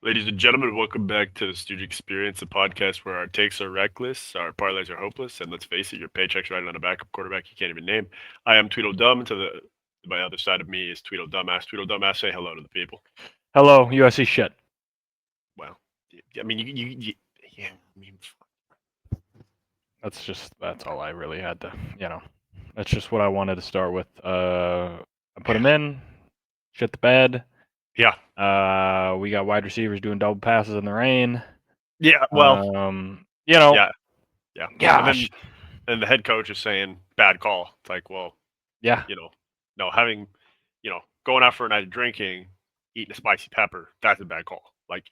Ladies and gentlemen, welcome back to the Stooge Experience, a podcast where our takes are reckless, our parlays are hopeless, and let's face it, your paycheck's riding on a backup quarterback you can't even name. I am Tweedledum, and to my other side of me is Tweedledumbass. Tweedledumbass, say hello to the people. Hello, USC shit. Well, I mean, yeah, I mean, That's all I really had to, That's just what I wanted to start with. I put him in, shit the bed. yeah, We got wide receivers doing double passes in the rain. yeah. Well, yeah, yeah. Gosh. And the head coach is saying bad call. It's like, well, Yeah. no, having, going out for a night of drinking, eating a spicy pepper, that's a bad call. Like,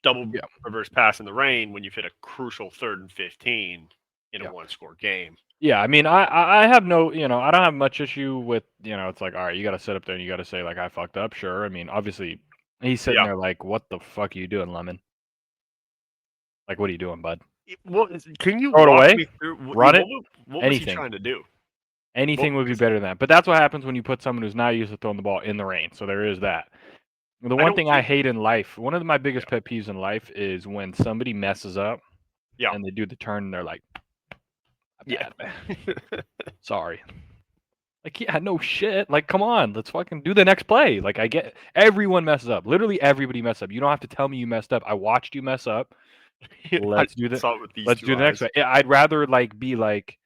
double reverse pass in the rain when you've hit a crucial 3rd and 15 in a one-score game. Yeah, I mean, I have no, I don't have much issue with, it's like, all right, you got to sit up there and you got to say, like, I fucked up. Sure. I mean, obviously, he's sitting there like, what the fuck are you doing, Lemon? Like, what are you doing, bud? Well, can you throw it away? me through, Run it? What Anything. was he trying to do? Anything would be better than that. But that's what happens when you put someone who's not used to throwing the ball in the rain. So there is that. The one thing I hate in life, one of my biggest pet peeves in life is when somebody messes up and they do the turn and they're like, bad, man. Sorry. Like, yeah, no shit. Like, come on, let's fucking do the next play. Like, I get everyone messes up. Literally everybody messes up. You don't have to tell me you messed up. I watched you mess up. Let's do the next play. I'd rather be like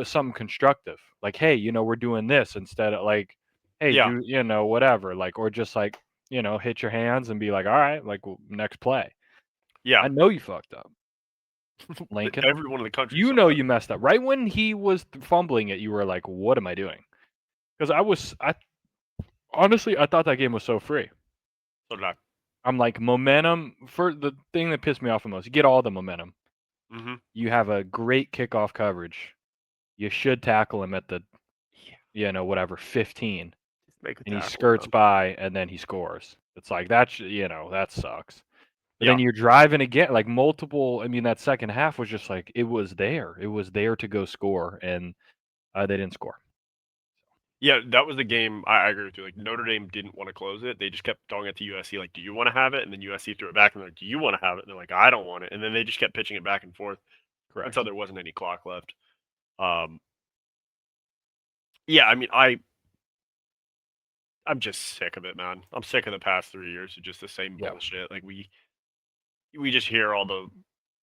something constructive. Like, hey, we're doing this instead of like, hey, do whatever. Like, or just like, hit your hands and be like, all right, like next play. Yeah. I know you fucked up. Lincoln. Everyone in the country. You know you messed up. Right when he was fumbling it, you were like, what am I doing? Because honestly, I thought that game was so free. So did I. I'm like, momentum, for the thing that pissed me off the most, you get all the momentum. Mm-hmm. You have a great kickoff coverage. You should tackle him at the, 15. And he skirts by and then he scores. It's like, that sucks. But then you're driving again, like multiple. I mean, that second half was just like, it was there. It was there to go score, and they didn't score. Yeah, that was the game. I agree with you. Like, Notre Dame didn't want to close it. They just kept throwing it to USC, like, do you want to have it? And then USC threw it back, and they're like, do you want to have it? And they're like, I don't want it. And then they just kept pitching it back and forth until there wasn't any clock left. Yeah, I mean, I'm just sick of it, man. I'm sick of the past 3 years of just the same bullshit. Like, we just hear all the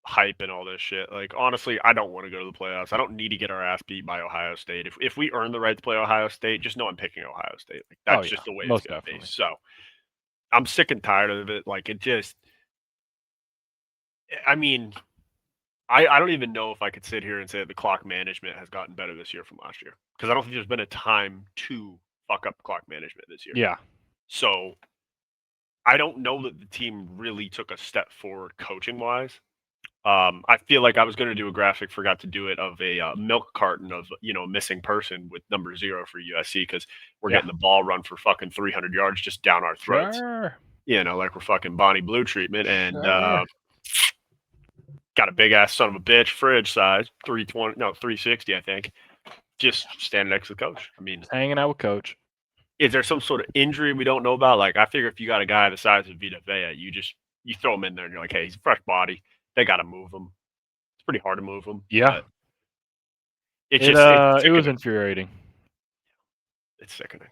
hype and all this shit. Like, honestly, I don't want to go to the playoffs. I don't need to get our ass beat by Ohio State. If we earn the right to play Ohio State, just know I'm picking Ohio State. Like, that's just the way it's going to be. So I'm sick and tired of it. Like, it just, I mean, I don't even know if I could sit here and say that the clock management has gotten better this year from last year, because I don't think there's been a time to fuck up clock management this year. Yeah. So I don't know that the team really took a step forward coaching wise. I feel like I was going to do a graphic, forgot to do it, of a milk carton of missing person with number 0 for USC, because we're getting the ball run for fucking 300 yards just down our throats. Sure. Like we're fucking Bonnie Blue treatment, and got a big ass son of a bitch, fridge size, 360, I think, just standing next to the coach. I mean, hanging out with coach. Is there some sort of injury we don't know about? Like, I figure if you got a guy the size of Vita Vea, you throw him in there and you're like, hey, he's a fresh body. They got to move him. It's pretty hard to move him. Yeah. It was infuriating. It's sickening.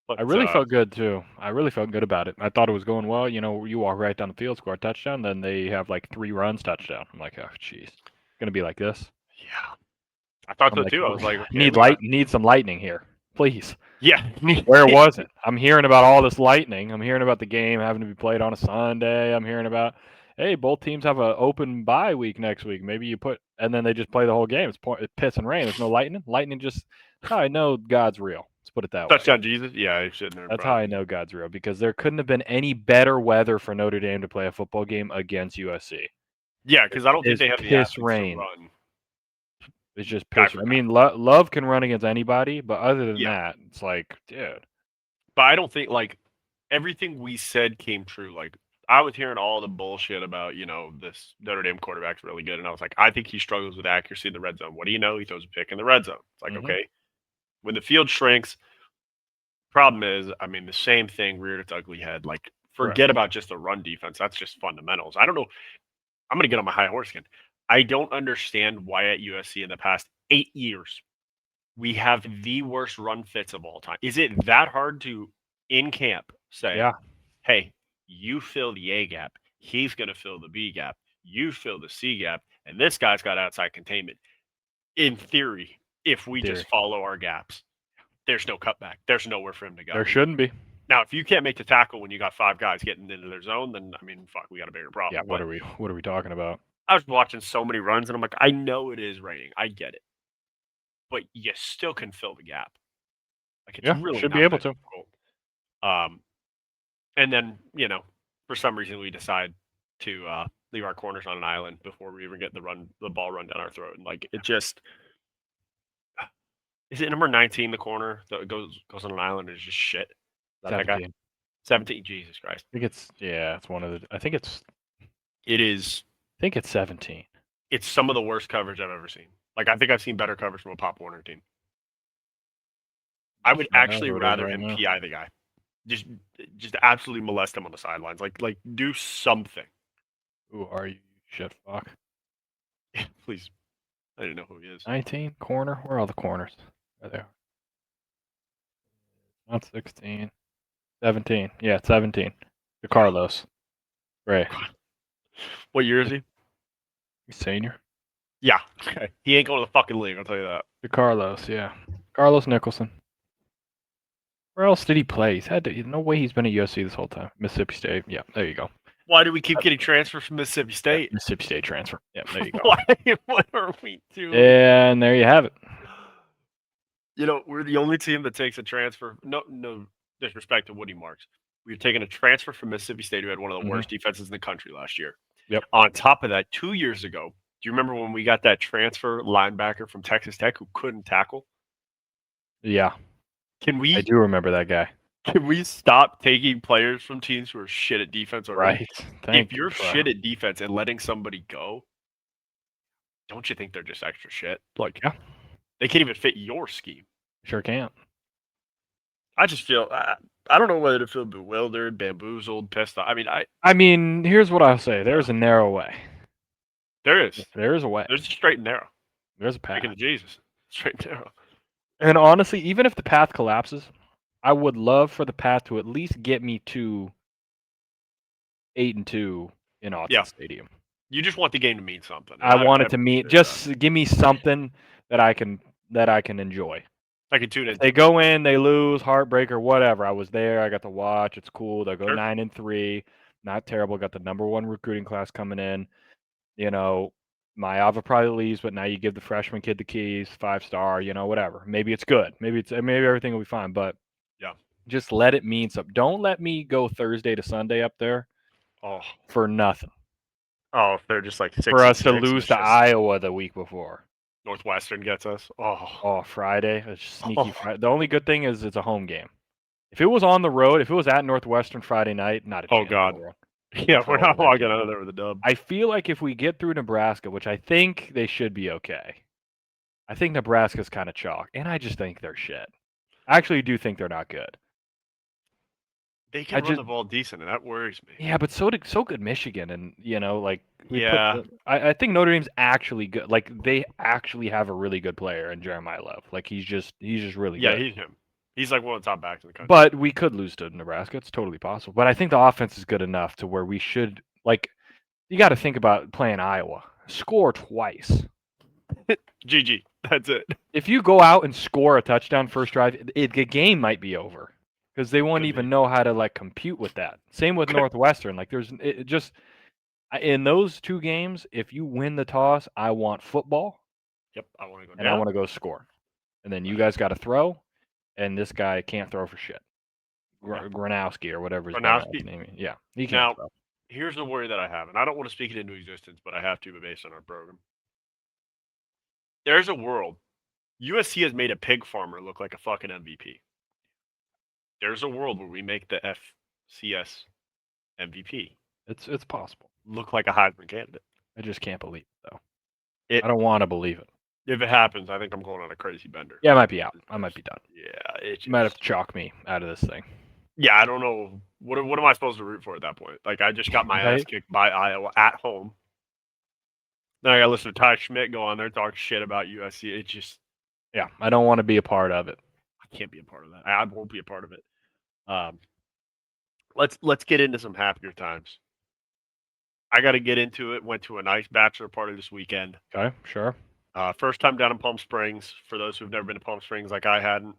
But, I really felt good too. I really felt good about it. I thought it was going well. You walk right down the field, score a touchdown, then they have like 3 runs, touchdown. I'm like, oh jeez, gonna be like this. Yeah, I thought so too. I was like, okay, need some lightning here, please. Yeah. Where was it? I'm hearing about all this lightning. I'm hearing about the game having to be played on a Sunday. I'm hearing about, hey, both teams have an open bye week next week. Maybe you and then they just play the whole game. It's piss and rain. There's no lightning. Lightning just, I know God's real. Let's put it that way. Touchdown Jesus? Yeah, he's sitting there. That's how I know God's real, because there couldn't have been any better weather for Notre Dame to play a football game against USC. Yeah, because I don't think they have the piss rain. To run. It's just piss. I mean, Love can run against anybody, but other than that, it's like, dude. But I don't think, like, everything we said came true. Like, I was hearing all the bullshit about, this Notre Dame quarterback's really good. And I was like, I think he struggles with accuracy in the red zone. What do you know? He throws a pick in the red zone. It's like, okay. When the field shrinks, Problem is, I mean, the same thing reared its ugly head. Like, forget about just the run defense. That's just fundamentals. I don't know. I'm going to get on my high horse again. I don't understand why at USC in the past 8 years we have the worst run fits of all time. Is it that hard to, in camp, say, hey, you fill the A gap, he's going to fill the B gap, you fill the C gap, and this guy's got outside containment? In theory, if we just follow our gaps, there's no cutback. There's nowhere for him to go. There shouldn't be. Now, if you can't make the tackle when you got 5 guys getting into their zone, then I mean, fuck, we got a bigger problem. Yeah, what are we talking about? I was watching so many runs, and I'm like, I know it is raining, I get it, but you still can fill the gap. Like, it's really should not be able that to. difficult. And then for some reason we decide to leave our corners on an island before we even get the ball run down our throat, and like it just. Is it number 19, the corner that goes on an island and is just shit? Is that guy? 17. Jesus Christ. I think it's one of the. I think it's. It is. I think it's 17. It's some of the worst coverage I've ever seen. Like, I think I've seen better coverage from a Pop Warner team. I would actually rather him PI the guy. Just absolutely molest him on the sidelines. Like do something. Who are you, shit fuck? Please. I didn't know who he is. 19, corner? Where are all the corners? Right there. Not 16. 17. Yeah, 17. Carlos. Right. What year is he? He's senior. Yeah. Okay. He ain't going to the fucking league, I'll tell you that. Carlos, yeah. Carlos Nicholson. Where else did he play? He's had to, no way he's been at USC this whole time. Mississippi State. Yeah, there you go. Why do we keep getting transfers from Mississippi State? Yeah, Mississippi State transfer. Yeah, there you go. What are we doing? And there you have it. We're the only team that takes a transfer. No disrespect to Woody Marks. We've taken a transfer from Mississippi State, who had one of the worst defenses in the country last year. Yep. On top of that, 2 years ago, do you remember when we got that transfer linebacker from Texas Tech who couldn't tackle? Yeah. I do remember that guy. Can we stop taking players from teams who are shit at defense already? Right. If you're shit at defense and letting somebody go, don't you think they're just extra shit? Like, yeah. They can't even fit your scheme. Sure can't. I just feel I don't know whether to feel bewildered, bamboozled, pissed off. I mean, here's what I'll say. There's a narrow way. There is. There is a way. There's a straight and narrow. There's a path. Speaking of Jesus, straight and narrow. And honestly, even if the path collapses, I would love for the path to at least get me to 8-2 in Autzen Stadium. You just want the game to mean something. I want it to mean just give me something that I can enjoy. I can tune in. They go in, they lose, heartbreak or whatever. I was there. I got to watch. It's cool. They go 9-3, not terrible. Got the number 1 recruiting class coming in. Mayava probably leaves, but now you give the freshman kid the keys, 5-star. Whatever. Maybe it's good. Maybe everything will be fine. But just let it mean something. Don't let me go Thursday to Sunday up there. For nothing. Oh, if they're just like 6 for us to lose to Iowa the week before. Northwestern gets us. Friday. It's sneaky Friday. The only good thing is it's a home game. If it was on the road, if it was at Northwestern Friday night, not a chance. Oh, God. Yeah, we're not walking out of there with a dub. I feel like if we get through Nebraska, which I think they should be okay, I think Nebraska's kind of chalk, and I just think they're shit. I actually do think they're not good. They can run the ball decent, and that worries me. Yeah, but so good Michigan, and I think Notre Dame's actually good. Like, they actually have a really good player in Jeremiah Love. Like, he's just really good. Yeah, he's him. He's like one of the top backs in the country. But we could lose to Nebraska. It's totally possible. But I think the offense is good enough to where we should, you got to think about playing Iowa. Score twice. GG. That's it. If you go out and score a touchdown first drive, the game might be over. Because they won't even know how to compute with that. Same with Northwestern. In those 2 games, if you win the toss, I want football. Yep, I want to go down. And I want to go score. And then you guys got to throw, and this guy can't throw for shit. Gronowski or whatever his name is. Yeah, he can't throw. Here's the worry that I have, and I don't want to speak it into existence, but I have to based on our program. There's a world. USC has made a pig farmer look like a fucking MVP. There's a world where we make the FCS MVP. It's possible. Look like a Heisman candidate. I just can't believe it, though. I don't want to believe it. If it happens, I think I'm going on a crazy bender. Yeah, I might be out. I might be done. Yeah, it You might have just. to chalk me out of this thing. Yeah, I don't know what am I supposed to root for at that point. Like I just got my ass Right? kicked by Iowa at home. Then I got to listen to Ty Schmidt go on there talk shit about USC. It just Yeah, I don't want to be a part of it. I can't be a part of that. I won't be a part of it. Um, let's get into some happier times. I got to get into it. Went to a nice bachelor party this weekend. Okay, sure. First time down in Palm Springs. For those who've never been to Palm Springs, like I hadn't,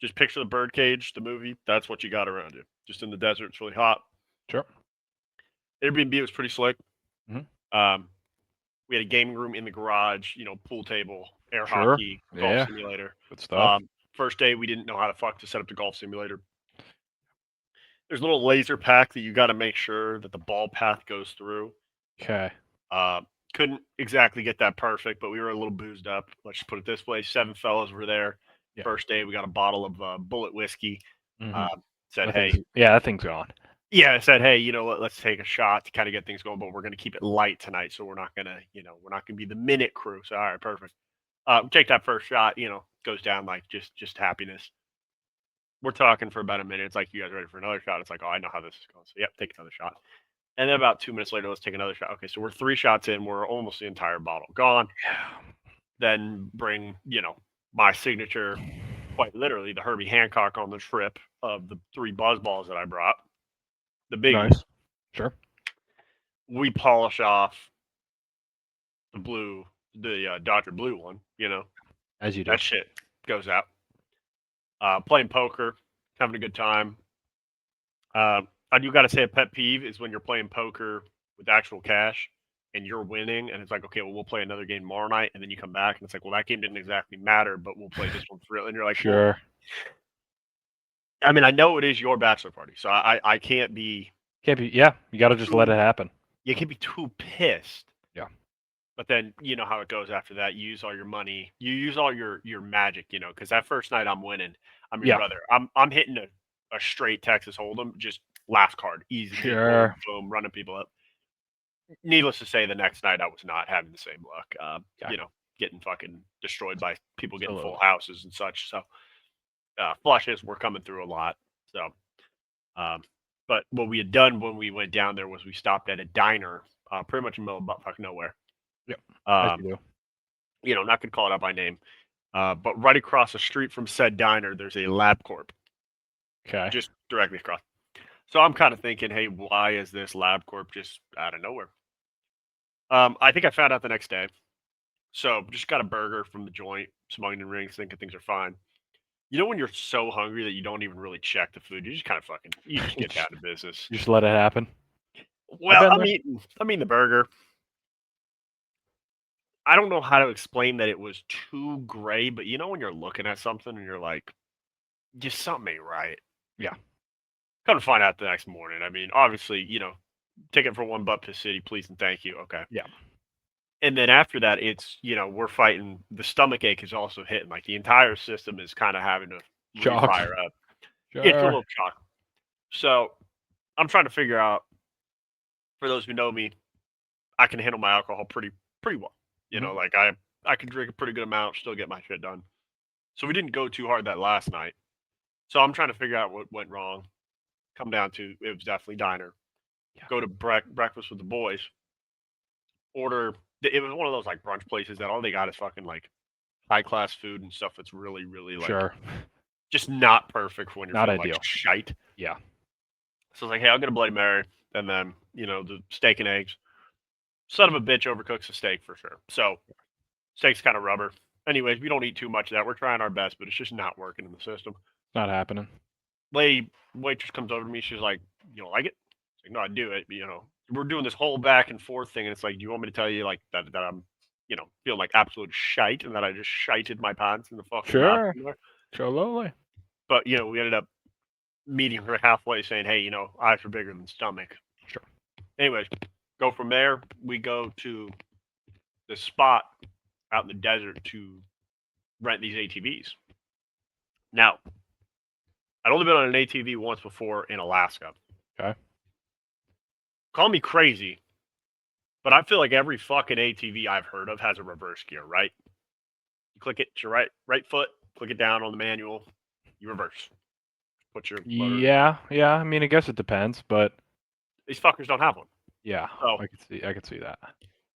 just picture the Birdcage, the movie. That's what you got around you. Just in the desert. It's really hot. Sure. Airbnb was pretty slick. Mm-hmm. We had a gaming room in the garage. Pool table, air Sure. hockey, golf Yeah. simulator. Good stuff. First day, we didn't know how the fuck to set up the golf simulator. There's a little laser pack that you got to make sure that the ball path goes through. Okay. Couldn't exactly get that perfect, but we were a little boozed up. Let's just put it this way: 7 fellas were there. Yeah. First day, we got a bottle of Bullet whiskey. Mm-hmm. Said, That hey, thing's- yeah, that thing's gone. yeah, I said, hey, let's take a shot to kind of get things going, but we're going to keep it light tonight, so we're not gonna be the minute crew. So all right, perfect. Take that first shot. Goes down like just happiness. We're talking for about a minute. It's like, you guys ready for another shot? It's like, oh, I know how this is going. So yep, take another shot. And then about 2 minutes later, let's take another shot. Okay, so we're 3 shots in. We're almost the entire bottle gone. Yeah. Then bring, my signature, quite literally, the Herbie Hancock on the trip of the 3 buzz balls that I brought. The biggies. Nice. Sure. We polish off the Dodger blue one, As you do. That shit goes out. Playing poker, having a good time. I do got to say a pet peeve is when you're playing poker with actual cash and you're winning, and it's like, okay, well, we'll play another game tomorrow night, and then you come back and it's like, well, that game didn't exactly matter, but we'll play this one for real. And you're like, sure. Well, I mean, I know it is your bachelor party, so I can't be. Can't be. Yeah, you got to just let it happen. You can't be too pissed. Yeah. But then you know how it goes after that. You use all your money. You use all your magic, because that first night I'm winning. I'm your brother. I'm hitting a straight Texas Hold'em, just last card, easy. Sure. Boom, running people up. Needless to say, the next night I was not having the same luck. Getting fucking destroyed by people getting full houses and such. So flushes were coming through a lot. So, but what we had done when we went down there was we stopped at a diner, pretty much in the middle of fuck nowhere. Yep. Not gonna call it out by name, but right across the street from said diner, there's a LabCorp. Okay. Just directly across. So I'm kind of thinking, hey, why is this LabCorp just out of nowhere? I think I found out the next day. So just got a burger from the joint, some onion rings, thinking things are fine. When you're so hungry that you don't even really check the food, you just kind of you just get down to business. You just let it happen. Well, I mean the burger. I don't know how to explain that it was too gray, but when you're looking at something and you're like, just something ain't right. Yeah. Come to find out the next morning. I mean, obviously, ticket for one butt piss city, please and thank you. Okay. Yeah. And then after that, it's, we're fighting. The stomach ache is also hitting. Like the entire system is kind of having to fire up. Sure. It's a little shock. So I'm trying to figure out, for those who know me, I can handle my alcohol pretty well. Like I can drink a pretty good amount, still get my shit done. So we didn't go too hard that last night. So I'm trying to figure out what went wrong. Come down to, it was definitely diner. Yeah. Go to breakfast with the boys. Order. It was one of those like brunch places that all they got is fucking like high class food and stuff that's really, really like just not perfect for when you're not feeling ideal. Like shite. Yeah. So I was like, hey, I'll get a Bloody Mary, and then the steak and eggs. Son of a bitch overcooks the steak for sure. So steak's kind of rubber. Anyways, we don't eat too much of that. We're trying our best, but it's just not working in the system. Not happening. Waitress comes over to me. She's like, "You don't like it?" I'm like, no, I do it. But, we're doing this whole back and forth thing, and it's like, do you want me to tell you like that I'm, feeling like absolute shite, and that I just shited my pants in the fucking sure, lovely. But we ended up meeting her halfway, saying, hey, eyes are bigger than stomach. Sure. Anyways, go from there. We go to the spot out in the desert to rent these ATVs. Now, I'd only been on an ATV once before in Alaska. Okay. Call me crazy, but I feel like every fucking ATV I've heard of has a reverse gear, right? You click it to your right foot, click it down on the manual, you reverse. Put your motor. Yeah. I mean, I guess it depends, but These fuckers don't have one. yeah, So, I could see that.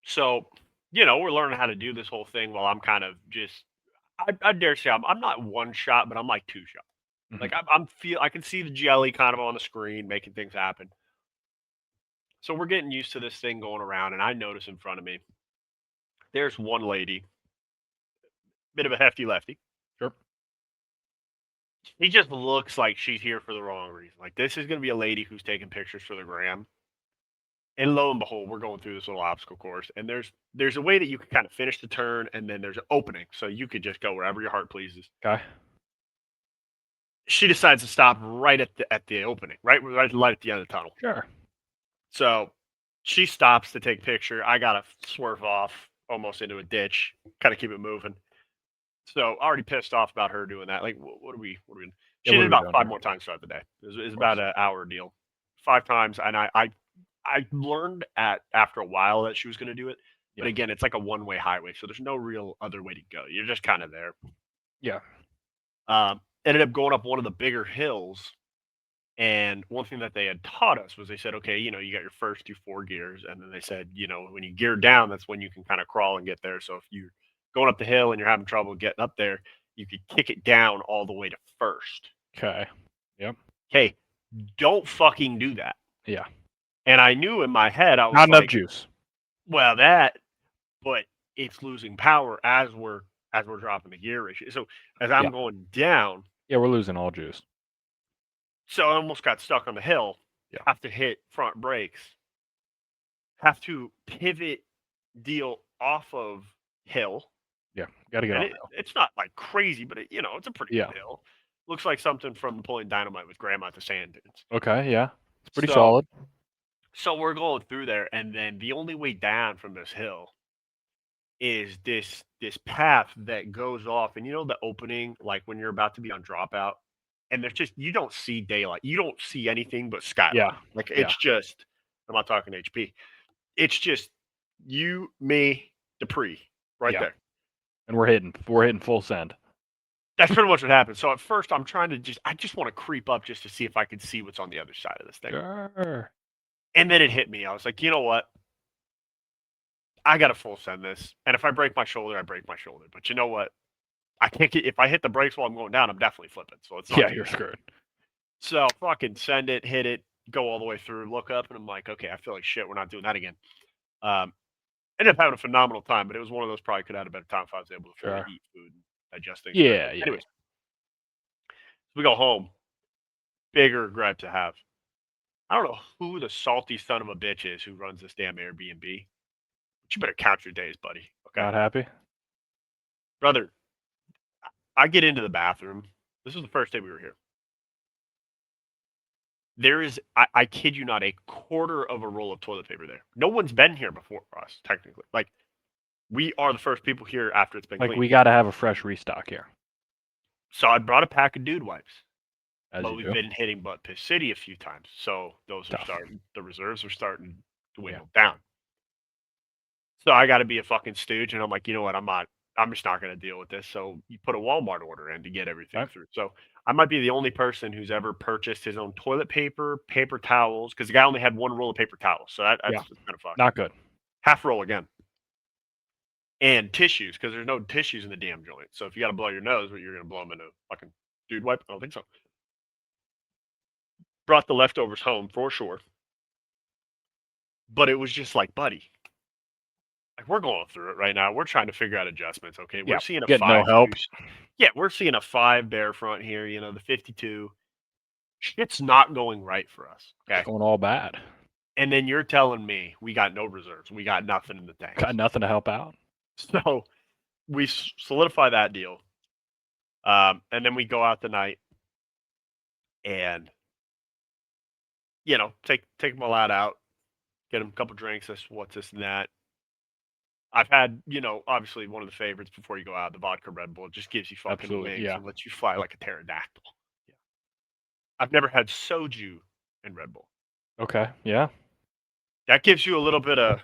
so we're learning how to do this whole thing while I'm kind of just. I dare say I'm not one shot, but I'm like two shot. Mhm. Like I can see the jelly kind of on the screen making things happen. So we're getting used to this thing going around, and I notice in front of me, there's one lady, bit of a hefty lefty. Sure. He just looks like she's here for the wrong reason. Like this is going to be a lady who's taking pictures for the gram. And lo and behold, we're going through this little obstacle course, and there's a way that you can kind of finish the turn, and then there's an opening, so you could just go wherever your heart pleases. Okay. She decides to stop right at the opening, right at the end of the tunnel. Sure. So she stops to take a picture. I gotta swerve off almost into a ditch, kind of keep it moving. So already pissed off about her doing that. Like, what are we doing? She did about 5 more times throughout the day. It was about an hour deal, 5 times, and I learned after a while that she was going to do it. But again, it's like a one-way highway, so there's no real other way to go. You're just kind of there. Yeah. Ended up going up one of the bigger hills, and one thing that they had taught us was they said, okay, you got your first 4 gears, and then they said, when you gear down, that's when you can kind of crawl and get there. So if you're going up the hill and you're having trouble getting up there, you could kick it down all the way to first. Okay. Yep. Okay, don't fucking do that. Yeah. And I knew in my head, I was not like, enough juice. Well, but it's losing power as we're dropping the gear ratio. So as I'm going down, we're losing all juice. So I almost got stuck on the hill. Yeah. Have to hit front brakes. Have to pivot deal off of hill. Yeah, got to get on hill. It's not like crazy, but it's a pretty good hill. Looks like something from Napoleon Dynamite with Grandma at the Sand Dunes. Okay, yeah. It's pretty solid. So we're going through there, and then the only way down from this hill is this path that goes off, and the opening, like when you're about to be on dropout, and there's just you don't see daylight, you don't see anything but skyline. Yeah. Like it's just, I'm not talking HP. It's just you, me, Dupree, right there, and we're hitting full send. That's pretty much what happened. So at first, I'm trying to I just want to creep up just to see if I can see what's on the other side of this thing. Sure. And then it hit me. I was like, you know what? I got to full send this. And if I break my shoulder, I break my shoulder. But you know what? I can't get, if I hit the brakes while I'm going down, I'm definitely flipping. So it's not you're screwed. So fucking send it, hit it, go all the way through, look up, and I'm like, okay, I feel like shit. We're not doing that again. Ended up having a phenomenal time, but it was one of those probably could have had a better time if I was able to fully eat food and digest things. Yeah. Anyways, we go home. Bigger gripe to have. I don't know who the salty son of a bitch is who runs this damn Airbnb. But you better count your days, buddy. Okay. Not happy? Brother, I get into the bathroom. This was the first day we were here. There is, I kid you not, a quarter of a roll of toilet paper there. No one's been here before us, technically. Like, we are the first people here after it's been cleaned. We got to have a fresh restock here. So I brought a pack of dude wipes. But we've been hitting Butt Piss City a few times. So those are starting, the reserves are starting to dwindle down. So I got to be a fucking stooge. And I'm like, you know what? I'm just not going to deal with this. So you put a Walmart order in to get everything through. So I might be the only person who's ever purchased his own toilet paper, paper towels, because the guy only had one roll of paper towels. So that's kind of fucked. Not good. Half roll again. And tissues, because there's no tissues in the damn joint. So if you got to blow your nose, you're going to blow them into fucking dude wipe? I don't think so. Brought the leftovers home for sure. But it was just like, buddy, like we're going through it right now. We're trying to figure out adjustments. Okay, we're seeing a 5. No help. Yeah, we're seeing a 5 bear front here. The 52. Shit's not going right for us. Okay, it's going all bad. And then you're telling me we got no reserves. We got nothing in the tank. Got nothing to help out. So we solidify that deal, and then we go out the night, and take my lad out, get him a couple drinks. What's this and that. I've had, obviously one of the favorites before you go out, the vodka Red Bull. It just gives you fucking wings and lets you fly like a pterodactyl. Yeah. I've never had soju in Red Bull. Okay, yeah. That gives you a little bit of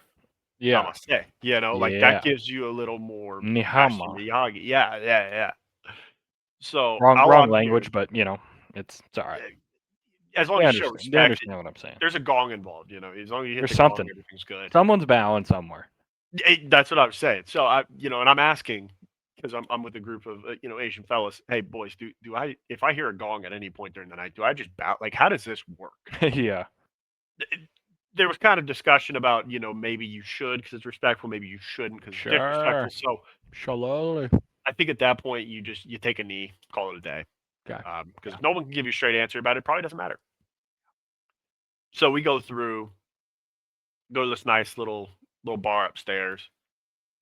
Yeah. Namaste. You know, like that Yeah. gives you a little more Master Nihama. Miyagi. Yeah, yeah, yeah. So Wrong all wrong I'm hearing, language, but it's alright. as long They as you show understand. They respect, understand what I'm saying. there's a gong involved. You know, as long as you hit There's the gong, something. everything's good. Someone's bowing somewhere. That's what I was saying. So and I'm asking because I'm with a group of Asian fellas. Hey, boys, do I if I hear a gong at any point during the night, do I just bow? Like, how does this work? Yeah. There was kind of discussion about maybe you should because it's respectful, maybe you shouldn't because it's disrespectful. Sure. So Shalom. I think at that point you take a knee, call it a day, Okay. because Yeah. if no one can give you a straight answer about it, it probably doesn't matter. So we go to this nice little bar upstairs.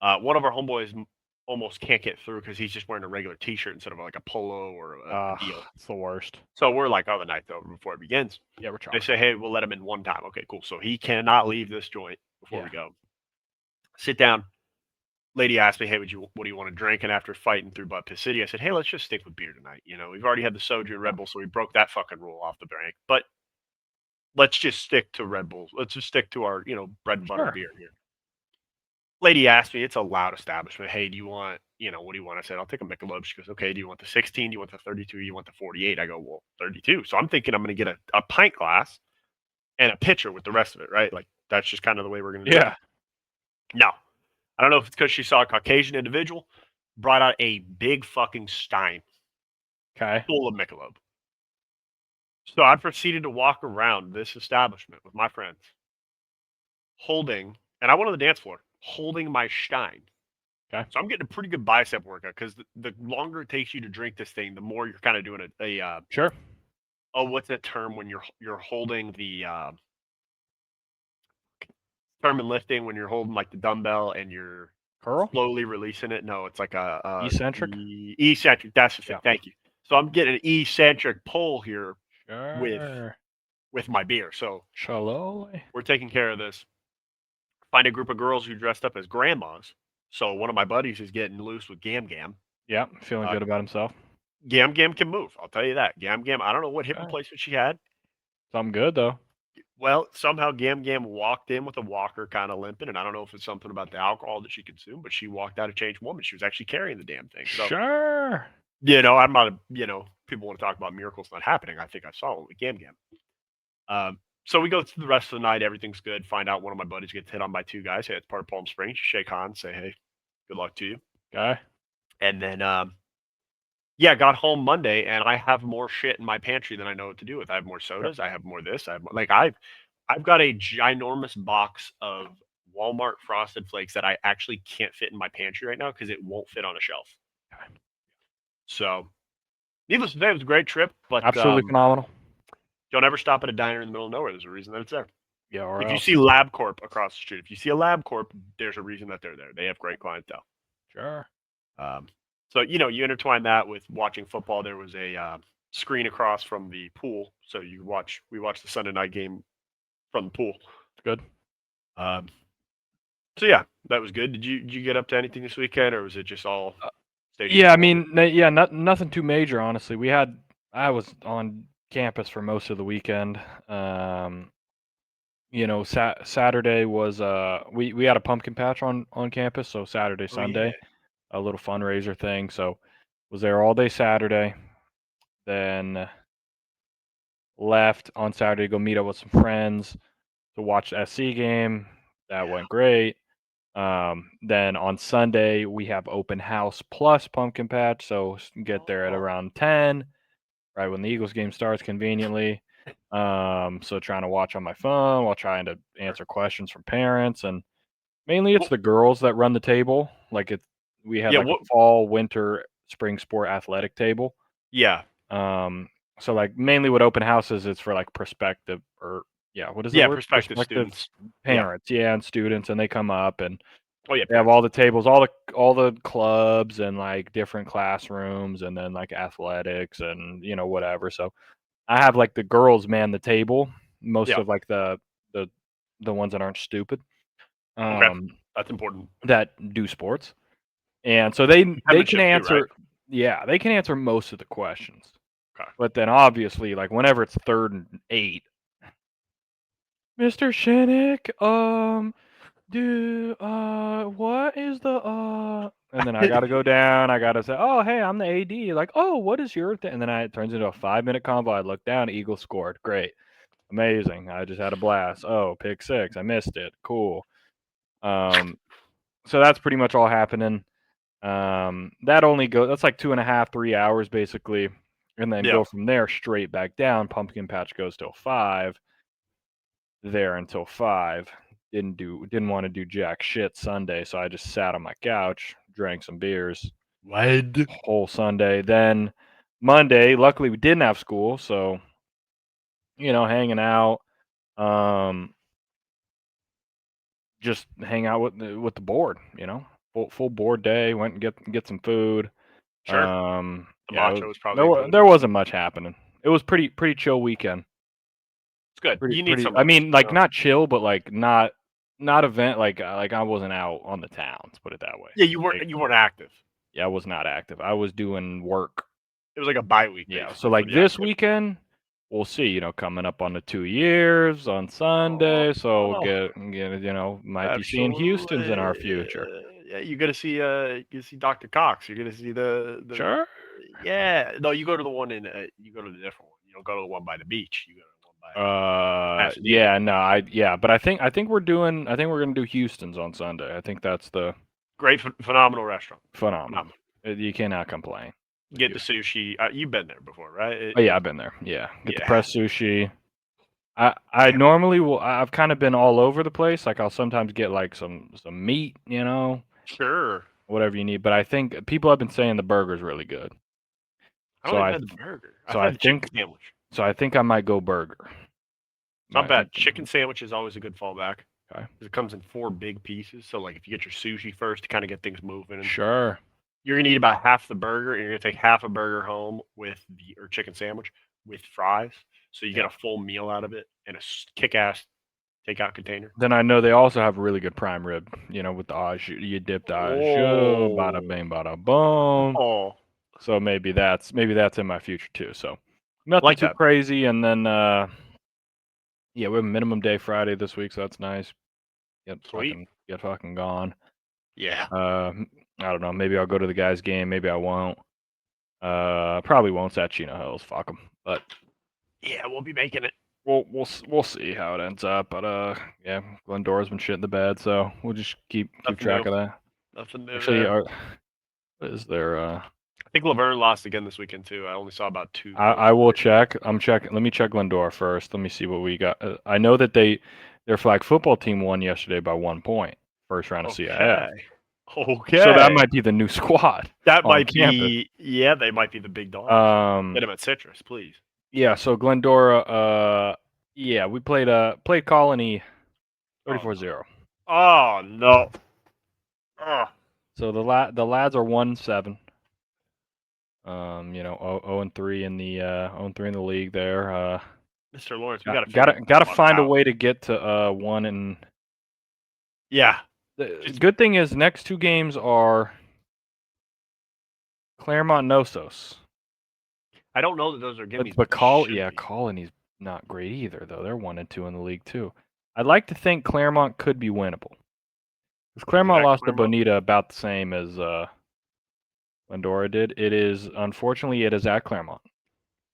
One of our homeboys almost can't get through because he's just wearing a regular T-shirt instead of like a polo or a deal. It's the worst. So we're like, oh, the night's over before it begins. Yeah, we're They trying. say, hey, we'll let him in one time. Okay, cool. So he cannot leave this joint before we Yeah. go. Sit down. Lady asked me, hey, what do you want to drink? And after fighting through Butt Piss City, I said, hey, let's just stick with beer tonight. We've already had the soju and Red Bull, so we broke that fucking rule off the bank. But let's just stick to Red Bulls. Let's just stick to our, bread and butter Sure. beer here. Lady asked me, it's a loud establishment. Hey, do you want, what do you want? I said, I'll take a Michelob. She goes, okay, do you want the 16? Do you want the 32? Do you want the 48? I go, well, 32. So I'm thinking I'm going to get a pint glass and a pitcher with the rest of it, right? Like, that's just kind of the way we're going to do it. Yeah. No. I don't know if it's because she saw a Caucasian individual, brought out a big fucking stein Okay. full of Michelob. So I proceeded to walk around this establishment with my friends, holding, and I went on the dance floor, holding my stein. Okay. So I'm getting a pretty good bicep workout because the longer it takes you to drink this thing, the more you're kind of doing Sure. what's that term when you're holding the term and lifting when you're holding like the dumbbell and you're Curl? slowly releasing it? No, it's like a Eccentric? eccentric. That's the thing. Yeah. Thank you. So I'm getting an eccentric pull here with Sure. my beer. So Shalom. we're taking care of this. Find a group of girls who dressed up as grandmas. So one of my buddies is getting loose with Gam Gam. Yeah, feeling good about himself. Gam Gam can move. I'll tell you that. Gam Gam, I don't know what hip Okay. replacement she had. Something good though. Well, somehow Gam Gam walked in with a walker kind of limping, and I don't know if it's something about the alcohol that she consumed, but she walked out a changed woman. She was actually carrying the damn thing. So, Sure. I'm not people want to talk about miracles not happening. I think I saw it with Gam Gam. So we go through the rest of the night. Everything's good. Find out one of my buddies gets hit on by two guys. Hey, it's part of Palm Springs. Shake hands, say, hey, good luck to you. Okay. And then, got home Monday, and I have more shit in my pantry than I know what to do with. I have more sodas. I have more this. I have more, like I've got a ginormous box of Walmart Frosted Flakes that I actually can't fit in my pantry right now because it won't fit on a shelf. So, needless to say, it was a great trip, but Absolutely phenomenal. don't ever stop at a diner in the middle of nowhere. There's a reason that it's there. Yeah, or If you else. see LabCorp across the street, if you see a LabCorp, there's a reason that they're there. They have great clientele. Sure. So you intertwine that with watching football. There was a screen across from the pool, so we watched the Sunday night game from the pool. Good. So yeah, that was good. Did you get up to anything this weekend, or was it just all? Yeah, I mean, nothing too major, honestly. I was on campus for most of the weekend. Saturday was we had a pumpkin patch on campus, so Saturday, Sunday, a little fundraiser thing. So was there all day Saturday, then left on Saturday to go meet up with some friends to watch the SC game. That went great. Then on Sunday we have open house plus pumpkin patch, so get there at around 10, right when the Eagles game starts conveniently. So trying to watch on my phone while trying to answer questions from parents, and mainly it's the girls that run the table. Like we had like a fall, winter, spring sport athletic table. Yeah. So like mainly what open house is, it's for like prospective what is the word? Prospective students, parents, and students, and they come up and they have all the tables, all the clubs and like different classrooms, and then like athletics and whatever. So I have like the girls man the table, most of like the ones that aren't stupid. That's important. That do sports, and so they can answer. Too, right? They can answer most of the questions. Okay. But then obviously, like whenever it's 3rd and 8, Mr. Shinnick, dude, what is the and then I gotta go down. I gotta say, oh, hey, I'm the AD. Like, oh, what is your thing? And then it turns into a 5-minute convo. I look down, Eagles scored. Great, amazing. I just had a blast. Oh, pick six. I missed it. Cool. So that's pretty much all happening. That only that's like 2.5, 3 hours basically, and then go from there straight back down. Pumpkin patch goes till 5. There until 5. Didn't want to do jack shit Sunday, so I just sat on my couch, drank some beers. What? Whole Sunday. Then Monday, luckily we didn't have school, so hanging out. Just hang out with the board, full board day. Went and get some food. Sure. The macho was probably there wasn't much happening. It was pretty chill weekend. It's good. You need Pretty. some. I mean, like not chill, but like not event. Like I wasn't out on the town. Let's put it that way. Yeah, you weren't active. Yeah, I was not active. I was doing work. It was like a bye week. Yeah. So like this weekend, we'll see. Coming up on the 2 years on Sunday. So we'll get might be seeing Houston's in our future. Yeah, you're gonna see Dr. Cox. You're gonna see the Sure. Yeah. No, you go to the one you go to the different one. You don't go to the one by the beach. You go to the one by yeah, no, but I think we're gonna do Houston's on Sunday. I think that's the great phenomenal restaurant. Phenomenal. You cannot complain. Get the sushi. You've been there before, right? Oh yeah, I've been there. Yeah, get the pressed sushi. I normally will. I've kind of been all over the place. Like I'll sometimes get like some meat, Sure. Whatever you need. But I think people have been saying the burger's really good. I don't had the burger. So I've had the chicken sandwich. So I think I might go burger. Not bad. Chicken sandwich is always a good fallback. Okay. It comes in 4 big pieces. So like if you get your sushi first to kind of get things moving. Sure. You're gonna eat about half the burger, and you're gonna take half a burger home with or chicken sandwich with fries. So you get a full meal out of it in a kick-ass takeout container. Then I know they also have a really good prime rib. With the au jus. You dip the au jus, bada bing, bada boom. Oh. So maybe that's in my future too. So nothing too crazy, and then yeah, we have a minimum day Friday this week, so that's nice. Get fucking gone. Yeah. I don't know. Maybe I'll go to the guys' game. Maybe I won't. Probably won't. It's at Chino Hills. Fuck them. But yeah, we'll be making it. We'll see how it ends up. But yeah, Glendora's been shit in the bed, so we'll just keep track of that. Nothing new. Actually, is there? I think Laverne lost again this weekend too. I only saw about 2. I will check. I'm checking. Let me check Glendora first. Let me see what we got. I know that their flag football team won yesterday by 1 point. First round of CIF. Okay. So that might be the new squad. That might be. Yeah, they might be the big dogs. Get them at Citrus, please. Yeah. So Glendora. Yeah, we played Colony 34-0. Oh no. Oh. So the lads are 1-7. 0-3 in the 0-3 in the league there. Mr. Lawrence, we gotta find a way to get to 1 and. Yeah. The good thing is next 2 games are Claremont, Nosos. I don't know that those are gimmies. But Colony's not great either, though. They're 1-2 in the league too. I'd like to think Claremont could be winnable. Because Claremont lost to Bonita about the same as Glendora did. It is at Claremont.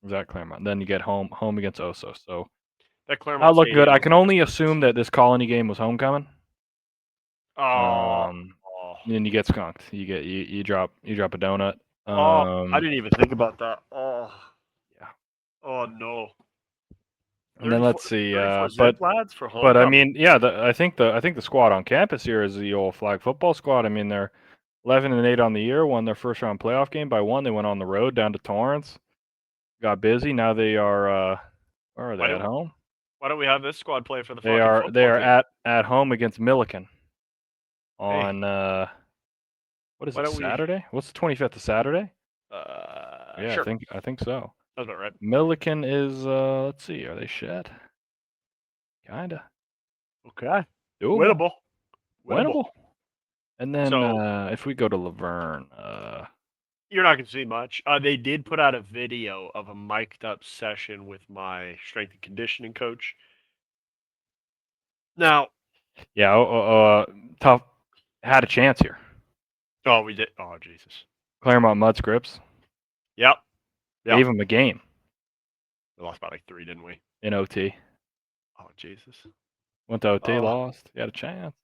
It's at Claremont. Then you get home against Oso. So that Claremont. I'll look good. I can only assume that this Colony game was homecoming. And you get skunked. You drop a donut. I didn't even think about that. Oh. Yeah. Oh no. And then let's see. But I mean, yeah. I think the squad on campus here is the old flag football squad. I mean, they're 11-8 on the year. Won their first round playoff game by 1. They went on the road down to Torrance. Got busy. Now they are. Where are they at home? Why don't we have this squad play for the? They are at home against Milliken. On what is it? Saturday? What's the 25th of Saturday? Yeah, sure. I think so. That's about right. Milliken is let's see, are they shit? Kinda. Okay. Winnable. And then if we go to Laverne, you're not gonna see much. They did put out a video of a mic'd up session with my strength and conditioning coach. Now, Yeah, tough. Had a chance here. Oh, we did. Oh, Jesus. Claremont Mud Scripts Yep. gave him a game We lost by like 3, didn't we? in OT. Oh, Jesus. Went to OT, Oh. lost. He had a chance.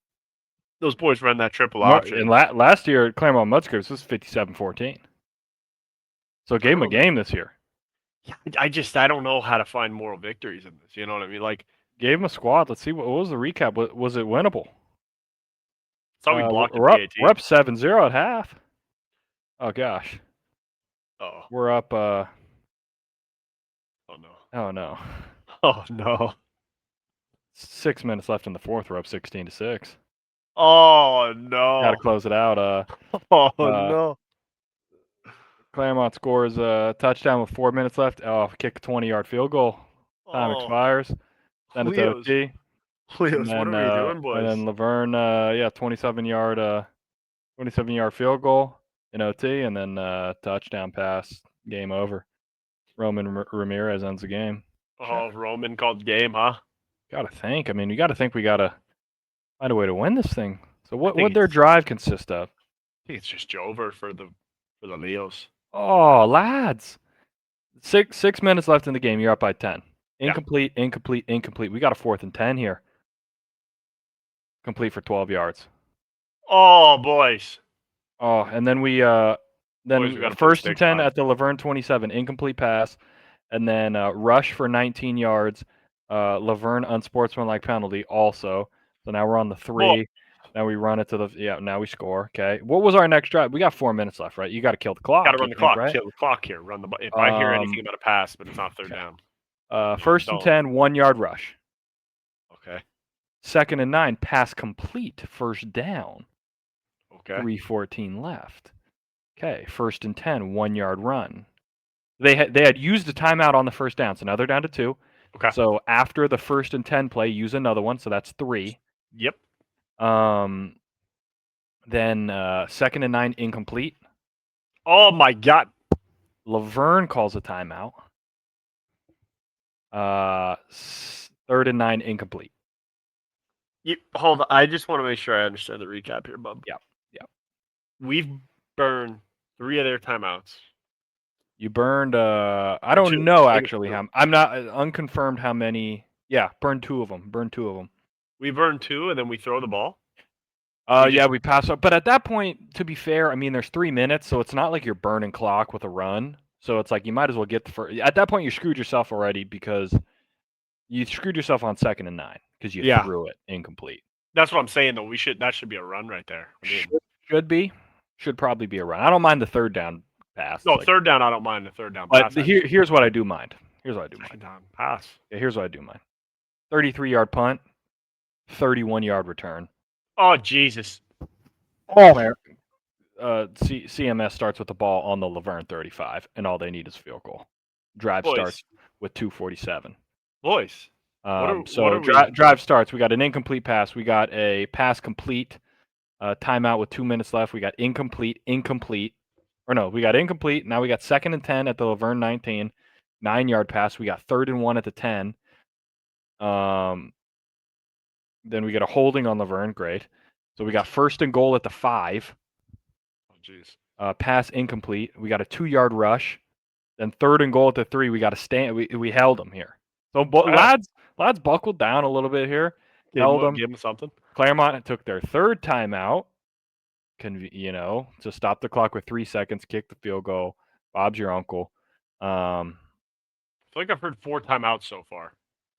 Those boys ran that triple option. And last year, Claremont Mud Scripts was 57-14. So it gave him a game this year. Yeah, I don't know how to find moral victories in this. You know what I mean? Like, gave him a squad. Let's see, what was the recap? Was it winnable? saw we blocked the we're up, PAT. we're up 7-0 at half. Oh, gosh. Oh. We're up, Oh, no. Oh, no. Oh, no. 6 minutes left in the fourth. We're up 16-6. Oh, no. Got to close it out. Oh, no. Claremont scores a touchdown with 4 minutes left. Oh, kick a 20-yard field goal. Time expires. Then it's OT. Leos, what are we doing, boys? And then Laverne, 27-yard field goal in OT, and then touchdown pass. Game over. Roman Ramirez ends the game. Oh, Roman called game, huh? Gotta think. I mean, you gotta think we gotta find a way to win this thing. So what would their drive consist of? I think it's just over for the Leos. Oh, lads. 6 minutes left in the game. You're up by 10. Incomplete, incomplete, incomplete. We got a 4th and 10 here. Complete for 12 yards. Oh, boys. Oh, and then we got 1st and 10 at the Laverne 27. Incomplete pass. And then rush for 19 yards. Laverne unsportsmanlike penalty also. So now we're on the 3. Now we run it to the now we score. Okay. What was our next drive? We got 4 minutes left, right? You got to kill the clock. Got to run the clock. Right? Kill the clock here. Run the. If I hear anything about a pass, but it's not third down. 1st and 10, 1-yard rush. Okay. 2nd and 9, pass complete. 1st down. Okay. 3:14 left. Okay. 1st and 10, 1-yard run. They had used a timeout on the 1st down, so now they're down to 2. Okay. So after the 1st and 10 play, use another one, so that's 3. Yep. Then 2nd and 9, incomplete. Oh my God. Laverne calls a timeout. 3rd and 9, incomplete. Hold on. I just want to make sure I understand the recap here, bub. Yep. We've burned 3 of their timeouts. You burned. I don't know actually. I'm not unconfirmed how many. Yeah, burned 2 of them. We burned 2, and then we throw the ball. We pass up. But at that point, to be fair, I mean, there's 3 minutes, so it's not like you're burning clock with a run. So it's like you might as well get the first. At that point, you screwed yourself already because you screwed yourself on 2nd and 9 because you threw it incomplete. That's what I'm saying, though. That should be a run right there. Should probably be a run. I don't mind the 3rd down pass. No, 3rd down, I don't mind the 3rd down pass. But here's what I do mind. Pass. Yeah, here's what I do mind. 33-yard punt, 31-yard return. Oh, Jesus. Oh. CMS starts with the ball on the Laverne 35, and all they need is field goal. Drive starts with 2:47. Boys. Drive starts. We got an incomplete pass. We got a pass complete. Timeout with 2 minutes left. We got incomplete. Or no, we got incomplete. Now we got 2nd and 10 at the Laverne 19. 9-yard pass. We got 3rd and 1 at the 10. Then we got a holding on Laverne. Great. So we got 1st and goal at the 5. Oh, jeez. Pass incomplete. We got a 2-yard rush. Then 3rd and goal at the 3. We got to stand. We held them here. So lads buckled down a little bit here. Held them. Give them something. Claremont took their 3rd timeout. To stop the clock with 3 seconds, kick the field goal. Bob's your uncle. I feel like I've heard 4 timeouts so far.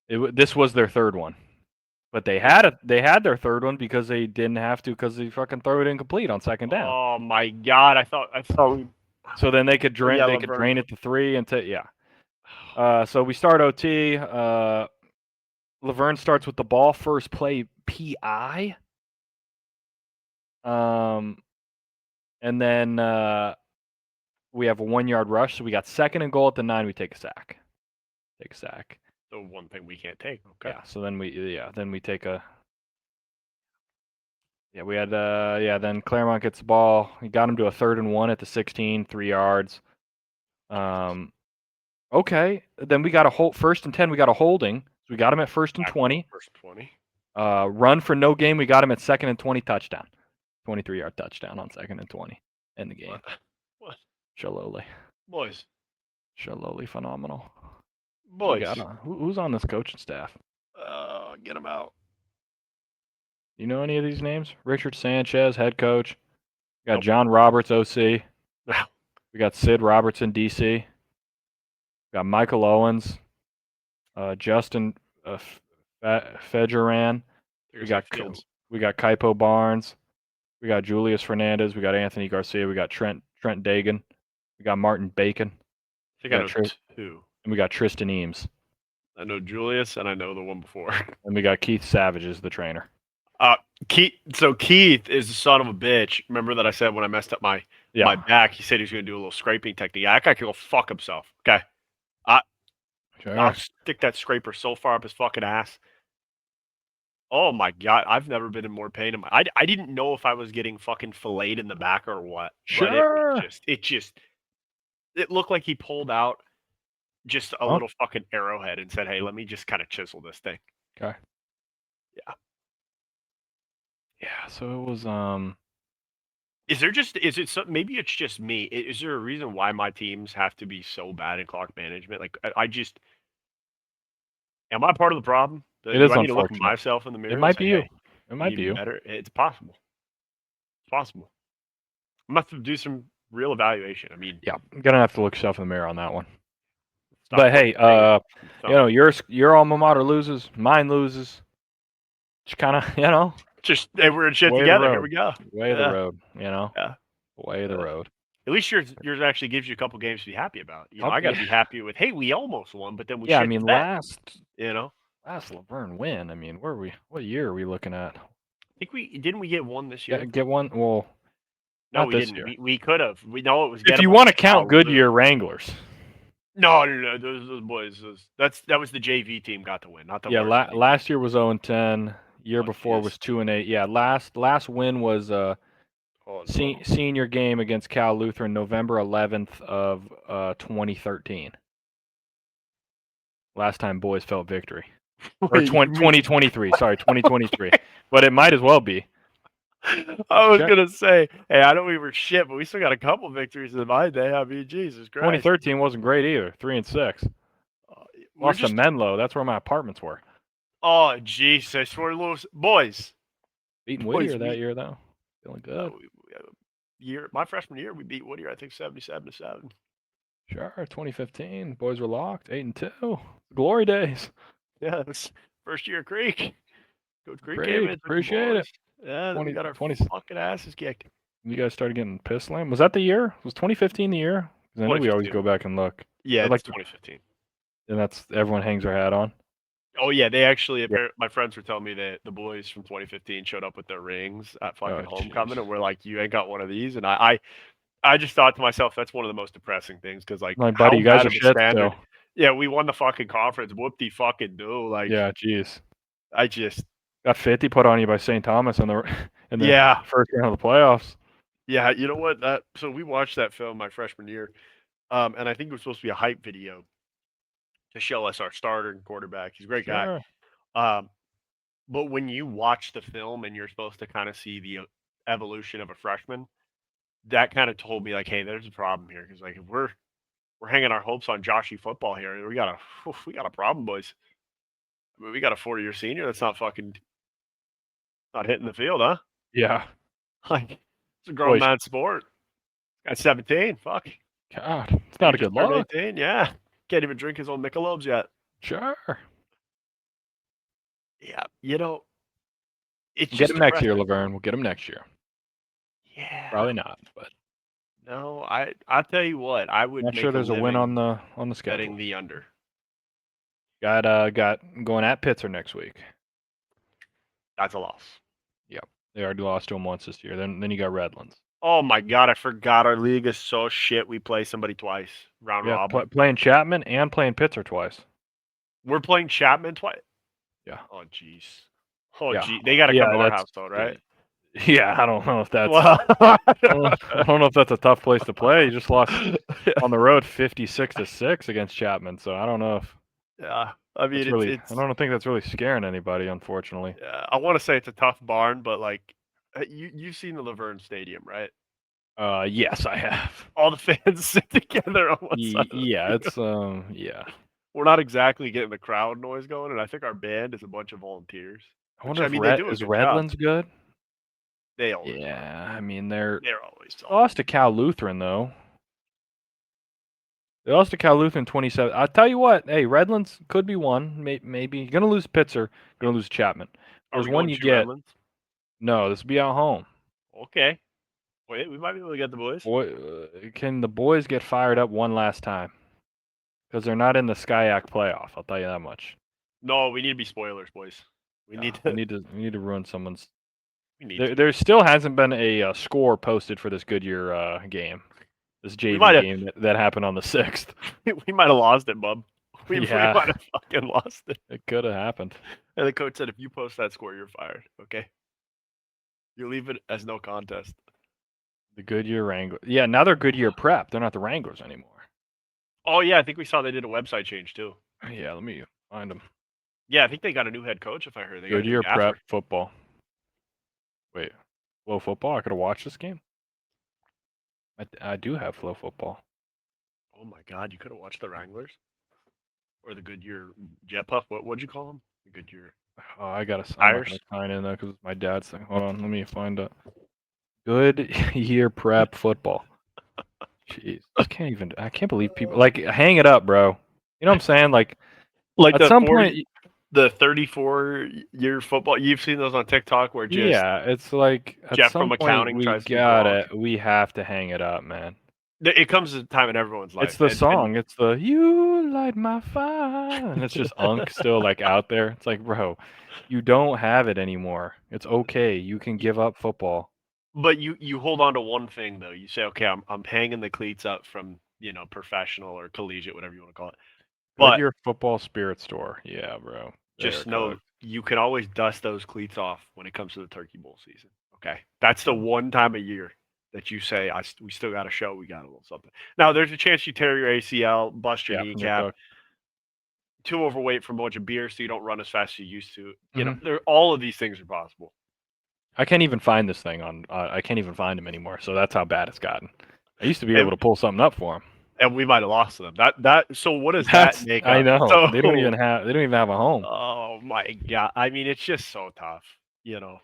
This was their 3rd one, but they had their 3rd one because they didn't have to because they fucking throw it incomplete on 2nd down. Oh my God! I thought we. So then they could drain. They could drain it to 3 and so we start OT. Laverne starts with the ball. First play PI. And then we have a 1-yard rush. So we got 2nd and goal at the 9. We take a sack. The one thing we can't take. Okay. Yeah. So then we take a. Yeah, we had then Claremont gets the ball. We got him to a 3rd and 1 at the 16, 3 yards. Okay. Then we got a 1st and 10. We got a holding. So we got him at 1st and 20. 1st and 20. Run for no game. We got him at 2nd and 20 touchdown. 23-yard touchdown on 2nd and 20 in the game. What? Shaloli. Boys. Shaloli, phenomenal. Boys. Who's on this coaching staff? Get him out. You know any of these names? Richard Sanchez, head coach. We got Nope. John Roberts, OC. Wow. We got Sid Robertson, DC. We got Michael Owens, Justin Fejeran. We got Kaipo Barnes. We got Julius Fernandez. We got Anthony Garcia. We got Trent Dagan. We got Martin Bacon. I think I know two. And we got Tristan Eames. I know Julius, and I know the one before. And we got Keith Savage as the trainer. Keith is the son of a bitch. Remember that I said when I messed up my back, he said he was going to do a little scraping technique. That guy can go fuck himself. Okay. I'll stick that scraper so far up his fucking ass. Oh my God. I've never been in more pain. I didn't know if I was getting fucking filleted in the back or what. Sure. But it looked like he pulled out just a little fucking arrowhead and said, hey, let me just kind of chisel this thing. Okay. Yeah. Yeah, so it was maybe it's just me. Is there a reason why my teams have to be so bad in clock management? Like am I part of the problem? It is I need to look at unfortunate. myself in the mirror? It might and say, be you. "Hey, It might be you. better." It's possible. It's possible. I'm gonna have to do some real evaluation. I mean, Yeah, I'm gonna have to look yourself in the mirror on that one. stop But hey, fucking your alma mater loses, mine loses. Just kind of, just hey, we're in shit way of the together. Here road. we go. Way of the road, Yeah. way of the road. At least yours actually gives you a couple games to be happy about. I got to be happy with. Hey, we almost won, but then we. Yeah, I shit mean, the bed, last Laverne win. I mean, where are we? What year are we looking at? I think we get one this year. Get one. Well, no, not we this didn't. year. We could have. We know it was. If you want to count Goodyear Wranglers. No. Those boys. That was the JV team got to win, not the. Yeah, last year was 0-10. Year before was 2-8. Yeah, last win was senior game against Cal Lutheran, November 11th of 2013. Last time boys felt victory. Or 2023. Sorry, 2023. But it might as well be. I was gonna say, hey, I know we were shit, but we still got a couple victories in my day. I mean, Jesus Christ. 2013 wasn't great either. 3-6. Lost to Menlo. That's where my apartments were. Oh, Jesus. We're losing. Boys. Beating Whittier that year, though. Feeling good. My freshman year, we beat Whittier, I think, 77-7. Sure. 2015. Boys were locked. 8-2. Glory days. Yeah, it was first year Creek. Coach Creek Great. came in. Appreciate it. Yeah, we got our fucking asses kicked. You guys started getting piss slammed. Was that the year? Was 2015 the year? Because I know we always go back and look. Yeah, it's 2015. And that's everyone hangs their hat on. Oh yeah, they actually. My friends were telling me that the boys from 2015 showed up with their rings at fucking homecoming, and we're like, "You ain't got one of these." And I just thought to myself, that's one of the most depressing things because like, my buddy, you guys are shit still. Yeah, we won the fucking conference. Whoop-de fucking do. Like, yeah, jeez. I just got 50 put on you by St. Thomas in the first round of the playoffs. Yeah, you know what? So we watched that film my freshman year, and I think it was supposed to be a hype video to show us our starter and quarterback. He's a great guy. But when you watch the film and you're supposed to kind of see the evolution of a freshman, that kind of told me like, hey, there's a problem here because like if we're hanging our hopes on Joshy football here, we got a problem, boys. I mean, we got a 4-year senior that's not hitting the field, huh? Yeah, like it's a grown man sport. Got 17. Fuck. God, it's not a good look. 18, yeah. Can't even drink his own Michelob's yet. Sure. Yeah, it's get him next year, Laverne. We'll get him next year. Yeah. Probably not, but no, I'll tell you what, I would. Not sure there's a win on the schedule. Betting the under. Got going at Pitzer next week. That's a loss. Yep, they already lost to him once this year. Then you got Redlands. Oh my God, I forgot our league is so shit. We play somebody twice round robin. Playing Chapman and playing Pitzer twice. We're playing Chapman twice. Yeah. Oh jeez. They got to come to our house though, right? Yeah, I don't know if that's. I don't know if that's a tough place to play. You just lost on the road 56-6 against Chapman, so I don't know if. Yeah, I mean, I don't think that's really scaring anybody, unfortunately. I want to say it's a tough barn, but like, you've seen the Laverne Stadium, right? Yes, I have. All the fans sit together on one side of the Yeah, field. it's yeah. We're not exactly getting the crowd noise going, and I think our band is a bunch of volunteers. I Which wonder I if mean, they do a is good job. Redlands good? They always are. Yeah, I mean they're They're always solid. lost to Cal Lutheran though. They lost to Cal Lutheran 27. I'll tell you what. Hey, Redlands could be one. Maybe you're gonna lose Pitzer. Gonna lose Chapman. Are There's we one going you to get. Redlands? No, this will be at home. Okay. Wait, we might be able to get the boys. Boy, can the boys get fired up one last time? Because they're not in the SkyAC playoff. I'll tell you that much. No, we need to be spoilers, boys. We need to ruin someone's. We need There still hasn't been a score posted for this Goodyear game. This JV game that happened on the 6th. We might have lost it, bub. We might have fucking lost it. It could have happened. And the coach said, if you post that score, you're fired. Okay. You leave it as no contest. The Goodyear Wranglers. Yeah, now they're Goodyear Prep. They're not the Wranglers anymore. Oh, yeah. I think we saw they did a website change, too. Yeah, let me find them. Yeah, I think they got a new head coach, if I heard. They got Goodyear Prep football. Wait. Flow football? I could have watched this game? I do have Flow football. Oh, my God. You could have watched the Wranglers? Or the Goodyear Jet Puff? What'd you call them? The Goodyear. Oh, I'm not going to sign in, though, because it's my dad's thing. Hold on. Let me find it. Goodyear Prep football. Jeez. I can't believe people. Like, hang it up, bro. You know what I'm saying? Like at some point. The 34-year football. You've seen those on TikTok where just. Yeah, it's like at Jeff some from point accounting tries to. We have to hang it up, man. It comes to a time in everyone's life. It's the song. It's the "You Light My Fire," and it's just Unk still like out there. It's like, bro, you don't have it anymore. It's okay. You can give up football. But you hold on to one thing though. You say, okay, I'm hanging the cleats up from professional or collegiate, whatever you want to call it. But your football spirit store, yeah, bro. Just know you can always dust those cleats off when it comes to the Turkey Bowl season. Okay, that's the one time a year that you say, we still got a show, we got a little something. Now, there's a chance you tear your ACL, bust your kneecap, too overweight from a bunch of beer, so you don't run as fast as you used to. You know, all of these things are possible. I can't even find this thing on. I can't even find him anymore. So that's how bad it's gotten. I used to be able to pull something up for him, and we might have lost them. So what does that make? I know so, they don't even have a home. Oh my God! I mean, it's just so tough. You know.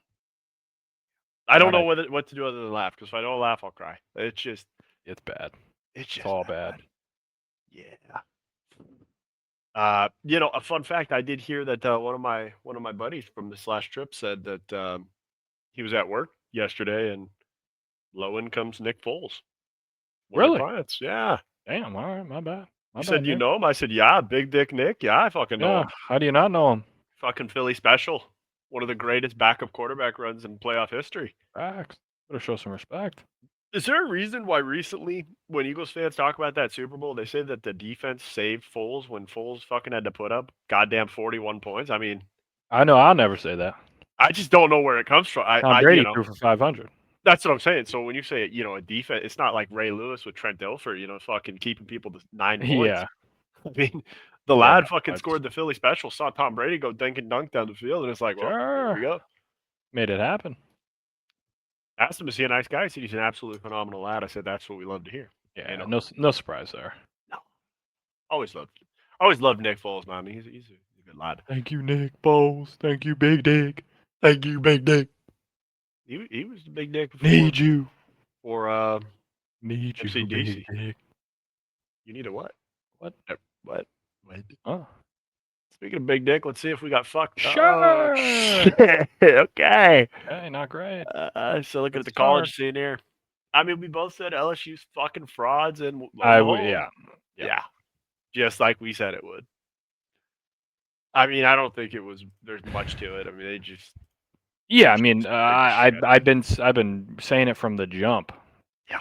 I don't know what to do other than laugh, because if I don't laugh, I'll cry. It's bad. It's just all bad. Yeah. A fun fact, I did hear that one of my buddies from this last trip said that he was at work yesterday and low income's Nick Foles. Really? Clients. Yeah. Damn. All right. My bad. You said you know him? I said, yeah, Big Dick Nick. Yeah, I fucking know him. How do you not know him? Fucking Philly special. One of the greatest backup quarterback runs in playoff history. Facts. Better show some respect. Is there a reason why recently, when Eagles fans talk about that Super Bowl, they say that the defense saved Foles when Foles fucking had to put up goddamn 41 points? I mean, I know. I'll never say that. I just don't know where it comes from. Tom Brady threw for 500. That's what I'm saying. So when you say, a defense, it's not like Ray Lewis with Trent Dilfer, fucking keeping people to 9 points. Yeah. I mean, the lad fucking scored the Philly special, saw Tom Brady go dink and dunk down the field, and it's like, well, here we go. Made it happen. Asked him, is he a nice guy? He said he's an absolutely phenomenal lad. I said, that's what we love to hear. Yeah, no surprise there. No. Always loved Nick Foles, man. He's a good lad. Thank you, Nick Foles. Thank you, Big Dick. Thank you, Big Dick. He was the Big Dick before. Need you. Or need you, Big Dick. You need a what? What? Oh. Speaking of Big Dick, let's see if we got fucked. Sure. Okay. Okay, not great. So look at the college scene here. I mean, we both said LSU's fucking frauds, and yeah. Just like we said it would. I mean, I don't think there's much to it. I mean, they just. Yeah, I mean, I've been saying it from the jump. Yeah.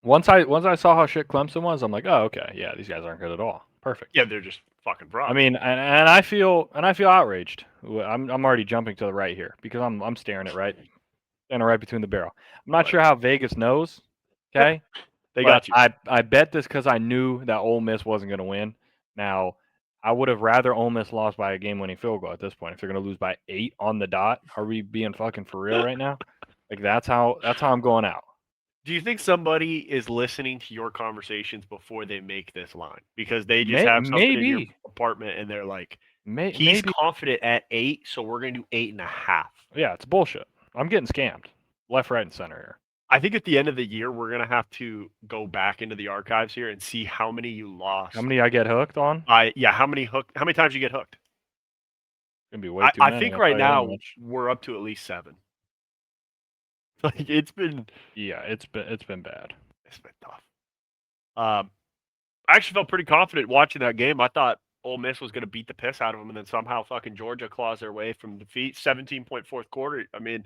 Once I saw how shit Clemson was, I'm like, oh, okay, yeah, these guys aren't good at all. Perfect. Yeah, they're just fucking frauds. I mean, and I feel outraged. I'm already jumping to the right here because I'm staring right between the barrel. I'm not sure how Vegas knows. Okay, they got you. I bet this because I knew that Ole Miss wasn't going to win. Now, I would have rather Ole Miss lost by a game-winning field goal at this point. If they're going to lose by 8 on the dot, are we being fucking for real right now? Like that's how I'm going out. Do you think somebody is listening to your conversations before they make this line? Because they just have something in your Maybe. apartment and they're like, he's Maybe. confident at 8, so we're going to do 8.5. Yeah, it's bullshit. I'm getting scammed, left, right, and center here. I think at the end of the year, we're going to have to go back into the archives here and see how many you lost. How many I get hooked on? How many times you get hooked? It's gonna be way too many. I think right now we're up to at least 7. Like it's been it's been bad. It's been tough. I actually felt pretty confident watching that game. I thought Ole Miss was going to beat the piss out of them, and then somehow fucking Georgia claws their way from defeat. 17-point fourth quarter. I mean,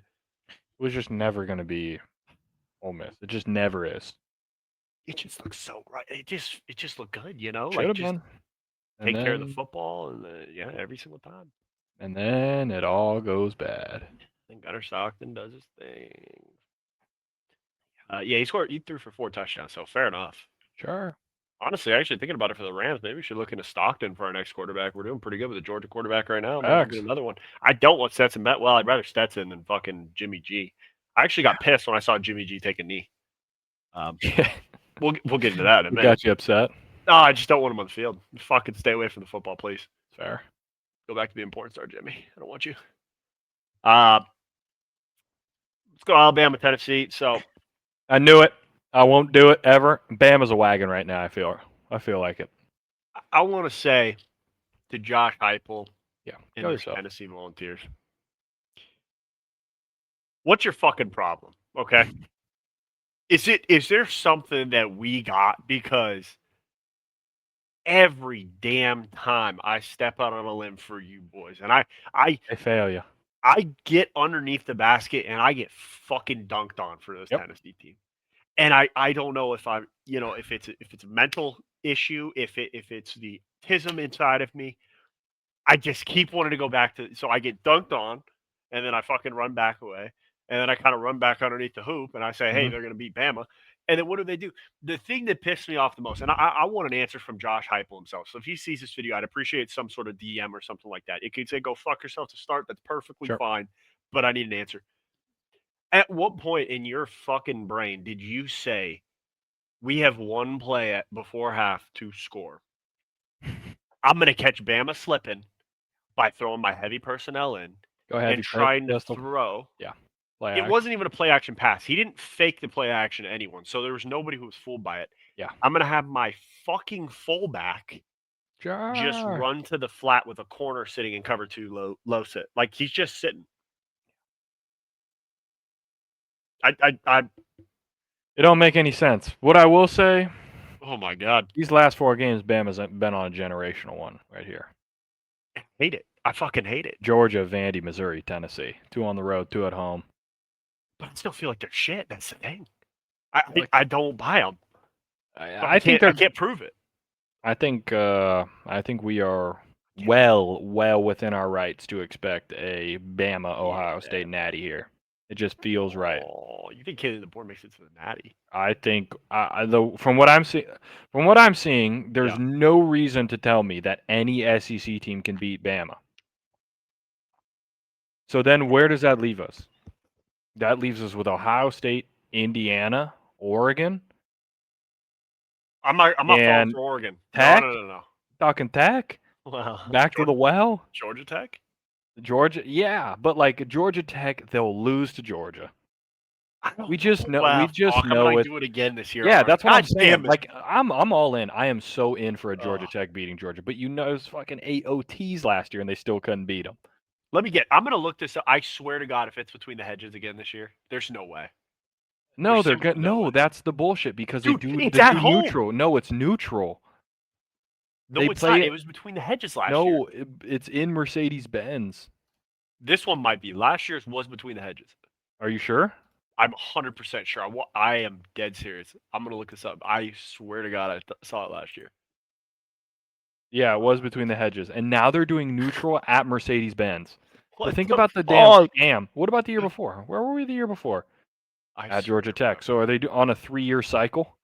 it was just never going to be Ole Miss. It just never is. It just looks so right. It just looked good, you know. Should like have just been. Take care of the football, and every single time. And then it all goes bad. And Gunnar Stockton does his thing. He threw for 4 touchdowns, so fair enough. Sure. Honestly, actually thinking about it for the Rams, maybe we should look into Stockton for our next quarterback. We're doing pretty good with the Georgia quarterback right now. Might get another one. I don't want Stetson Bennett. Well, I'd rather Stetson than fucking Jimmy G. I actually got pissed when I saw Jimmy G take a knee. We'll get into that in a minute. Got you upset? No, I just don't want him on the field. Fucking stay away from the football, please. Fair. Go back to being porn star, Jimmy. I don't want you. Let's go Alabama, Tennessee. So I knew it. I won't do it ever. Bama's a wagon right now. I feel like it. I want to say to Josh Heupel, and the Tennessee Volunteers, what's your fucking problem? Okay, is there something that we got? Because every damn time I step out on a limb for you boys, and I fail you. I get underneath the basket and I get fucking dunked on for this Tennessee team. And I don't know if I'm, if it's a mental issue, if it's the autism inside of me. I just keep wanting to go back to, so I get dunked on, and then I fucking run back away, and then I kind of run back underneath the hoop, and I say, hey, they're going to beat Bama. And then what do? The thing that pissed me off the most, and I want an answer from Josh Heupel himself. So if he sees this video, I'd appreciate some sort of DM or something like that. It could say, go fuck yourself to start. That's perfectly fine, but I need an answer. At what point in your fucking brain did you say, we have one play before half to score? I'm going to catch Bama slipping by throwing my heavy personnel in and trying to throw. It wasn't even a play action pass. He didn't fake the play action to anyone, so there was nobody who was fooled by it. I'm going to have my fucking fullback just run to the flat with a corner sitting in cover 2 low sit. Like he's just sitting. It don't make any sense. What I will say, oh my God, these last 4 games, Bama's been on a generational one right here. I hate it. I fucking hate it. Georgia, Vandy, Missouri, Tennessee. 2 on the road, 2 at home. But I still feel like they're shit. That's the thing. I don't buy them. I can't prove it. I think we are well within our rights to expect a Bama Ohio State natty here. It just feels right. Oh, you think Kenny the Board makes it to the natty? I think from what I'm seeing, there's no reason to tell me that any SEC team can beat Bama. So then where does that leave us? That leaves us with Ohio State, Indiana, Oregon. I'm not falling for Oregon. Tech? No. Talking Tech? Well, back to the well? Georgia Tech? Georgia, yeah, but like Georgia Tech, they'll lose to Georgia. We just know. We just know it. Do it again this year. Yeah, that's what I'm saying. Like I'm all in. I am so in for a Georgia Tech beating Georgia. But it was fucking 8 OTs last year, and they still couldn't beat them. I'm gonna look this up. I swear to God, if it's between the hedges again this year, there's no way. No, they're good. No, that's the bullshit because they do. It's at home. Neutral. No, it's neutral. No, it's not. It was between the hedges last year. No, it's in Mercedes-Benz. This one might be. Last year's was between the hedges. Are you sure? I'm 100% sure. I am dead serious. I'm going to look this up. I swear to God, I saw it last year. Yeah, it was between the hedges. And now they're doing neutral at Mercedes-Benz. But think about the damn scam. What about the year before? Where were we the year before? At Georgia Tech. So are they on a 3-year cycle?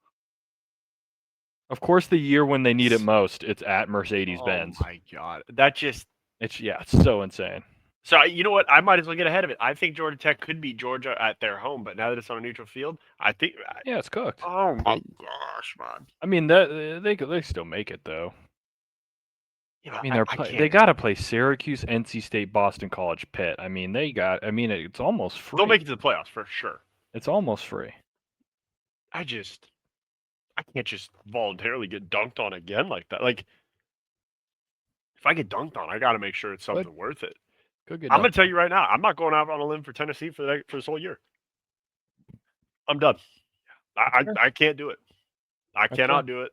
Of course, the year when they need it most, it's at Oh Mercedes-Benz. my god, that just It's so insane. so you know what? I might as well get ahead of it. I think Georgia Tech could beat Georgia at their home, but now that it's on a neutral field, I think. Yeah, it's cooked. Oh my gosh, man! I mean, they still make it though. Yeah, I mean, I they can't. got to play Syracuse, NC State, Boston College, Pitt. I mean, it's almost They'll free. make it to the playoffs for sure. It's almost free. I can't just voluntarily get dunked on again like that. Like, if I get dunked on, I got to make sure it's something worth it. Could get I'm going dunked to tell on. you right now, I'm not going out on a limb for Tennessee for this whole year. I'm done. I can't do it. I That's fair. cannot do it.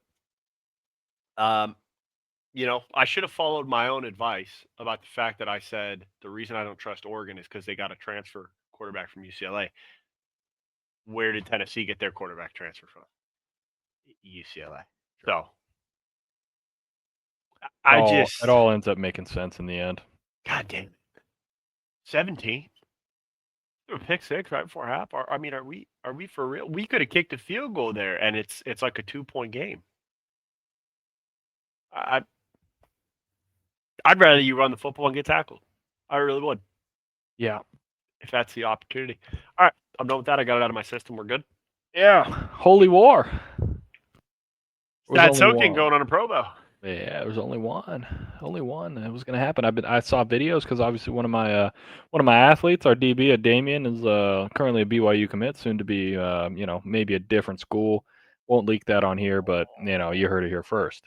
I should have followed my own advice about the fact that I said the reason I don't trust Oregon is because they got a transfer quarterback from UCLA. Where did Tennessee get their quarterback transfer from? UCLA. So It all ends up making sense in the end. God damn it. 17. Pick six right before half. I mean, are we for real? We could have kicked a field goal there, and it's like a 2-point game. I'd rather you run the football and get tackled. I really would. Yeah. If that's the opportunity. All right, I'm done with that. I got it out of my system. We're good. Yeah. Holy war. That's soaking going on a Pro Bowl. Yeah, there was only one. Only one. It was going to happen. I saw videos because obviously one of my athletes, our DB, Damien, is currently a BYU commit, soon to be maybe a different school. Won't leak that on here, but you heard it here first.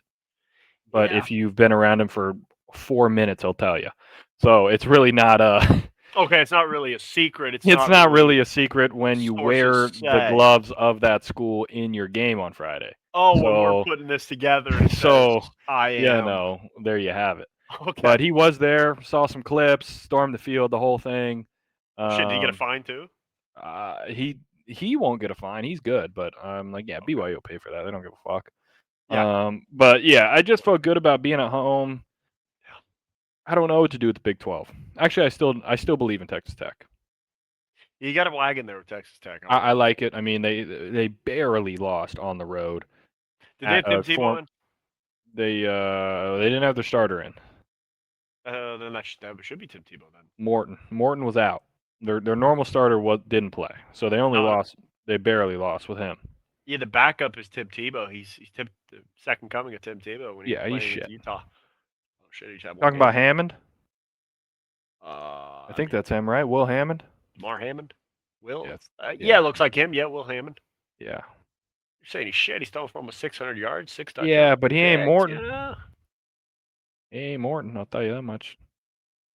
But if you've been around him for 4 minutes, he'll tell you. So it's really not okay, it's not really a secret. It's not really a secret when you wear the gloves of that school in your game on Friday. Oh, when we're putting this together, it says, I am. There you have it. Okay. But he was there, saw some clips, stormed the field, the whole thing. Shit, did he get a fine too? He won't get a fine. He's good, but I'm like, yeah, BYU will pay for that. They don't give a fuck. Yeah. But yeah, I just felt good about being at home. I don't know what to do with the Big 12. Actually, I still believe in Texas Tech. You got a wagon there with Texas Tech. I like it. I mean, they barely lost on the road. Did they have Tim Tebow in? They didn't have their starter in. Then that should be Tim Tebow then. Morton was out. Their normal starter didn't play, so they only lost. They barely lost with him. Yeah, the backup is Tim Tebow. He's the second coming of Tim Tebow when he's playing with Utah. Oh shit, he's had one Talking about Hammond. I think that's him, right? Will Hammond. Mar Hammond. Will. Yeah, it looks like him. Yeah, Will Hammond. Yeah. You're saying he's shit. He's throwing for almost 600 yards, 6 touchdowns. Yeah, but he ain't Morton. Yeah. He ain't Morton. I'll tell you that much.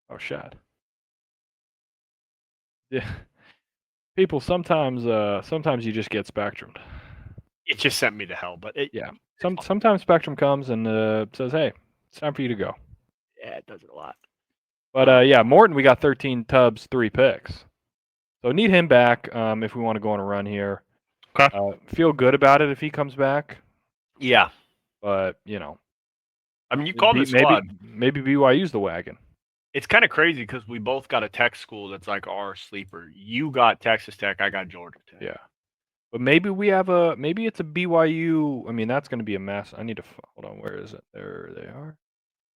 Oh, shot. Yeah. People sometimes you just get spectrumed. It just sent me to hell, but sometimes Spectrum comes and says, "Hey, it's time for you to go." Yeah, it does it a lot. But yeah, Morton, we got 13 tubs, 3 picks. So need him back if we want to go on a run here. Okay. Feel good about it if he comes back. Yeah. But, I mean, you called the squad. Maybe BYU's the wagon. It's kind of crazy because we both got a Tech school that's like our sleeper. You got Texas Tech. I got Georgia Tech. Yeah. But maybe maybe it's a BYU. I mean, that's going to be a mess. I need to hold on. Where is it? There they are.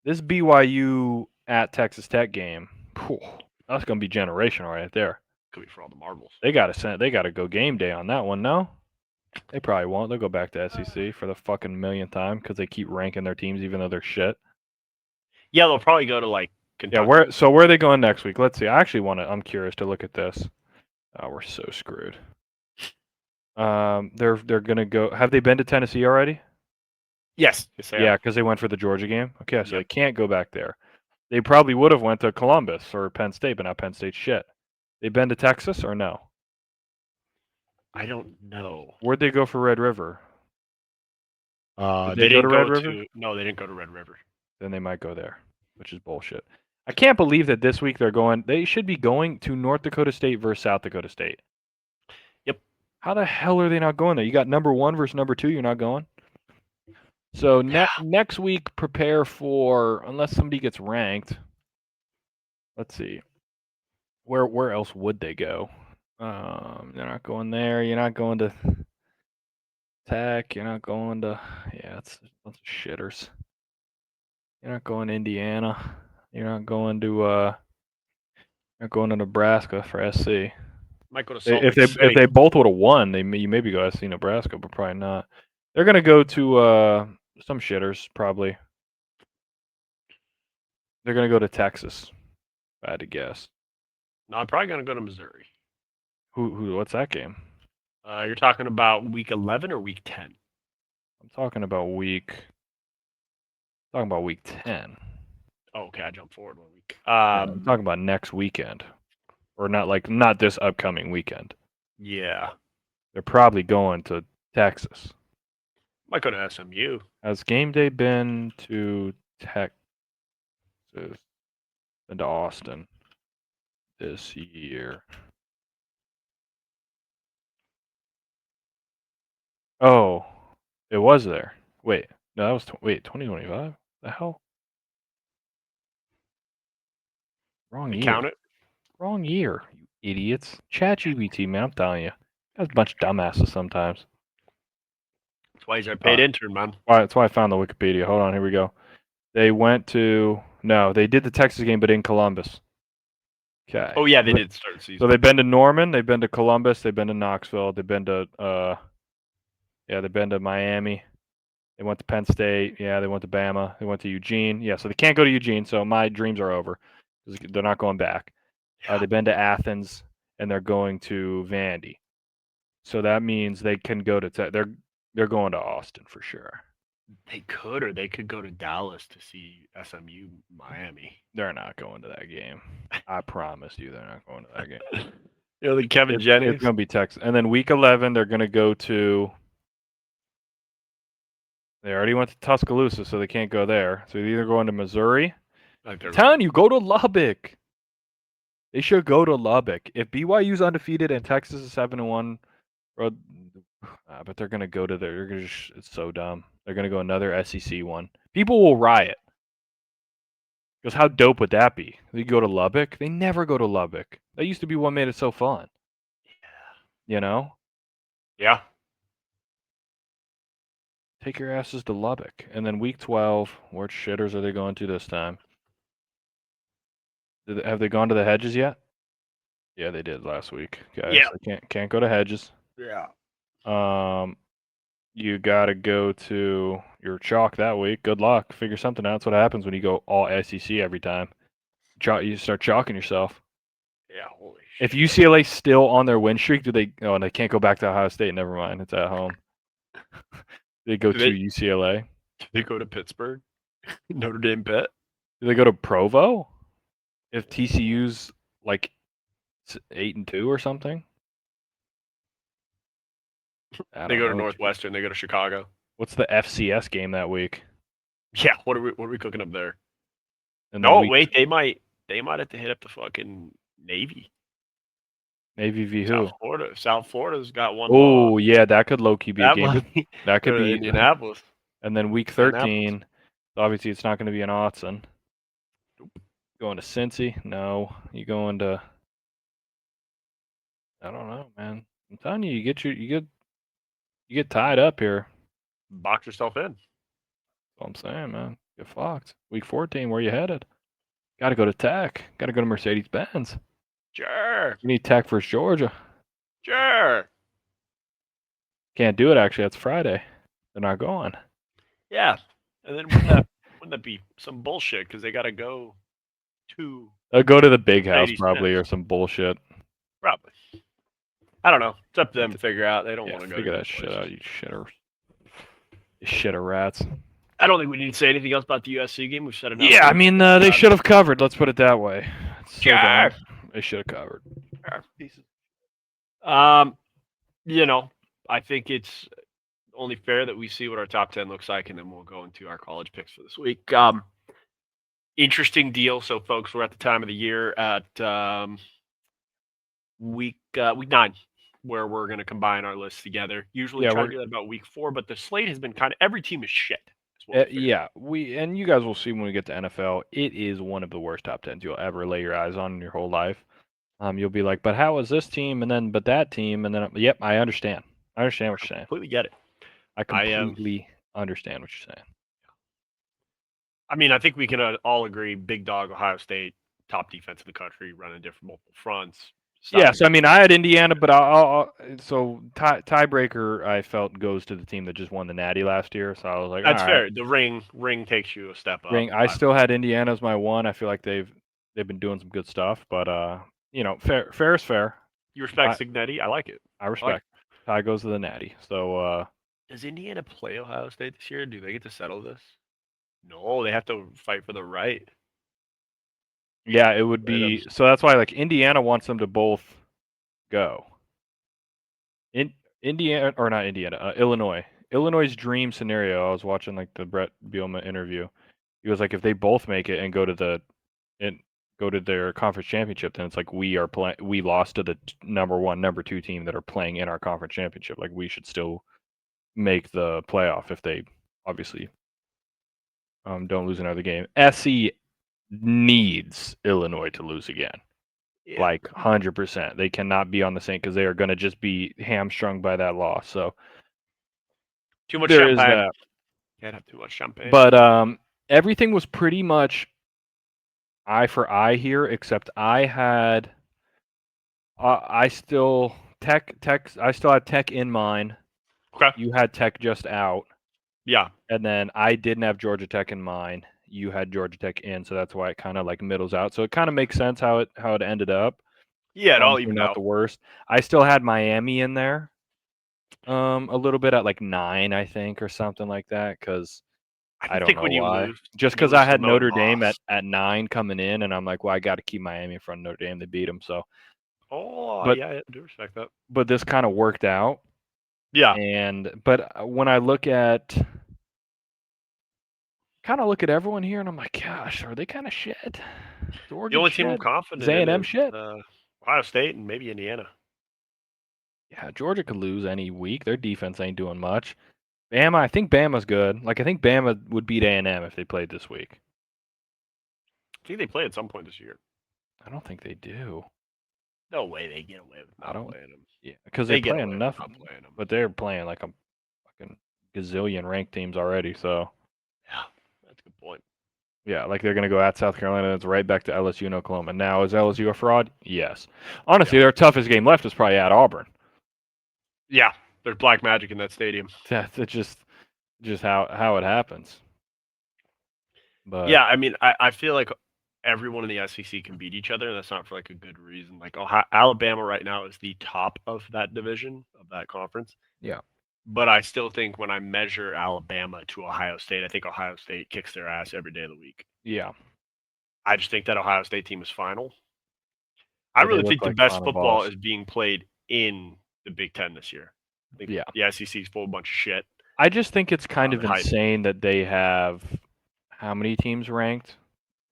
This BYU at Texas Tech game. That's going to be generational right there. Could be for all the marbles. They got to go game day on that one. No, they probably won't. They'll go back to SEC for the fucking millionth time because they keep ranking their teams even though they're shit. Yeah, they'll probably go to like Kentucky. Yeah, where are they going next week? Let's see. I actually I'm curious to look at this. Oh, we're so screwed. They're gonna go. Have they been to Tennessee already? Yes. Yeah, because they went for the Georgia game. Okay, so they can't go back there. They probably would have went to Columbus or Penn State, but now Penn State's shit. They been to Texas or no? I don't know. Where'd they go for Red River? They didn't go to Red River. No, they didn't go to Red River. Then they might go there, which is bullshit. I can't believe that this week they should be going to North Dakota State versus South Dakota State. Yep. How the hell are they not going there? You got number 1 versus number 2. You're not going. So next week, prepare for, unless somebody gets ranked. Let's see. Where else would they go? They're not going there. You're not going to Tech. You're not going to. Yeah, it's a bunch of shitters. You're not going to Indiana. You're not going to. You're going to Nebraska for SC. Might go to They, Salt if Lake they if City. they both would have won, you maybe go SC Nebraska, but probably not. They're gonna go to some shitters probably. They're gonna go to Texas. If I had to guess. No, I'm probably gonna go to Missouri. Who? What's that game? You're talking about week 11 or week 10? I'm talking about week. Talking about week 10. Oh, okay, I jumped forward 1 week. I'm talking about next weekend, or not this upcoming weekend. Yeah, They're probably going to Texas. might go to SMU. Has game day been to Texas? Been to Austin this year? Oh, it was there. Wait, no, that was 2025. The hell? Wrong They year. count it. Wrong year. You idiots. ChatGPT, man, I'm telling you, that's a bunch of dumbasses sometimes. That's why he's our paid intern, man. That's why I found the Wikipedia. Hold on, here we go. They went to they did the Texas game, but in Columbus. Okay. Oh yeah, they did start the season. So they've been to Norman, they've been to Columbus, they've been to Knoxville, they've been to they've been to Miami. They went to Penn State. Yeah, they went to Bama. They went to Eugene. Yeah, so they can't go to Eugene. So my dreams are over. They're not going back. Yeah. They've been to Athens, and they're going to Vandy. So that means they can go to they're going to Austin for sure. They could, or they could go to Dallas to see SMU Miami. They're not going to that game. I promise you, they're not going to that game. You know, the Kevin Jennings. It's going to be Texas. And then week 11, they're going to go to. They already went to Tuscaloosa, so they can't go there. So they're either going to Missouri. I'm telling you, go to Lubbock. They should go to Lubbock. If BYU's undefeated and Texas is 7-1, but they're gonna go to their. It's so dumb. They're gonna go another SEC one. People will riot. Because how dope would that be? They go to Lubbock. They never go to Lubbock. That used to be what made it so fun. Yeah. You know. Yeah. Take your asses to Lubbock, and then week 12. What shitters are they going to this time? Have they gone to the Hedges yet? Yeah, they did last week. Okay, yeah. So can't go to Hedges. Yeah. You gotta go to your chalk that week. Good luck. Figure something out. That's what happens when you go all SEC every time. You start chalking yourself. Yeah, holy shit. If UCLA's still on their win streak, do they? Oh, and they can't go back to Ohio State. Never mind. It's at home. They go to UCLA. Do they go to Pittsburgh? Notre Dame Pitt? Do they go to Provo? If TCU's like 8-2 or something. They go to Northwestern. They go to Chicago. What's the FCS game that week? Yeah, what are we cooking up there? And wait, they might have to hit up the fucking Navy. Navy v who? South Florida's got one. Oh yeah, that could low key be a game. That could be Indianapolis. And then week 13, obviously it's not going to be an Autzen. Nope. Going to Cincy? No. You going to? I don't know, man. I'm telling you, you get tied up here. Box yourself in. That's what I'm saying, man. Get fucked. Week 14, where you headed? Got to go to Tech. Got to go to Mercedes-Benz. Sure. You need Tech versus Georgia. Sure. Can't do it, actually. That's Friday. They're not going. Yeah. And then wouldn't that be some bullshit? Because they got to go to... They'll go to the big house, probably, or some bullshit. Probably. I don't know. It's up to them to figure out. They don't want to go. Figure that shit out, you shitter. You shitter rats. I don't think we need to say anything else about the USC game. We've said enough. Yeah, I mean, they should have covered. Let's put it that way. Sure. They should have covered. Sure. You know, I think it's only fair that we see what our top 10 looks like, and then we'll go into our college picks for this week. Interesting deal. So, folks, we're at the time of the year at week 9, where we're going to combine our lists together. Usually try to do that about week 4, but the slate has been every team is shit. And you guys will see when we get to NFL. It is one of the worst top 10s you'll ever lay your eyes on in your whole life. You'll be like, but how is this team? And then, but that team? And then, yep, I understand. I understand what you're saying. Completely get it. I completely understand what you're saying. I mean, I think we can all agree, big dog Ohio State, top defense in the country, running different multiple fronts. Yeah, so I mean, I had Indiana, but so tiebreaker I felt goes to the team that just won the Natty last year. So I was like, That's all right. fair. The ring takes you a step up. I still had Indiana as my one. I feel like they've been doing some good stuff, but fair is fair. You respect Signetti? I like it. I respect. Tie goes to the Natty. So does Indiana play Ohio State this year? Do they get to settle this? No, they have to fight for the right. Yeah, it would be. So that's why like Indiana wants them to both go. Indiana or not Indiana, Illinois. Illinois' dream scenario. I was watching like the Brett Bielema interview. He was like, if they both make it and go to their conference championship, then it's like we lost to the number 1, number 2 team that are playing in our conference championship. Like we should still make the playoff if they obviously don't lose another game. SC needs Illinois to lose again. Yeah. Like 100%. They cannot be on the same because they are going to just be hamstrung by that loss. So too much champagne. Can't have too much champagne. But everything was pretty much eye for eye here, except I had I still had Tech in mine. Okay. You had Tech just out. Yeah. And then I didn't have Georgia Tech in mine. You had Georgia Tech in, so that's why it kind of like middles out. So it kind of makes sense how it ended up. Yeah, it all evened out. Not the worst. I still had Miami in there, a little bit at like 9, I think, or something like that, because I don't know why. Just because I had Notre Dame at 9 coming in, and I'm like, well, I got to keep Miami in front of Notre Dame. They beat them, so. Yeah, I do respect that. But this kind of worked out. Yeah. But when I look at everyone here, and I'm like, gosh, are they kind of shit? The only team I'm confident in A&M shit. Ohio State and maybe Indiana. Yeah, Georgia could lose any week. Their defense ain't doing much. Bama, I think Bama's good. Like, I think Bama would beat A&M if they played this week. I think they play at some point this year. I don't think they do. No way they get away with not playing them. Yeah, because they're playing enough. But they're playing like a fucking gazillion ranked teams already, so. Yeah, that's a good point. Yeah, like they're going to go at South Carolina, and it's right back to LSU and Oklahoma. Now, is LSU a fraud? Yes. Honestly, their toughest game left is probably at Auburn. Yeah, there's black magic in that stadium. That's just how it happens. But yeah, I mean, I feel like everyone in the SEC can beat each other, and that's not for like a good reason. Like Alabama right now is the top of that division, of that conference. Yeah. But I still think when I measure Alabama to Ohio State, I think Ohio State kicks their ass every day of the week. Yeah. I just think that Ohio State team is final. I really think the best football is being played in the Big Ten this year. I think the SEC is full of a bunch of shit. I just think it's kind of insane that they have how many teams ranked?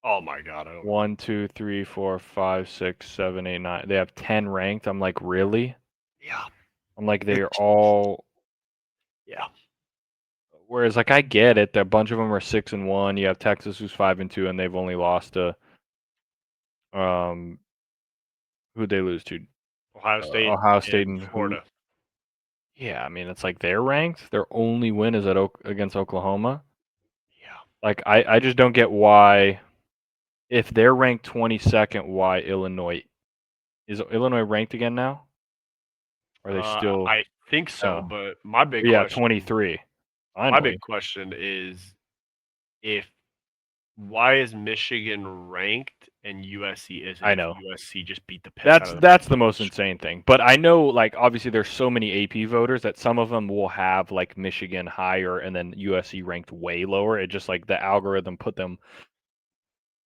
Oh my god! I don't 1, 2, 3, 4, 5, 6, 7, 8, 9. They have 10 ranked. I'm like, really? Yeah. I'm like, they're all. Yeah. Whereas, like, I get it. A bunch of them are 6-1. You have Texas, who's 5-2, and they've only lost to. Who'd they lose to? Ohio State and Florida. Yeah, I mean, it's like they're ranked. Their only win is against Oklahoma. Yeah. Like, I just don't get why, if they're ranked 22nd, why Illinois. Is Illinois ranked again now? Or are they still? I think so, but my big question. Yeah, 23. Finally. My big question is, why is Michigan ranked and USC isn't? I know. USC just beat the piss out of them. That's the most insane thing. But I know, like, obviously there's so many AP voters that some of them will have, like, Michigan higher and then USC ranked way lower. It just, like, the algorithm put them,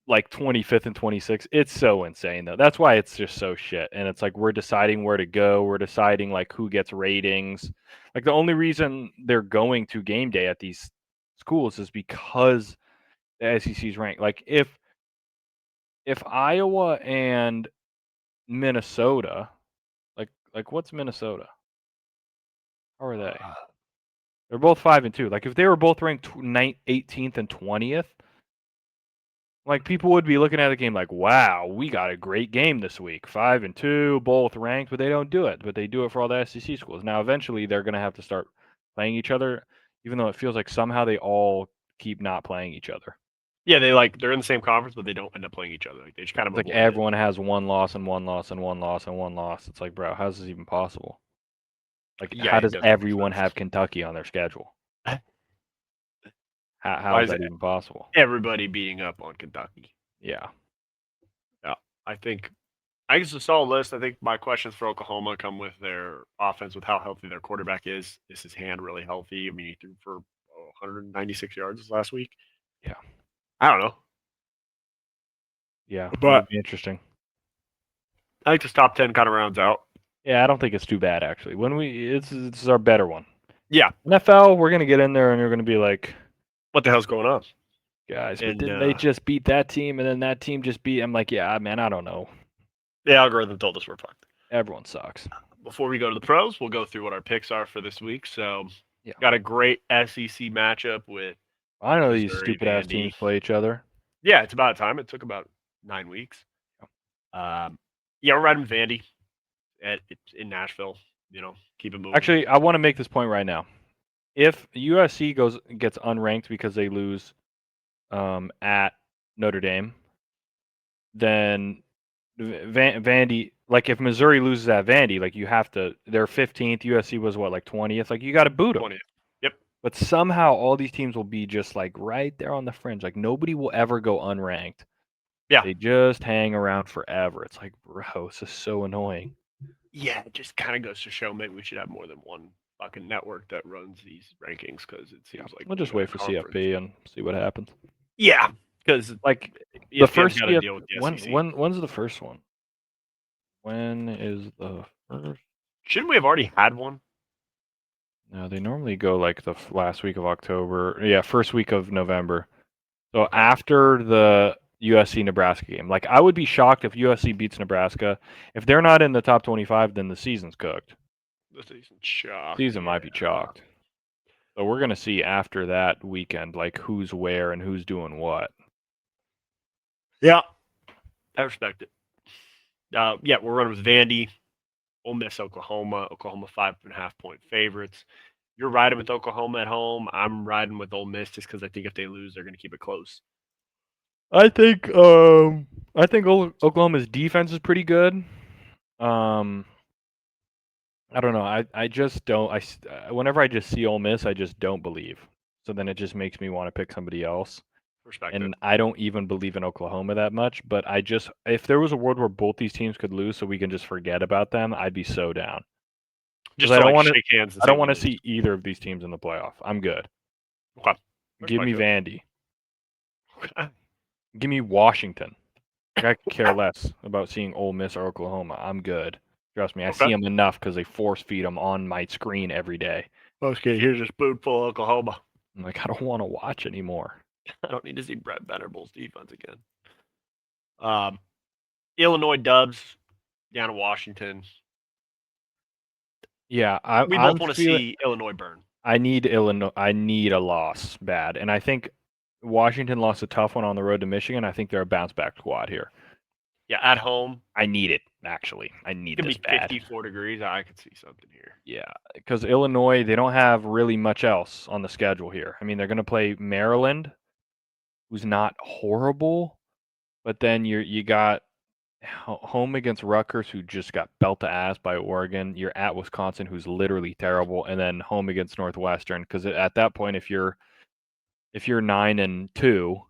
like, 25th and 26th. It's so insane, though. That's why it's just so shit. And it's like we're deciding where to go. We're deciding, like, who gets ratings. Like, the only reason they're going to game day at these schools is because the SEC's ranked. Like, if Iowa and Minnesota, like what's Minnesota? How are they? They're both 5-2. Like, if they were both ranked 18th and 20th, like, people would be looking at the game like, wow, we got a great game this week. 5-2, both ranked, but they don't do it. But they do it for all the SEC schools. Now, eventually, they're going to have to start playing each other, even though it feels like somehow they all keep not playing each other. Yeah, they're in the same conference, but they don't end up playing each other. Like they just kind of It's like avoid everyone has one loss and one loss and one loss and one loss. It's like, bro, how's this even possible? Like, Yeah, how it does doesn't make everyone sense. have Kentucky on their schedule? How Why is is that even possible? everybody beating up on Kentucky? Yeah. Yeah, I think it's a solid list. I think my questions for Oklahoma come with their offense, with how healthy their quarterback is. Is his hand really healthy? I mean, he threw for 196 yards this last week. Yeah. I don't know, Yeah. but It'll be interesting. I think this top 10 kind of rounds out. Yeah, I don't think it's too bad actually. It's our better one. Yeah, NFL, we're gonna get in there and you're gonna be like, what the hell's going on, guys? But and didn't they just beat that team and then that team just beat? I'm like, yeah, man, I don't know. the algorithm told us we're fucked. Everyone sucks. Before we go to the pros, we'll go through what our picks are for this week. So, Yeah. got a great SEC matchup with I know these Missouri, stupid ass Vandy. teams play each other. Yeah, it's about time. It took about 9 weeks. Yeah, we're riding with Vandy. It's in Nashville. You know, keep it moving. Actually, I want to make this point right now. If USC gets unranked because they lose at Notre Dame, then Vandy, like if Missouri loses at Vandy, like you have to, they're 15th, USC was what, like 20th, like you got to boot them. 20th. Yep. But somehow all these teams will be just like right there on the fringe. Like nobody will ever go unranked. Yeah. They just hang around forever. It's like, bro, this is so annoying. Yeah, it just kind of goes to show maybe we should have more than one fucking network that runs these rankings, because it seems like we'll just wait for CFP and see what happens. Yeah, because like the first got to deal with the SEC. When's the first one? When is the first? Shouldn't we have already had one? No, they normally go like the last week of October. Yeah, first week of November. So after the USC Nebraska game, like I would be shocked if USC beats Nebraska. If they're not in the top 25, then the season's cooked. The season's chalked. Season might be chalked. So we're gonna see after that weekend, like who's where and who's doing what. Yeah, I respect it. Yeah, we're running with Vandy, Ole Miss, Oklahoma. Oklahoma 5.5 point favorites. You're riding with Oklahoma at home. I'm riding with Ole Miss just because I think if they lose, they're going to keep it close. I think Oklahoma's defense is pretty good. I don't know. I just don't. Whenever I just see Ole Miss, I just don't believe. So then it just makes me want to pick somebody else. Perspective. And I don't even believe in Oklahoma that much. But if there was a world where both these teams could lose, so we can just forget about them, I'd be so down. Just I don't want to shake hands. I don't want to see either of these teams in the playoff. I'm good. Okay. Give me Vandy. Give me Washington. I could care less about seeing Ole Miss or Oklahoma. I'm good. Trust me, I see them enough because they force feed them on my screen every day. Okay, here's a spoonful of Oklahoma. I'm like, I don't want to watch anymore. I don't need to see Brett Venables' defense again. Illinois Dubs down in Washington. Yeah, we both want to see Illinois burn. I need Illinois. I need a loss bad, and I think Washington lost a tough one on the road to Michigan. I think they're a bounce back squad here. Yeah, at home. I need it, actually. I need this bad. 54 degrees. I could see something here. Yeah, because Illinois, they don't have really much else on the schedule here. I mean, they're going to play Maryland, who's not horrible, but then you got home against Rutgers, who just got belt to ass by Oregon. You're at Wisconsin, who's literally terrible, and then home against Northwestern. Because at that point, if you're 9-2,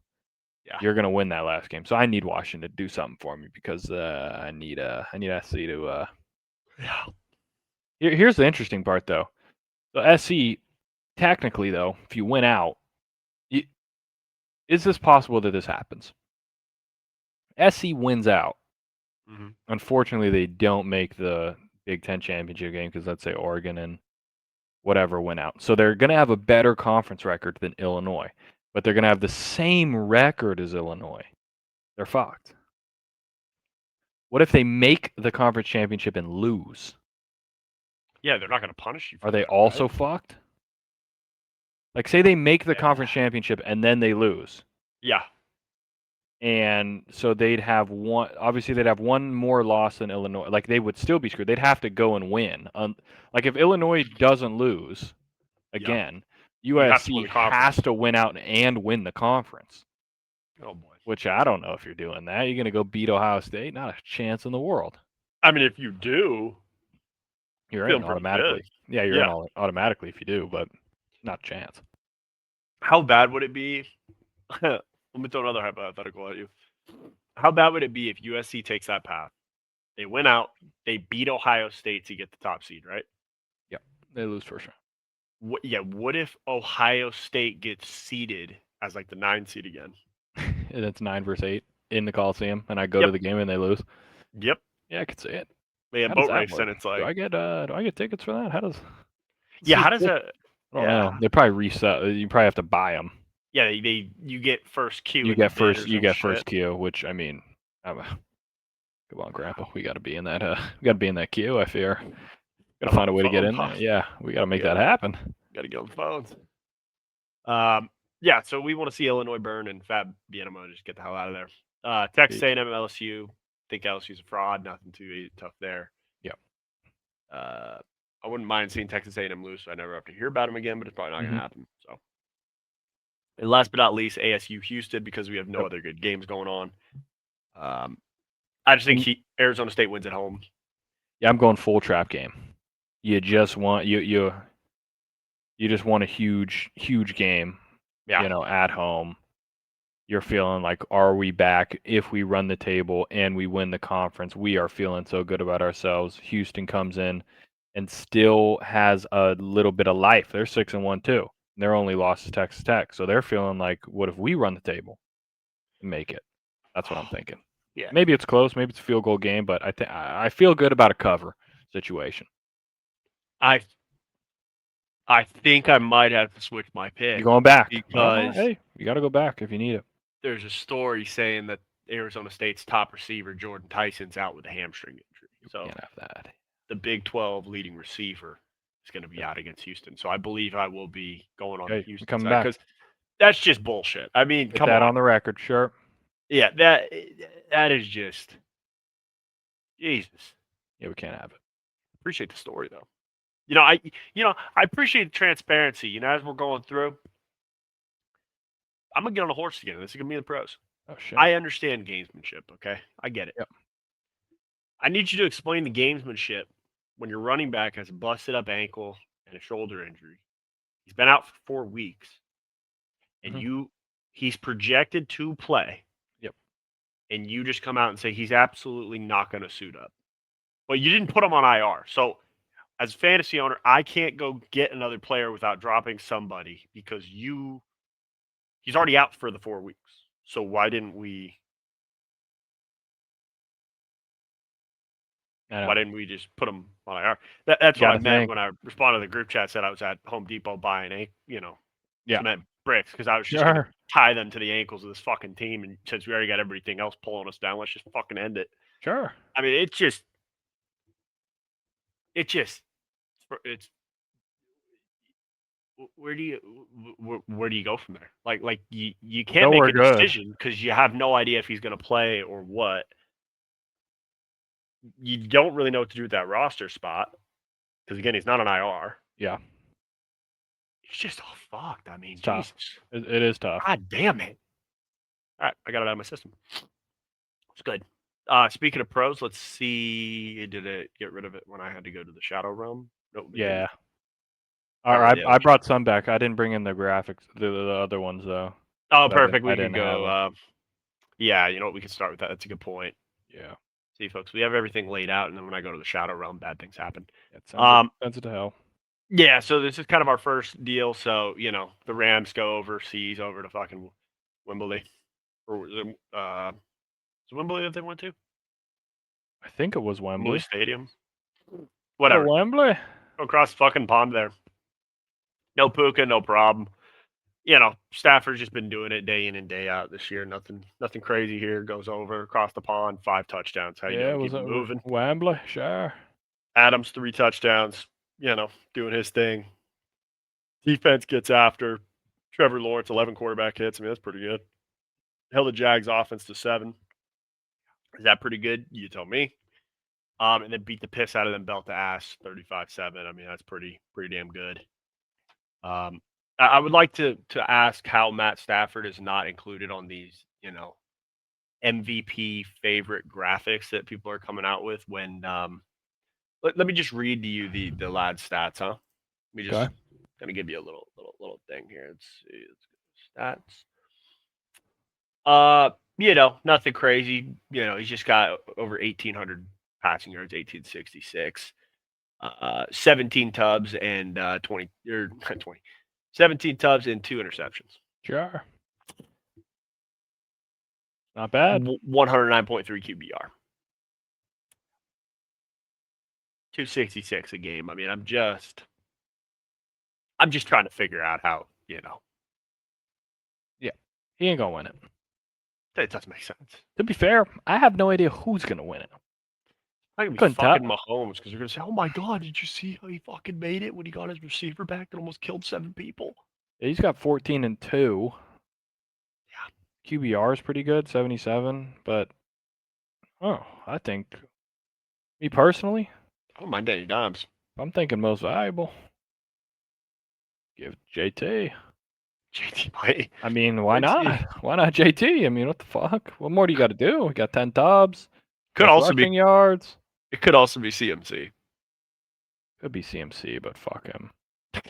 you're gonna win that last game. So I need Washington to do something for me because I need SC to. Yeah. Here's the interesting part, though. So SC, technically, though, if you win out, is this possible that this happens? SC wins out. Mm-hmm. Unfortunately, they don't make the Big Ten championship game because let's say Oregon and whatever went out. So they're going to have a better conference record than Illinois, but they're going to have the same record as Illinois. They're fucked. What if they make the conference championship and lose? Yeah, they're not going to punish you for Are they also fucked? Like, say they make the conference championship and then they lose. Yeah. And so they'd have obviously they'd have one more loss than Illinois. Like, they would still be screwed. They'd have to go and win. Like, if Illinois doesn't lose, again. You have to win USC the conference. has to win out and win the conference. Oh boy. Which I don't know if you're doing that. You're gonna go beat Ohio State? Not a chance in the world. I mean, if you do, you're feeling in pretty automatically. good. Yeah, you're in automatically if you do, but not a chance. How bad would it be? Let me throw another hypothetical at you. How bad would it be if USC takes that path? They win out, they beat Ohio State to get the top seed, right? Yep, they lose for sure. What if Ohio State gets seeded as like the 9 seed again? And it's 9 versus 8 in the Coliseum, and I go to the game and they lose. Yep. Yeah, I could see it. They have boat race, and it's like, do I get tickets for that? How does? how does that? I don't know. They probably resell. You probably have to buy them. Yeah, you get first queue. You get first queue, which I mean, come on, Grandpa, we got to be in that. We got to be in that queue. I fear. Got to find a way to get in there. Yeah, we got to make that happen. Got to get on the phones. Yeah, so we want to see Illinois burn and Fab Bienema just get the hell out of there. Texas A&M, LSU. Think LSU's a fraud. Nothing too tough there. Yep. I wouldn't mind seeing Texas A&M lose, so I never have to hear about them again. But it's probably not going to happen. So, and last but not least, ASU Houston, because we have no other good games going on. I just think Arizona State wins at home. Yeah, I'm going full trap game. You just want you just want a huge game. Yeah. At home. You're feeling like, are we back? If we run the table and we win the conference, we are feeling so good about ourselves. Houston comes in and still has a little bit of life. They're 6-1 too. Their only loss is Texas Tech, so they're feeling like, what if we run the table and make it? That's what I'm thinking. Yeah. Maybe it's close. Maybe it's a field goal game, but I feel good about a cover situation. I think I might have to switch my pick. You're going back because hey, you got to go back if you need it. There's a story saying that Arizona State's top receiver Jordan Tyson's out with a hamstring injury. So can't have that. The Big 12 leading receiver is going to be out against Houston. So I believe I will be going on the Houston side because that's just bullshit. I mean, come on the record, sure. Yeah, that is just Jesus. Yeah, we can't have it. Appreciate the story though. I appreciate the transparency. As we're going through, I'm gonna get on a horse again. This is gonna be the pros. Oh shit. I understand gamesmanship. Okay, I get it. Yep. I need you to explain the gamesmanship when your running back has a busted up ankle and a shoulder injury. He's been out for 4 weeks, and he's projected to play. Yep. And you just come out and say he's absolutely not going to suit up. But you didn't put him on IR. So as a fantasy owner, I can't go get another player without dropping somebody because he's already out for the 4 weeks. So why didn't we just put him on IR? That's what I meant when I responded to the group chat, said I was at Home Depot buying cement bricks because I was just going to tie them to the ankles of this fucking team. And since we already got everything else pulling us down, let's just fucking end it. Sure. I mean, it's where do you go from there? Like you can't make a decision because you have no idea if he's going to play or what. You don't really know what to do with that roster spot because again, he's not an IR. Yeah, it's just all fucked. I mean, Jesus, it is tough. God damn it! All right, I got it out of my system. It's good. Speaking of pros, let's see. Did it get rid of it when I had to go to the Shadow Realm? Nope. Yeah. All right, I brought some back. I didn't bring in the graphics, the other ones though. Oh, perfect. We can go. Yeah, you know what? We can start with that. That's a good point. Yeah. See, folks, we have everything laid out, and then when I go to the Shadow Realm, bad things happen. It sounds expensive to hell. Yeah, so this is kind of our first deal. So the Rams go overseas over to fucking Wembley, or was it Wembley that they went to? I think it was Wembley Stadium. Whatever. Wembley. Go across the fucking pond there. No Puka, no problem. Stafford's just been doing it day in and day out this year. Nothing crazy here. Goes over across the pond, 5 touchdowns. How you doing? Keep moving. Wembley, sure. Adams 3 touchdowns. Doing his thing. Defense gets after. Trevor Lawrence 11 quarterback hits. I mean, that's pretty good. Held the Jags offense to 7. Is that pretty good? You tell me. And then beat the piss out of them, belt to ass 35-7. I mean, that's pretty damn good. I would like to ask how Matt Stafford is not included on these, MVP favorite graphics that people are coming out with when let me just read to you the lad stats, huh? Let me just Okay. gonna give you a little thing here. Let's see. Let's go to stats. Nothing crazy. He's just got over 1,800 passing yards, 1,866. 17 tubs and 20 or not 20, 17 tubs and 2 interceptions. Sure. Not bad. 109.3 QBR. 266 a game. I mean, I'm just trying to figure out how, Yeah. He ain't gonna win it. That doesn't make sense. To be fair, I have no idea who's gonna win it. I can be Couldn't fucking tell. Mahomes because they're gonna say, "Oh my god, did you see how he fucking made it when he got his receiver back that almost killed 7 people?" He's got 14 and 2. Yeah. QBR is pretty good, 77. But I think me personally, I don't mind Danny Dimes. I'm thinking most valuable. Give JT. JT might. I mean, why Let's not? see. Why not JT? I mean, what the fuck? What more do you got to do? You got 10 tubs. Could Plus also be. rushing yards. It could also be CMC. Could be CMC, but fuck him.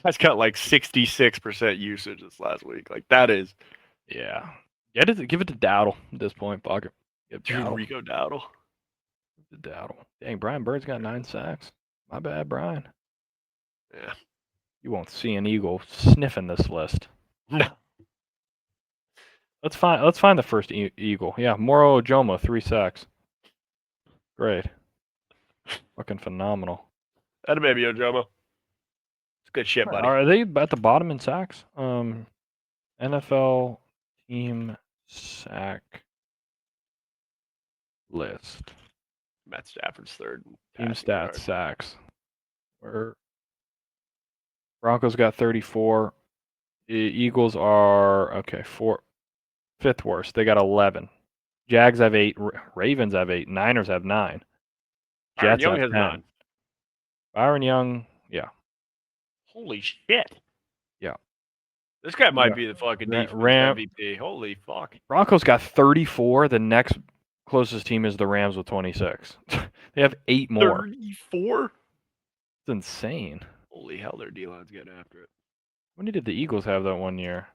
That's got like 66% usage this last week. Like that is. Yeah. Give it to Dowdle at this point. Fuck it. Give Dowdle. Rico Dowdle. The Dowdle. Dang, Brian Bird's got 9 sacks. My bad, Brian. Yeah. You won't see an Eagle sniffing this list. No. Let's find the first Eagle. Yeah, Moro Ojoma, 3 sacks. Great. Fucking phenomenal. That a baby Ojomo. It's good shit, buddy. Are they at the bottom in sacks? NFL team sack list. Matt Stafford's third. Team stats, sacks. Where Broncos got 34. Eagles are fifth worst. They got 11. Jags have 8. Ravens have 8. Niners have 9. Byron Jets Young have has 10. 9. Byron Young, yeah. Holy shit. Yeah. This guy might be the fucking defense MVP. Holy fuck. Broncos got 34. The next closest team is the Rams with 26. They have 8 more. 34? It's insane. Holy hell, their D-line's getting after it. When did the Eagles have that one year?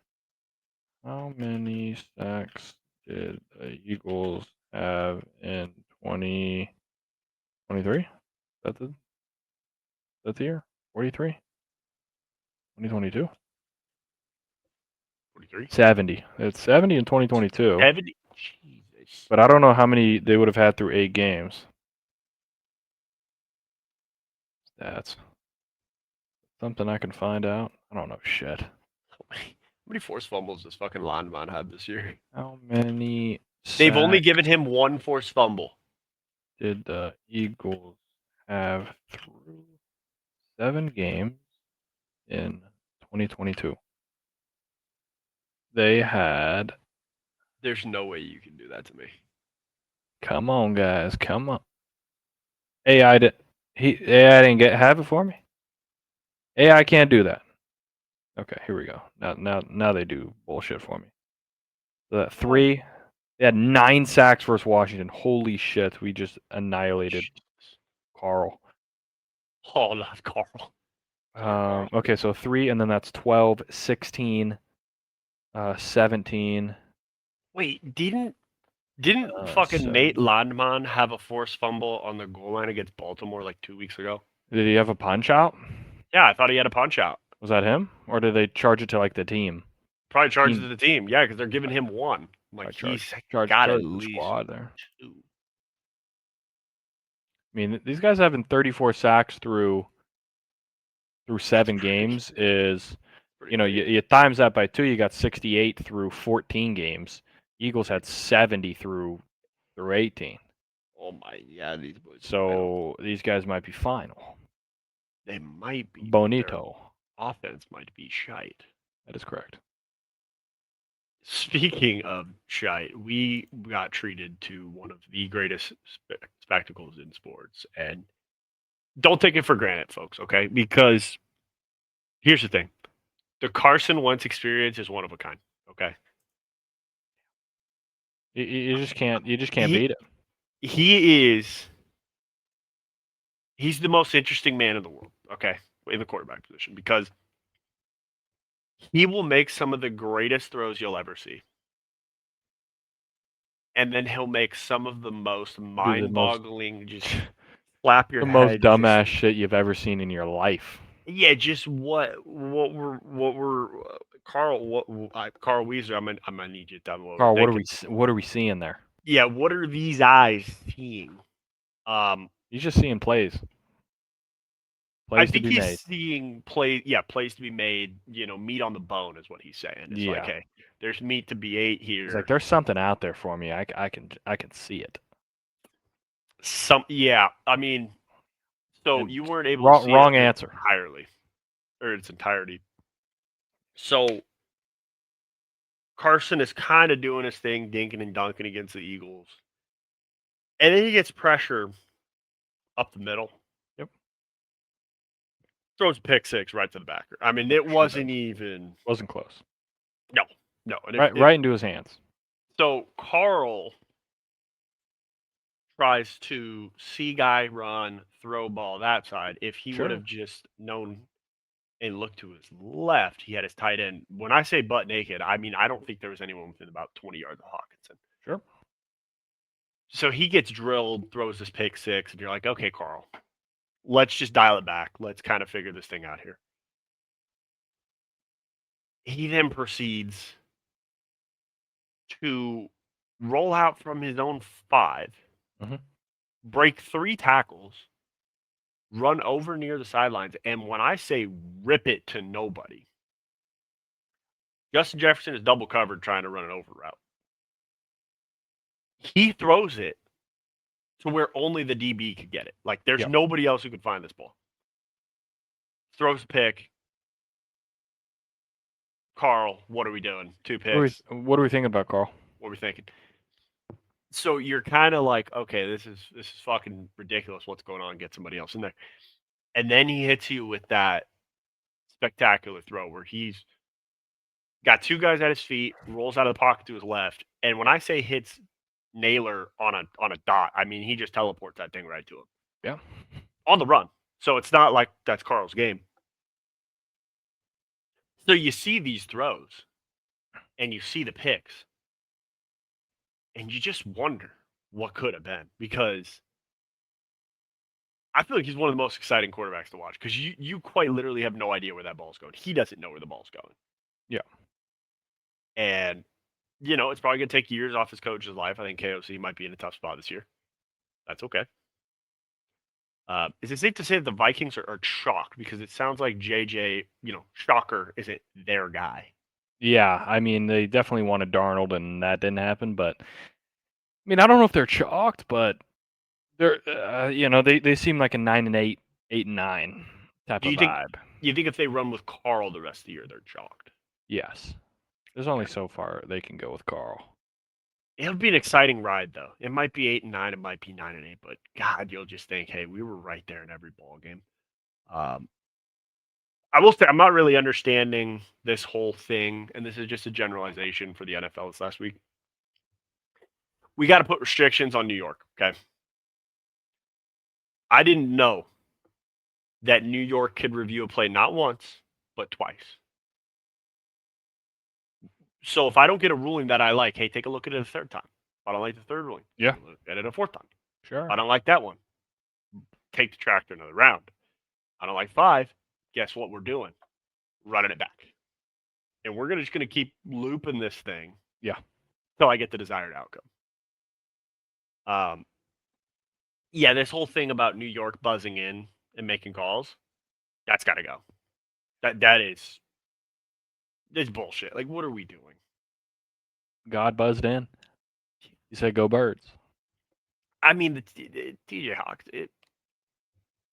How many sacks did the Eagles have in 2023? That's the year? 43? 2022? 43? 70. It's 70 in 2022. 70? Jesus. But I don't know how many they would have had through 8 games. That's something I can find out. I don't know shit. How many forced fumbles does fucking lineman have this year? How many They've only given him 1 forced fumble. Did the Eagles have through 7 games in 2022? They had. There's no way you can do that to me. Come on, guys, come on. AI didn't have it for me. AI can't do that. Okay, here we go. Now they do bullshit for me. So that 3. They had 9 sacks versus Washington. Holy shit, we just annihilated Carl. Oh, not Carl. Okay, so 3, and then that's 12, 16, 17. Wait, didn't fucking Nate Landman have a forced fumble on the goal line against Baltimore like 2 weeks ago? Did he have a punch out? Yeah, I thought he had a punch out. Was that him, or did they charge it to like the team? Probably charged to the team. Yeah, because they're giving him 1. Like he's got at least squad there. 2. I mean, these guys having 34 sacks through 7 games is, you times that by 2, you got 68 through 14 games. Eagles had 70 through 18. Oh my, yeah, these boys. So these guys might be final. They might be. Bonito. Offense might be shite. That is correct. Speaking of shite, we got treated to one of the greatest spectacles in sports, and don't take it for granted, folks. Okay, because here's the thing: The Carson Wentz experience is one of a kind. Okay. You just can't He beat it. he's the most interesting man in the world. Okay, in the quarterback position because he will make some of the greatest throws you'll ever see. And then he'll make some of the most mind-boggling, just slap your the most head, dumbass shit you've ever seen in your life. Yeah, just what we're Carl Carl Weezer. I'm gonna need you to tell me what we're Carl, thinking. what are we seeing there? Yeah, what are these eyes seeing? He's just seeing plays. I Plays to think be he's made. seeing plays to be made. Meat on the bone is what he's saying. It's like, Yeah. hey, there's meat to be ate here. He's like, there's something out there for me. I can see it. Yeah. I mean, so And you weren't able to see it wrong answer. entirely, or its entirety. So Carson is kind of doing his thing, dinking and dunking against the Eagles. And then he gets pressure up the middle. Yep. Throws a pick six right to the backer. I mean, it wasn't even. Wasn't close. No. And right into his hands. So Carl tries to see guy run, throw ball that side. If he would have just known and looked to his left, he had his tight end. When I say butt naked, I mean, I don't think there was anyone within about 20 yards of Hawkinson. Sure. So he gets drilled, throws this pick six, and you're like, okay, Carl, let's just dial it back. Let's kind of figure this thing out here. He then proceeds to roll out from his own 5, break 3 tackles, run over near the sidelines, and when I say rip it to nobody, Justin Jefferson is double covered trying to run an over route. He throws it to where only the DB could get it. Like, there's nobody else who could find this ball. Throws a pick. Carl, what are we doing? 2 picks. What are we thinking about, Carl? What are we thinking? So you're kind of like, okay, this is fucking ridiculous. What's going on? Get somebody else in there. And then he hits you with that spectacular throw where he's got 2 guys at his feet, rolls out of the pocket to his left, and when I say hits Naylor on a dot, I mean he just teleports that thing right to him. Yeah. On the run. So it's not like that's Carl's game. So you see these throws and you see the picks and you just wonder what could have been, because I feel like he's one of the most exciting quarterbacks to watch because you quite literally have no idea where that ball's going. He doesn't know where the ball's going. Yeah. And, it's probably going to take years off his coach's life. I think KOC might be in a tough spot this year. That's okay. Is it safe to say that the Vikings are shocked? Because it sounds like JJ, Shocker isn't their guy. Yeah, I mean, they definitely wanted Darnold, and that didn't happen. But, I mean, I don't know if they're shocked, but they're, they seem like a 9-8, 8-9 type of vibe. You think if they run with Carl the rest of the year, they're shocked? Yes. There's only so far they can go with Carl. It'll be an exciting ride, though. It might be 8-9, it might be 9-8, but God, you'll just think, hey, we were right there in every ball game. I will say I'm not really understanding this whole thing, and this is just a generalization for the NFL this last week. We got to put restrictions on New York, okay? I didn't know that New York could review a play not once, but twice. So if I don't get a ruling that I like, hey, take a look at it a third time. If I don't like the third ruling, yeah, look at it a fourth time. Sure. If I don't like that one, take the track to another round. I don't like 5. Guess what we're doing? Running it back. And we're just going to keep looping this thing. Yeah. Until I get the desired outcome. Yeah, this whole thing about New York buzzing in and making calls, that's got to go. It's bullshit. Like, what are we doing? God buzzed in. He said, "Go Birds." I mean, the TJ Hawks.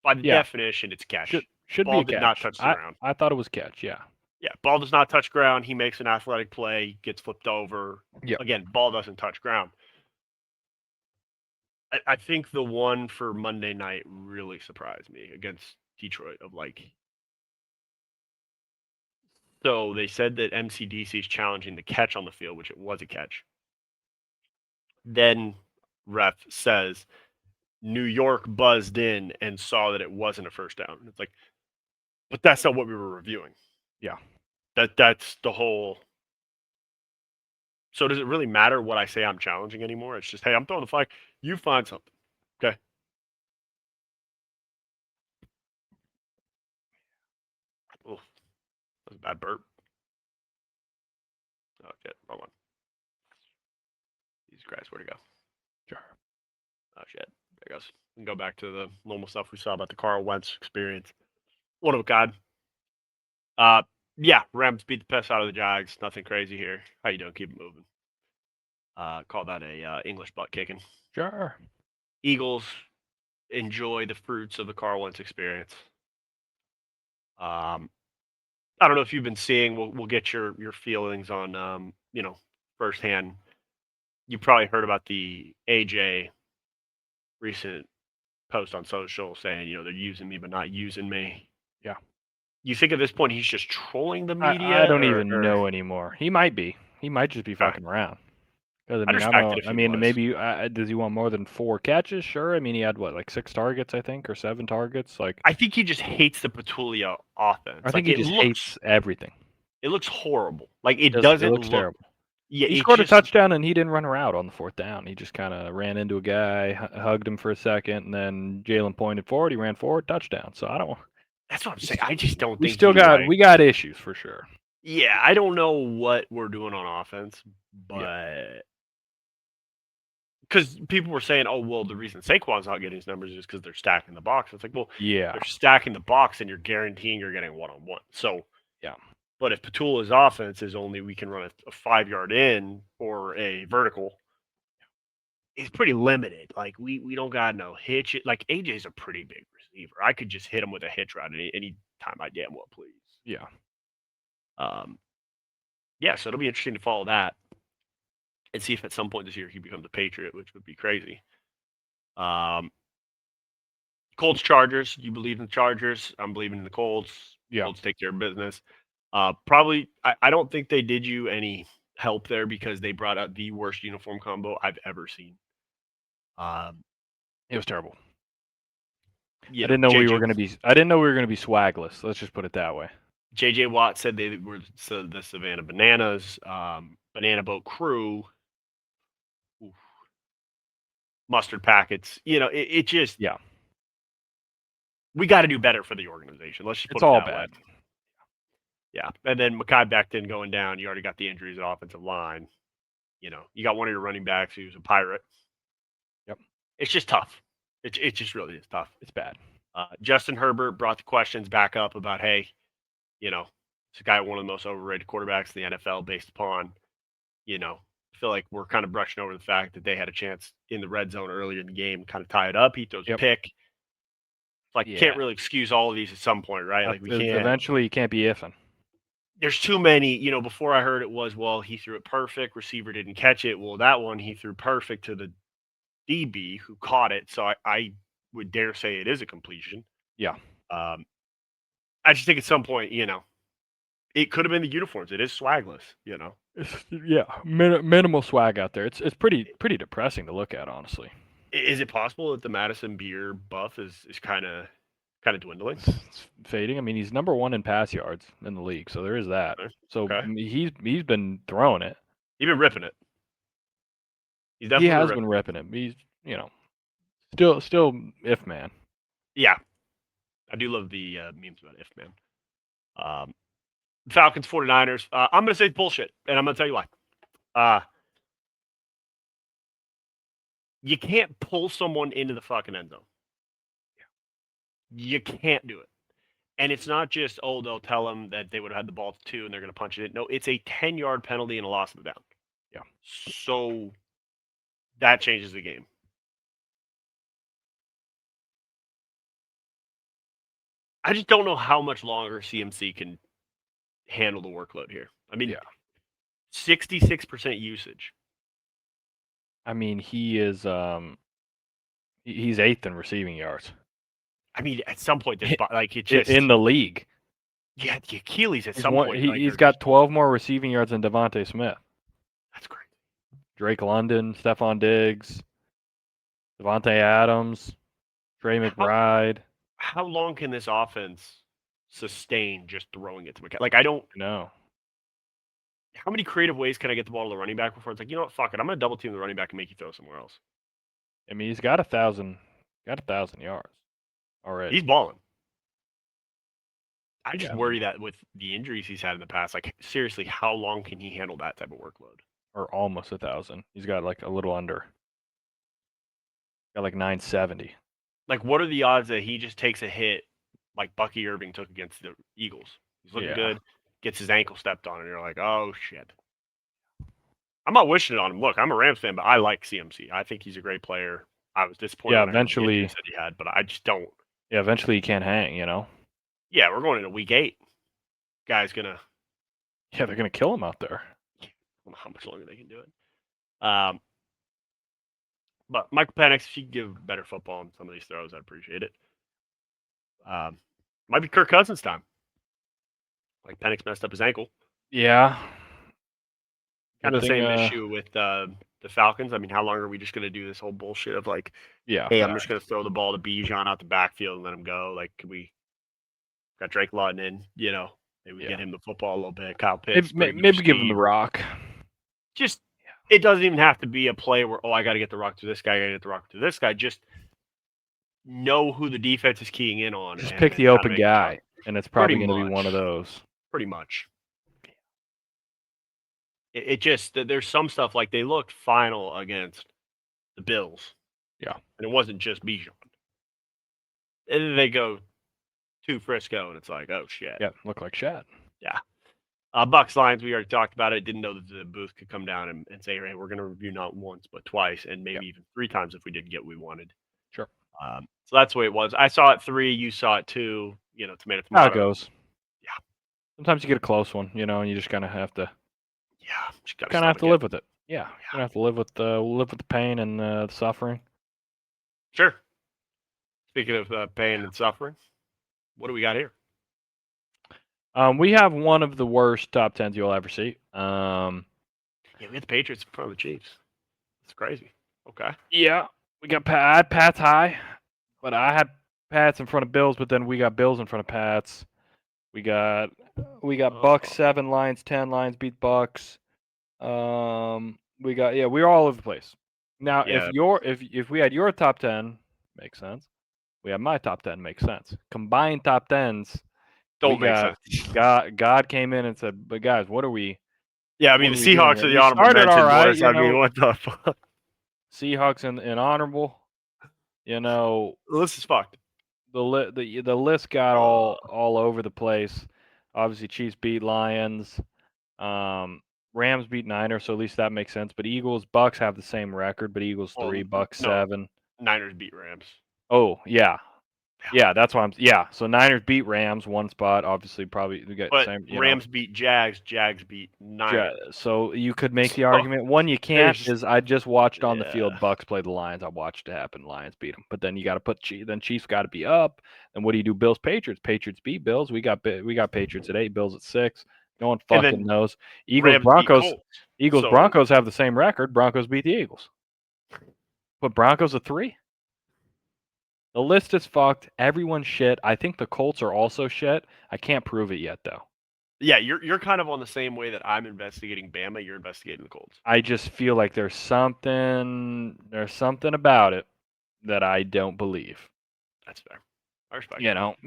By the definition, it's catch. Should ball be a did catch. not touch the ground. I thought it was catch. Yeah. Yeah, ball does not touch ground. He makes an athletic play, gets flipped over. Yeah. Again, ball doesn't touch ground. I think the one for Monday night really surprised me against Detroit of like So they said that MCDC is challenging the catch on the field, which it was a catch. Then ref says New York buzzed in and saw that it wasn't a first down. It's like, but that's not what we were reviewing. Yeah. That's the whole. So does it really matter what I say I'm challenging anymore? It's just, hey, I'm throwing the flag. You find something. Okay. Oh, that was a bad burp. Oh, shit. Wrong one. Jesus Christ, where'd it go? Sure. Oh, shit. There it goes. We can go back to the normal stuff we saw about the Carl Wentz experience. One of a kind. Yeah, Rams beat the piss out of the Jags. Nothing crazy here. How you doing? Keep it moving. Call that a English butt kicking. Sure. Eagles enjoy the fruits of the Carl Wentz experience. I don't know if you've been seeing. We'll get your feelings on firsthand. You probably heard about the AJ recent post on social saying they're using me but not using me. Yeah. You think at this point he's just trolling the I media? don't even or know anymore. He might be. He might just be fucking around. Because I I'd mean, I don't respect know. it if I he mean, was. maybe does he want more than 4 catches? Sure. I mean, he had what, like 6 targets, I think, or 7 targets. Like, I think he just hates the Petulia offense. I think Like he just hates everything. it looks horrible. Like it It doesn't looks look terrible. Yeah, He it scored a just touchdown and he didn't run a route on the 4th down. He just kind of ran into a guy, hugged him for a second, and then Jalen pointed forward. He ran forward, touchdown. So I don't. That's what I'm saying. I just don't We think still got issues for sure. Yeah, I don't know what we're doing on offense, but because people were saying, oh well, the reason Saquon's not getting his numbers is because they're stacking the box. It's like, well, Yeah. they're stacking the box and you're guaranteeing you're getting one-on-one. So yeah. But if Petula's offense is only we can run a 5-yard in or a vertical, it's pretty limited. Like we don't got no hitch. Like AJ's a pretty big receiver. I could just hit him with a hitch route any time I damn well please. Yeah. Yeah, so it'll be interesting to follow that and see if at some point this year he becomes a Patriot, which would be crazy. Colts Chargers. You believe in the Chargers? I'm believing in the Colts. Yeah. Colts take care of business. Probably, I don't think they did you any help there because they brought out the worst uniform combo I've ever seen. It was terrible. I didn't know we were going to be. I didn't know we were going to be swagless. Let's just put it that way. JJ Watt said they were the Savannah Bananas, Banana Boat Crew, mustard packets. It just we got to do better for the organization. Let's just put it's it all that bad. way. Yeah, and then Mekhi Becton going down. You already got the injuries at offensive line. You got one of your running backs who's a pirate. Yep. It's just tough. It just really is tough. It's bad. Justin Herbert brought the questions back up about, hey, this guy one of the most overrated quarterbacks in the NFL based upon, I feel like we're kind of brushing over the fact that they had a chance in the red zone earlier in the game, kind of tie it up. He throws a pick. It's like, can't really excuse all of these at some point, right? Like we can't. Eventually, you can't be iffing. There's too many, before I heard it was, well, he threw it perfect, receiver didn't catch it. Well, that one he threw perfect to the DB who caught it. So I would dare say it is a completion. Yeah. I just think at some point, it could have been the uniforms. It is swagless, minimal swag out there. It's pretty depressing to look at, honestly. Is it possible that the Madison Beer buff is kind of dwindling? It's fading. I mean, he's number 1 in pass yards in the league, so there is that. So he's been throwing it. He's been ripping it. He has been ripping it. He's still if man. Yeah, I do love the memes about if man. Falcons 49ers. I'm gonna say it's bullshit, and I'm gonna tell you why. You can't pull someone into the fucking end zone. You can't do it. And it's not just, they'll tell them that they would have had the ball 2 and they're going to punch it in. No, it's a 10-yard penalty and a loss of the down. Yeah. So that changes the game. I just don't know how much longer CMC can handle the workload here. I mean, 66% usage. I mean, he is he's 8th in receiving yards. I mean, at some point, this like it just in the league. Yeah, the Achilles at He's some point. he's got 12 more receiving yards than Devontae Smith. That's great. Drake London, Stephon Diggs, Devontae Adams, Trey McBride. How long can this offense sustain just throwing it to McCaffrey? Like, I don't know. How many creative ways can I get the ball to the running back before it's like, you know what, fuck it, I'm gonna double team the running back and make you throw somewhere else. I mean, he's got 1,000 yards already. He's balling. I just worry that with the injuries he's had in the past, like seriously, how long can he handle that type of workload? Or almost 1,000. He's got like a little under. Got like 970. Like, what are the odds that he just takes a hit like Bucky Irving took against the Eagles? He's looking good, gets his ankle stepped on, and you're like, oh shit. I'm not wishing it on him. Look, I'm a Rams fan, but I like CMC. I think he's a great player. I was disappointed. Yeah, eventually he said he had, but I just don't. Yeah, eventually he can't hang. Yeah, we're going into week 8. Guy's gonna. Yeah, they're gonna kill him out there. I don't know how much longer they can do it. But Michael Penix, if he could give better football on some of these throws, I'd appreciate it. Might be Kirk Cousins' time. Like, Penix messed up his ankle. Yeah. Kind of the same issue with the Falcons. I mean, how long are we just going to do this whole bullshit of like, hey, I'm just going to throw the ball to Bijan out the backfield and let him go? Like, could we got Drake London, maybe we get him the football a little bit. Kyle Pitts. Maybe give him the rock. Just, it doesn't even have to be a play where, I got to get the rock to this guy, I got to get the rock to this guy. Just know who the defense is keying in on. Just pick the open guy, and it's probably going to be one of those. Pretty much. It just, there's some stuff like they looked final against the Bills. Yeah. And it wasn't just Bijan. And then they go to Frisco, and it's like, oh, shit. Yeah, look like shit. Yeah. Bucks Lions, we already talked about it. Didn't know that the booth could come down and say, hey, we're going to review not once, but twice, and maybe even 3 times if we didn't get what we wanted. Sure. So that's the way it was. I saw it 3, you saw it 2, tomato. How it goes. Yeah. Sometimes you get a close one, and you just kind of have to. Yeah. Kind of have to live with it. Yeah. You're gonna have to live with the pain and the suffering. Sure. Speaking of pain and suffering, what do we got here? We have one of the worst top 10s you'll ever see. We had the Patriots in front of the Chiefs. It's crazy. Okay. Yeah, we got I had Pats high, but I had Pats in front of Bills, but then we got Bills in front of Pats. We got Bucks 7, Lions 10, Lions beat Bucks. We're all over the place. Now, if we had your top 10, makes sense. We have my top 10, makes sense. Combined top 10s don't make sense. God came in and said, "But guys, what are we?" Yeah, I mean the Seahawks are the honorable mention. All right, I mean, what the fuck? Seahawks in honorable. This is fucked. The list got all over the place. Obviously, Chiefs beat Lions. Rams beat Niners, so at least that makes sense. But Eagles, Bucks have the same record, but Eagles 3, Bucks 7. Niners beat Rams. Oh yeah. Yeah, that's why so Niners beat Rams 1 spot. Obviously, probably we got but same. Rams beat Jags. Jags beat Niners. So you could make the argument. One you can't is I just watched on the field Bucks play the Lions. I watched it happen. Lions beat them. But then you got to put then Chiefs got to be up. And what do you do? Bills Patriots. Patriots beat Bills. We got Patriots at 8. Bills at 6. No one fucking knows. Eagles Broncos. Broncos have the same record. Broncos beat the Eagles. But Broncos at 3. The list is fucked. Everyone's shit. I think the Colts are also shit. I can't prove it yet, though. Yeah, you're kind of on the same way that I'm investigating Bama. You're investigating the Colts. I just feel like there's something about it that I don't believe. That's fair. I respect.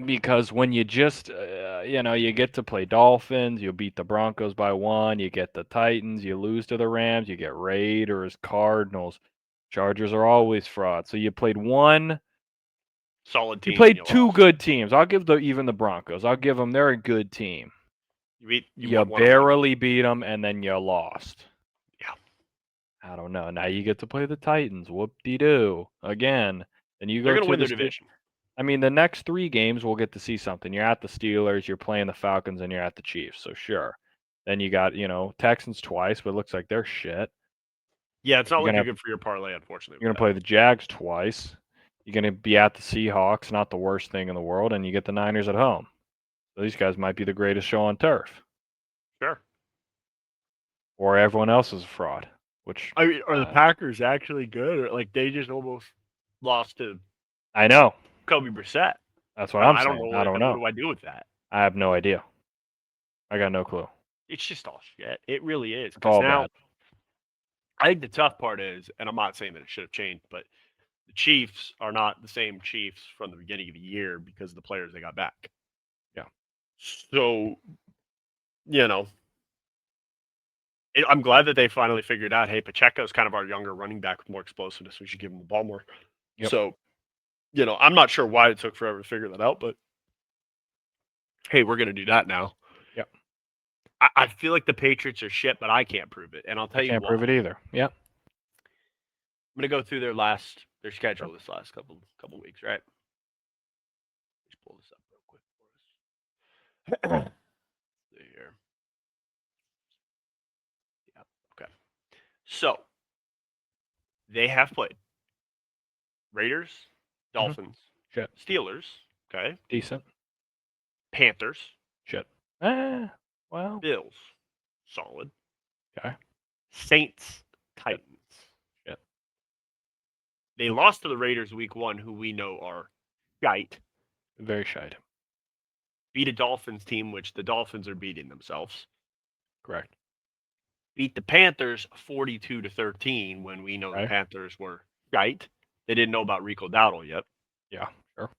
Because when you just, you get to play Dolphins, you beat the Broncos by 1, you get the Titans, you lose to the Rams, you get Raiders, Cardinals, Chargers are always fraud. So you played 1. Solid team. You played 2 good teams. I'll give even the Broncos. I'll give them. They're a good team. You barely beat them, and then you lost. Yeah. I don't know. Now you get to play the Titans. Whoop-de-doo. Again. And you go They're going to win their division. I mean, the next 3 games we'll get to see something. You're at the Steelers, you're playing the Falcons, and you're at the Chiefs. So sure. Then you got, Texans twice, but it looks like they're shit. Yeah, it's not looking good for your parlay, unfortunately. You're going to play the Jags twice. You're going to be at the Seahawks, not the worst thing in the world, and you get the Niners at home. So these guys might be the greatest show on turf, Sure. or everyone else is a fraud. Which I mean, are the Packers actually good, or like they just almost lost to I know. Kobe Brissett? That's what I'm I don't saying. know. I don't What know. do I do with that? I have no idea. I got no clue. It's just all shit. It really is. It's Because all now, bad. I think the tough part is, and I'm not saying that it should have changed, but the Chiefs are not the same Chiefs from the beginning of the year because of the players they got back. Yeah. So, you know, I'm glad that they finally figured out, hey, Pacheco's kind of our younger running back with more explosiveness. We should give him the ball more. Yep. So, I'm not sure why it took forever to figure that out, but hey, we're going to do that now. Yep. I feel like the Patriots are shit, but I can't prove it. And I'll tell you Can't why. prove it either. Yep. I'm going to go through their schedule this last couple weeks, right? Let's pull this up real quick for us. See here. Yeah. Okay. So they have played Raiders, Dolphins, Shit. Steelers, okay, Decent. Panthers, Shit. Well. Bills, solid. Okay. Saints, Titans. Shit. They lost to the Raiders week 1, who we know are shite. Very shite. Beat a Dolphins team, which the Dolphins are beating themselves. Correct. Beat the Panthers 42-13 when we know the Panthers were shite. They didn't know about Rico Dowdle yet. Yeah, sure.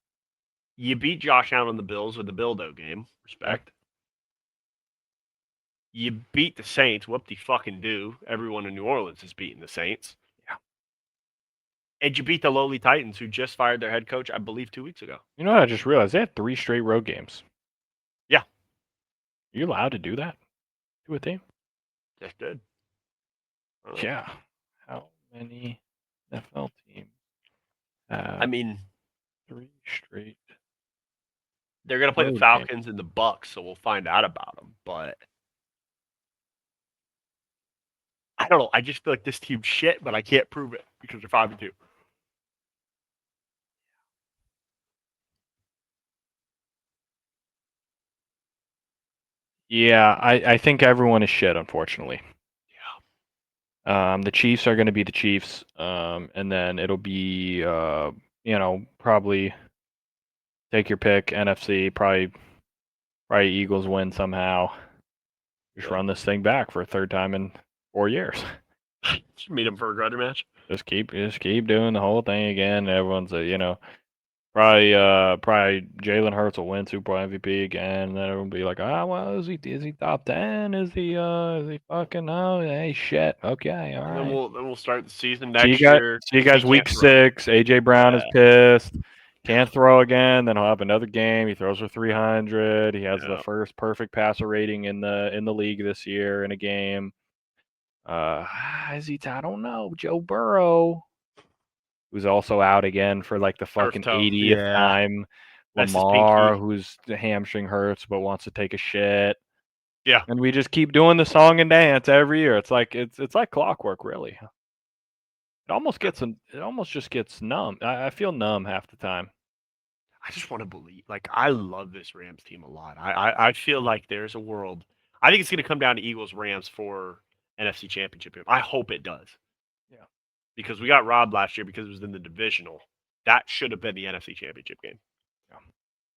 You beat Josh Allen on the Bills with the Bildo game. Respect. You beat the Saints. Whoop-de-fucking-do. Everyone in New Orleans is beating the Saints. Yeah. And you beat the lowly Titans, who just fired their head coach, I believe, 2 weeks ago. You know what I just realized? They had 3 straight road games. Yeah. Are you allowed to do that to a team? That's good. Yeah. How many NFL teams have I mean, 3 straight? They're going to play the road Falcons games? and the Bucks, so we'll find out about them. But I don't know. I just feel like this team's shit, but I can't prove it because they're 5-2. Yeah, I think everyone is shit, unfortunately. Yeah. The Chiefs are going to be the Chiefs, and then it'll be, probably take your pick. NFC, probably Eagles win somehow. Just run this thing back for a third time in 4 years. Just meet them for a grudge match. Just keep doing the whole thing again. Everyone's probably Jalen Hurts will win Super Bowl MVP again, and then everyone will be like, well, is he top 10? Is he fucking hey shit. Okay, all right. Then we'll start the season next year. See you guys week 6. AJ Brown is pissed. Can't throw again. Then he'll have another game. He throws for 300. He has the first perfect passer rating in the league this year in a game. Is he? I don't know. Joe Burrow, who's also out again for like the fucking 80th time. Lamar, whose hamstring hurts but wants to take a shit. Yeah. And we just keep doing the song and dance every year. It's like like clockwork, really. It almost just gets numb. I feel numb half the time. I just want to believe. Like, I love this Rams team a lot. I feel like there's a world. I think it's going to come down to Eagles Rams for NFC Championship game. I hope it does. Yeah. Because we got robbed last year because it was in the divisional. That should have been the NFC Championship game. Yeah.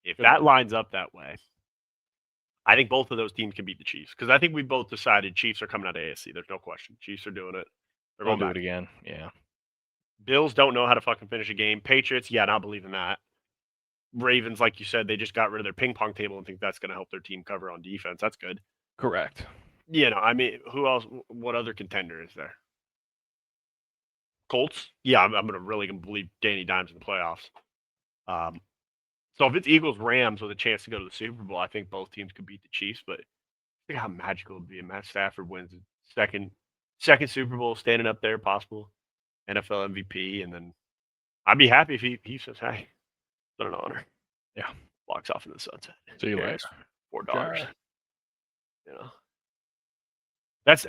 If that lines up that way, I think both of those teams can beat the Chiefs. Because I think we both decided Chiefs are coming out of AFC. There's no question. Chiefs are doing it. They're going do back it again. Yeah. Bills don't know how to fucking finish a game. Patriots, yeah, not believing that. Ravens, like you said, they just got rid of their ping pong table and think that's going to help their team cover on defense. That's good. Correct. I mean, who else? What other contender is there? Colts? Yeah, I'm going to really believe Danny Dimes in the playoffs. So if it's Eagles Rams with a chance to go to the Super Bowl, I think both teams could beat the Chiefs. But think how magical it would be. Matt Stafford wins second Super Bowl, standing up there, possible NFL MVP, and then I'd be happy if he says, "Hey, it's been an honor." Yeah, walks off into the sunset. See you later. $4. Sure. That's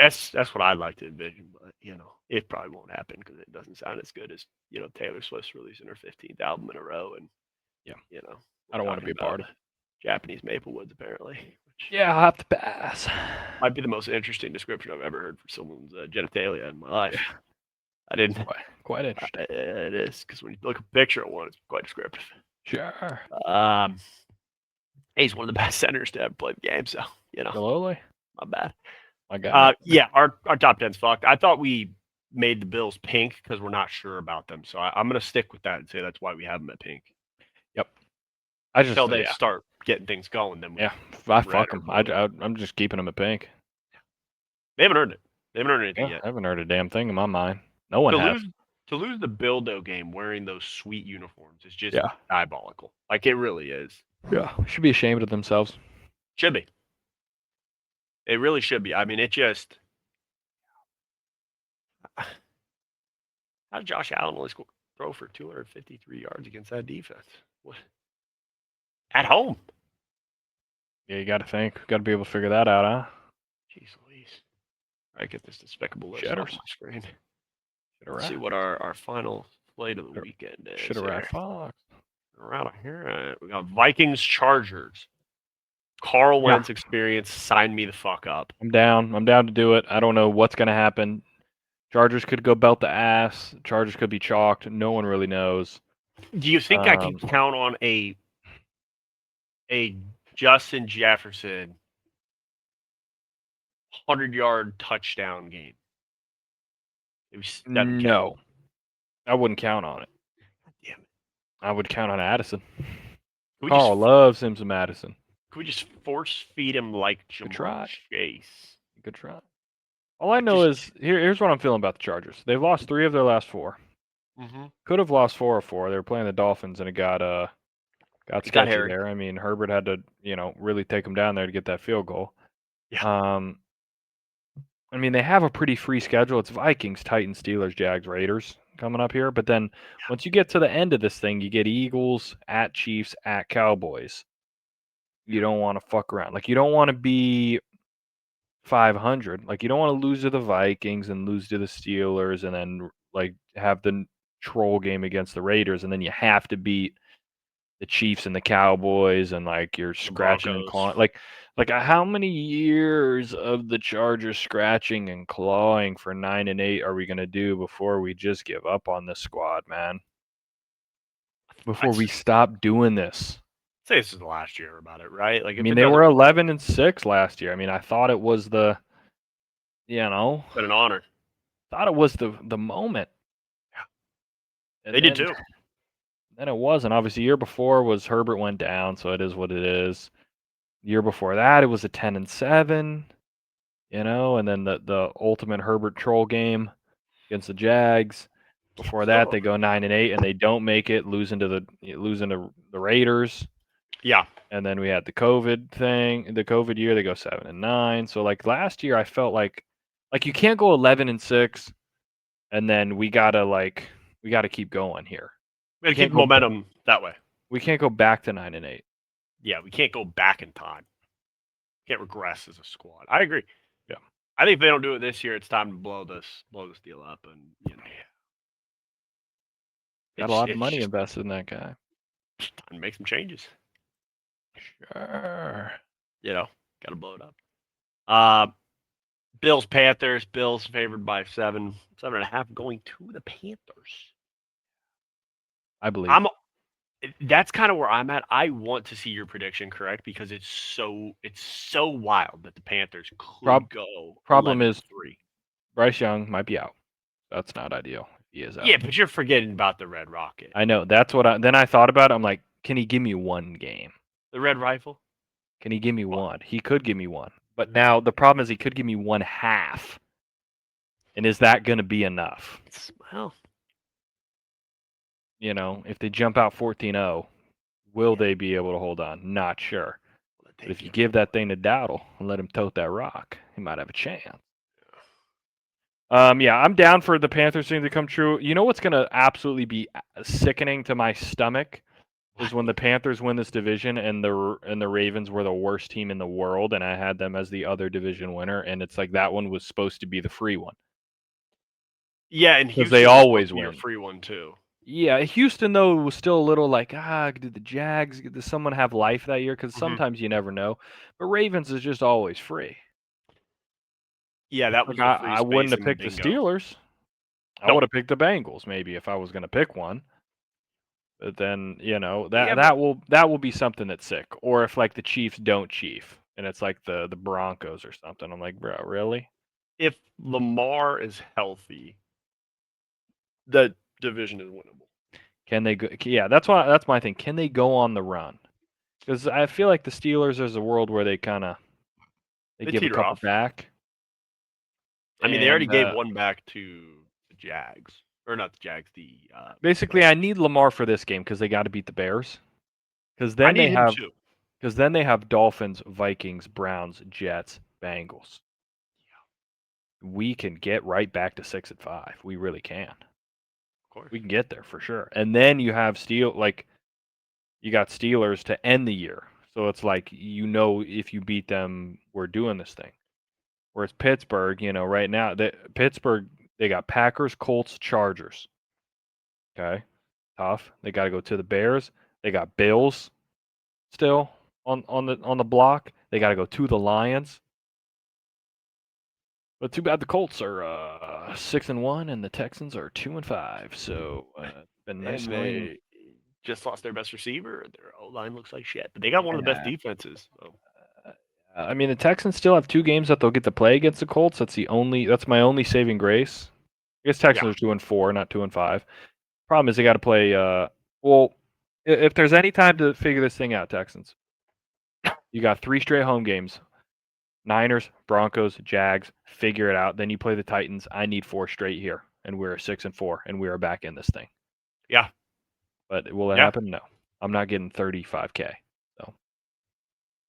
what I'd like to envision, but it probably won't happen because it doesn't sound as good as Taylor Swift's releasing her 15th album in a row, and I don't want to be a part of. Japanese maple woods, apparently. Which Yeah, I'll have to pass. might be the most interesting description I've ever heard for someone's genitalia in my life. Yeah. I didn't. Quite interesting. It is, because when you look at a picture of one, it's quite descriptive. Sure. He's one of the best centers to ever play the game, so Absolutely. Not bad. My God. Yeah, our top 10's fucked. I thought we made the Bills pink because we're not sure about them, so I'm gonna stick with that and say that's why we have them at pink. Yep. Until they start getting things going, then I fuck them. I'm just keeping them at pink. They haven't earned it. They haven't earned anything yet. I haven't earned a damn thing in my mind. No one has. To lose the Bildo game wearing those sweet uniforms is just diabolical. Like, it really is. Yeah, should be ashamed of themselves. Should be. It really should be. I mean, it just. How did Josh Allen only throw for 253 yards against that defense? What? At home. Yeah, you got to think. Got to be able to figure that out, huh? Jeez Louise. All right, get this despicable list off my screen. Let's see what our final slate of the weekend is. Should have rat Fox. Around here, we got Vikings Chargers. Carl Wentz experience. Sign me the fuck up. I'm down. I'm down to do it. I don't know what's going to happen. Chargers could go belt the ass. Chargers could be chalked. No one really knows. Do you think I can count on a Justin Jefferson 100-yard touchdown game? No. I wouldn't count on it. Damn it. I would count on Addison. Carl loves him some Addison. Could we just force feed him like Jamar Chase? Good try. All I know is here's what I'm feeling about the Chargers. They've lost 3 of their last 4. Mm-hmm. Could have lost 4 of 4. They were playing the Dolphins and it got sketchy there. I mean, Herbert had to really take them down there to get that field goal. Yeah. I mean, they have a pretty free schedule. It's Vikings, Titans, Steelers, Jags, Raiders coming up here. But then once you get to the end of this thing, you get Eagles, at Chiefs, at Cowboys. You don't want to fuck around. Like, you don't want to be 500. Like, you don't want to lose to the Vikings and lose to the Steelers and then, like, have the troll game against the Raiders. And then you have to beat the Chiefs and the Cowboys and, like, you're scratching and clawing. Like, how many years of the Chargers scratching and clawing for 9-8 are we going to do before we just give up on this squad, man? Before we stop doing this. I'd say this is the last year about it, right? Like, I mean, they were 11-6 last year. I mean, I thought it was the, Been an honor. Thought it was the moment. Yeah. They did too. Then it wasn't. Obviously, year before was Herbert went down, so it is what it is. Year before that, it was a 10-7, and then the ultimate Herbert troll game against the Jags. Before that, they go 9-8 and they don't make it, losing to the Raiders. Yeah. And then we had the COVID thing. The COVID year, they go 7-9. So, like, last year, I felt like you can't go 11-6, and then we gotta keep going here. We gotta keep momentum that way. We can't go back to 9-8. Yeah, we can't go back in time. Can't regress as a squad. I agree. Yeah. I think if they don't do it this year, it's time to blow this deal up, and got a lot of money invested in that guy. Time to make some changes. Sure. Gotta blow it up. Bills Panthers. Bills favored by 7.5, going to the Panthers. I believe. That's kind of where I'm at. I want to see your prediction correct because it's so wild that the Panthers could go. Problem is, Bryce Young might be out. That's not ideal. He is out. Yeah, but you're forgetting about the Red Rocket. I know. That's what then I thought about it. I'm like, can he give me one game? The Red Rifle? Can he give me one? He could give me one. But now the problem is he could give me 1/2. And is that going to be enough? Well, if they jump out 14-0, will they be able to hold on? Not sure. But if you give that thing to Dowdle and let him tote that rock, he might have a chance. Yeah, I'm down for the Panthers thing to come true. You know what's going to absolutely be sickening to my stomach is when the Panthers win this division and the Ravens were the worst team in the world, and I had them as the other division winner, and it's like that one was supposed to be the free one. Yeah, and because they always win. A free one too. Yeah, Houston though was still a little like, did the Jags, did someone have life that year? Because Mhm. sometimes you never know. But Ravens is just always free. Yeah, that Like was the free I wouldn't space have and picked the bingo. Steelers. I No. would have picked the Bengals maybe if I was going to pick one. But then Yeah, that but that will be something that's sick. Or if like the Chiefs don't chief and it's like the Broncos or something. I'm like, bro, really? if Lamar is healthy, the division is winnable. Can they go? Yeah, that's my thing. Can they go on the run? Because I feel like the Steelers, there's a world where they kind of they They give a teeter couple off. back, I mean, they already and gave one back to the Jags, or not the Jags, the basically, I need Lamar for this game because they got to beat the Bears. Because I then need they him have too. because then they have Dolphins, Vikings, Browns, Jets, Bengals. We can get right back to 6-5. We really can. Of course. We can get there for sure. And then you have you got Steelers to end the year. So it's like if you beat them, we're doing this thing. Whereas Pittsburgh, right now, Pittsburgh they got Packers, Colts, Chargers. Okay, tough. They got to go to the Bears. They got Bills still on the block. They got to go to the Lions. But too bad the Colts are 6-1 and the Texans are 2-5. So been nice And knowing. they just lost their best receiver. Their O line looks like shit, but they got one of the best Yeah. defenses. So. I mean, the Texans still have 2 games that they'll get to play against the Colts. That's my only saving grace. I guess Yeah. Texans are 2-4, not 2-5. Problem is they got to play. Well, if there's any time to figure this thing out, Texans, you got 3 straight home games. Niners, Broncos, Jags, figure it out. Then you play the Titans. I need 4 straight here, and we're 6-4, and we are back in this thing. Yeah. But will it Yeah. happen? No, I'm not getting 35K. So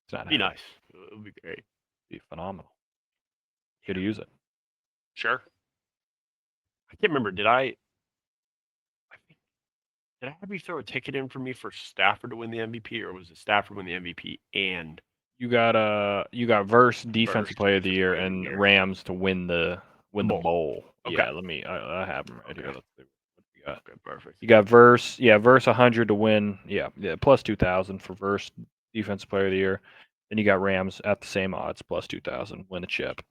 it's not Be happening. nice. It would be great. It'd be phenomenal. Could use it. Sure. I can't remember. Did I have you throw a ticket in for me for Stafford to win the MVP, or was it Stafford win the MVP and You got Verse Defensive first Player of the defensive Year player of the and year? Rams to win the The bowl. bowl. Okay. Yeah, I have them right Okay. here. Let's see what we got. Okay. Perfect. You got Verse, yeah, Verse 100 to win. Yeah, plus 2,000 for Verse Defensive Player of the Year. Then you got Rams at the same odds, plus 2,000, win the chip.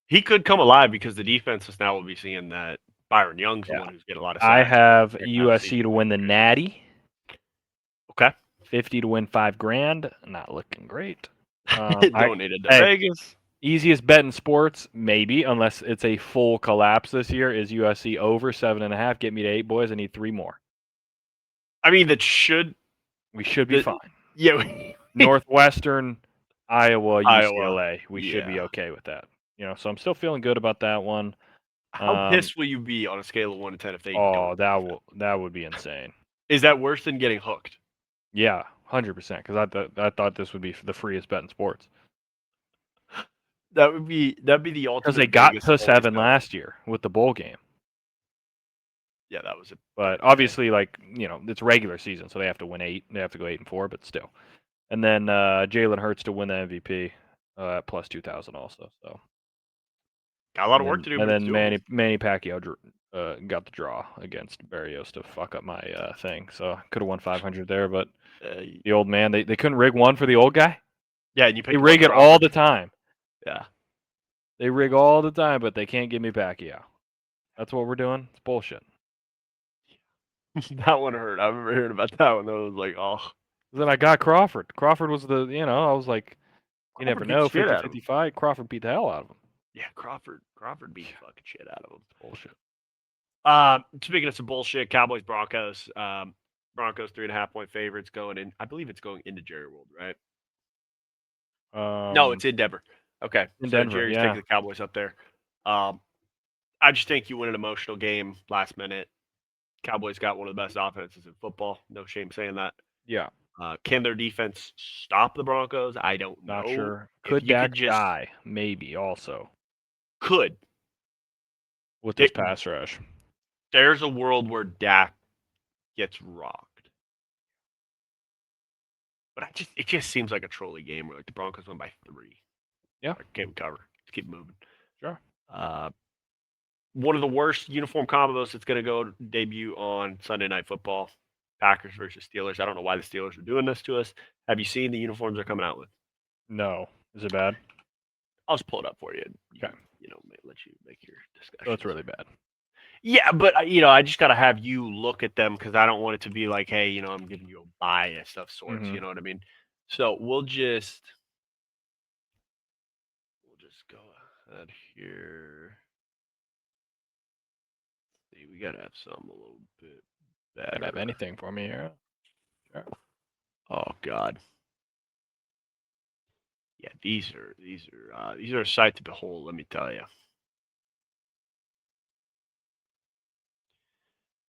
He could come alive because the defenses now will be seeing that Byron Young's the Yeah. one who's getting a lot of I sacks. have They're gonna have a USC season to win the ticket. Natty. Okay. 50 to win 5 grand. Not looking great. Donated to Hey, Vegas. easiest bet in sports, maybe, unless it's a full collapse this year, is USC over 7.5. Get me to 8, boys. I need 3 more. I mean, We should be fine. Yeah. Northwestern, Iowa, Iowa. UCLA. We should be Yeah. okay with that. So I'm still feeling good about that one. How pissed will you be on a scale of 1 to 10 if they Oh, don't do that? that would be insane. Is that worse than getting hooked? Yeah, 100%. Because I thought this would be the freest bet in sports. That'd be the Because ultimate they got Vegas to always 7 does. last year with the bowl game. Yeah, that was it. But obviously, it's regular season, so they have to win 8. They have to go 8-4, but still. And then Jalen Hurts to win the MVP at plus 2,000 also. So Got a lot of work to do, and but it's then doable. Manny Pacquiao got the draw against Barrios to fuck up my thing. So I could have won 500 there, but the old man they couldn't rig one for the old guy. Yeah, and you They picked rig it all the time. Yeah. They rig all the time, but they can't give me Pacquiao. That's what we're doing. It's bullshit. That one hurt. I remember hearing about that one. That was like, oh. Then I got Crawford. Crawford was I was like, you never Crawford beat the know, shit out of him. 50-50 fight. Crawford beat the hell out of him. Yeah, Crawford beat the fucking shit out of him. Bullshit. Speaking of some bullshit, Cowboys Broncos. Broncos 3.5-point favorites going in. I believe it's going into Jerry World, right? No, it's in Denver. Okay, in so Denver, Jerry's yeah. taking the Cowboys up there. I just think you win an emotional game last minute. Cowboys got one of the best offenses in football. No shame saying that. Yeah. Can their defense stop the Broncos? I don't know. Not sure. If Could you Dak could just die? Maybe also could. with this pass rush. There's a world where Dak gets rocked. But it just seems like a trolley game where like the Broncos win by 3. Yeah. Like, can't cover. Let's keep moving. Sure. one of the worst uniform combos that's going to go debut on Sunday Night Football. Packers versus Steelers. I don't know why the Steelers are doing this to us. Have you seen the uniforms they're coming out with? No. Is it bad? I'll just pull it up for you. Okay. Let you make your discussion. Oh, it's really bad. Yeah, but I just gotta have you look at them because I don't want it to be like, hey, I'm giving you a bias of sorts. Mhm. You know what I mean? So we'll just go ahead here. See, we gotta have some a little bit better. Don't have anything for me here. Sure. Oh God. Yeah, these are a sight to behold. Let me tell you.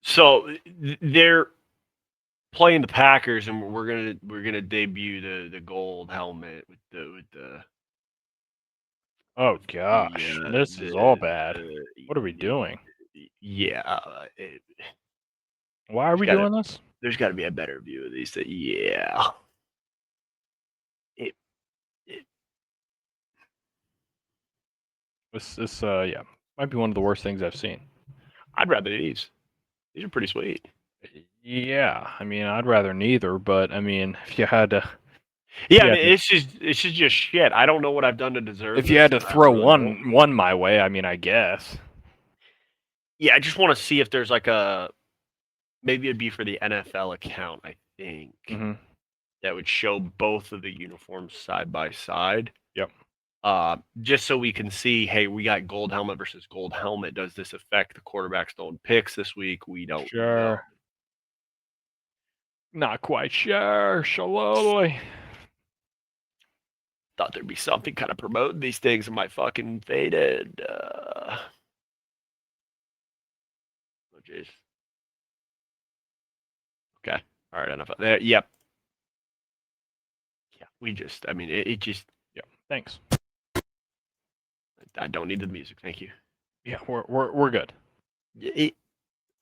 So they're playing the Packers, and we're gonna debut the gold helmet with the. Oh gosh, this is all bad. What are we doing? Yeah. Why are we doing this? There's got to be a better view of these. Yeah. This yeah, might be one of the worst things I've seen. I'd rather these. These are pretty sweet. Yeah, I mean, I'd rather neither, but I mean, if you had to. Yeah, I mean, it's just shit. I don't know what I've done to deserve. If you had to throw one my way, I mean, I guess. Yeah, I just want to see if there's like maybe it'd be for the NFL account. I think that would show both of the uniforms side by side. Yep. Just so we can see, hey, we got gold helmet versus gold helmet. Does this affect the quarterback's stolen picks this week? We don't know. Not quite sure. Slowly. Thought there'd be something kind of promoting these things, and my fucking faded. Oh jeez. Okay. All right. Enough. There. Yep. Yeah. We just. I mean, it just. Yeah. Thanks. I don't need the music. Thank you. Yeah. We're good.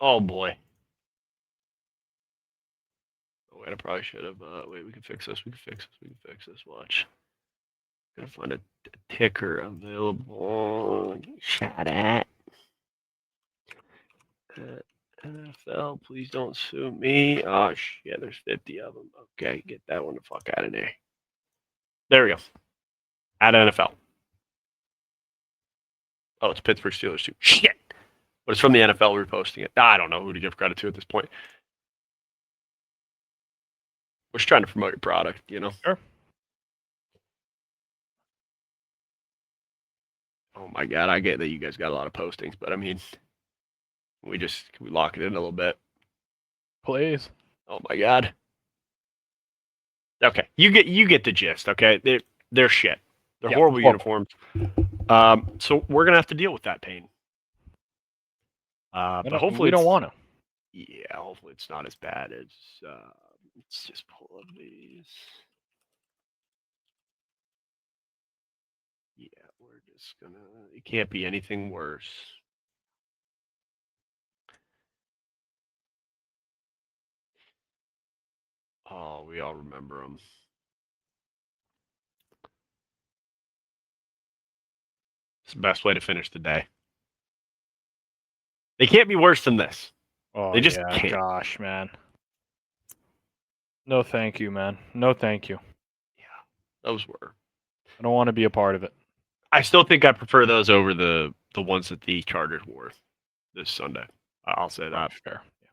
Oh boy. Oh wait, I probably should have. Wait, we can fix this. We can fix this. Watch. Gonna find a ticker available. Shut it. NFL, please don't sue me. Oh shit, there's 50 of them. Okay, get that one the fuck out of there. There we go. At NFL. Oh, it's Pittsburgh Steelers too. Shit. But it's from the NFL reposting it. I don't know who to give credit to at this point. We're just trying to promote your product, Sure. Oh my God, I get that you guys got a lot of postings, but I mean, can we lock it in a little bit? Please. Oh my God. Okay, you get the gist. Okay, they're shit. They're horrible uniforms. So we're gonna have to deal with that pain. But hopefully we don't want to. Yeah, hopefully it's not as bad as. Let's just pull up these. Yeah, we're just gonna. It can't be anything worse. Oh, we all remember them. It's the best way to finish the day. They can't be worse than this. Oh, they just can't. Gosh, man. No, thank you, man. No, thank you. Yeah, those were. I don't want to be a part of it. I still think I prefer those over the ones that the Chargers wore this Sunday. I'll say that. Fair. Yeah.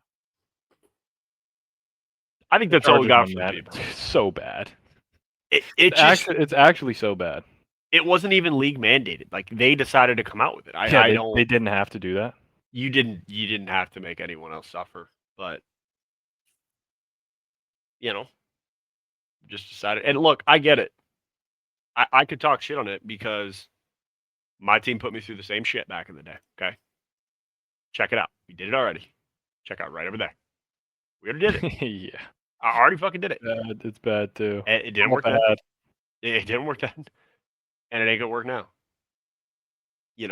I think that's all we got from people. It's so bad. It's actually so bad. It wasn't even league mandated. Like they decided to come out with it. They didn't have to do that. You didn't have to make anyone else suffer, but just decided. And look, I get it. I could talk shit on it because my team put me through the same shit back in the day. Okay, check it out. We did it already. Check out right over there. We already did it. Yeah, I already fucking did it. It's bad too. It didn't work then. It didn't work then, and it ain't gonna work now. I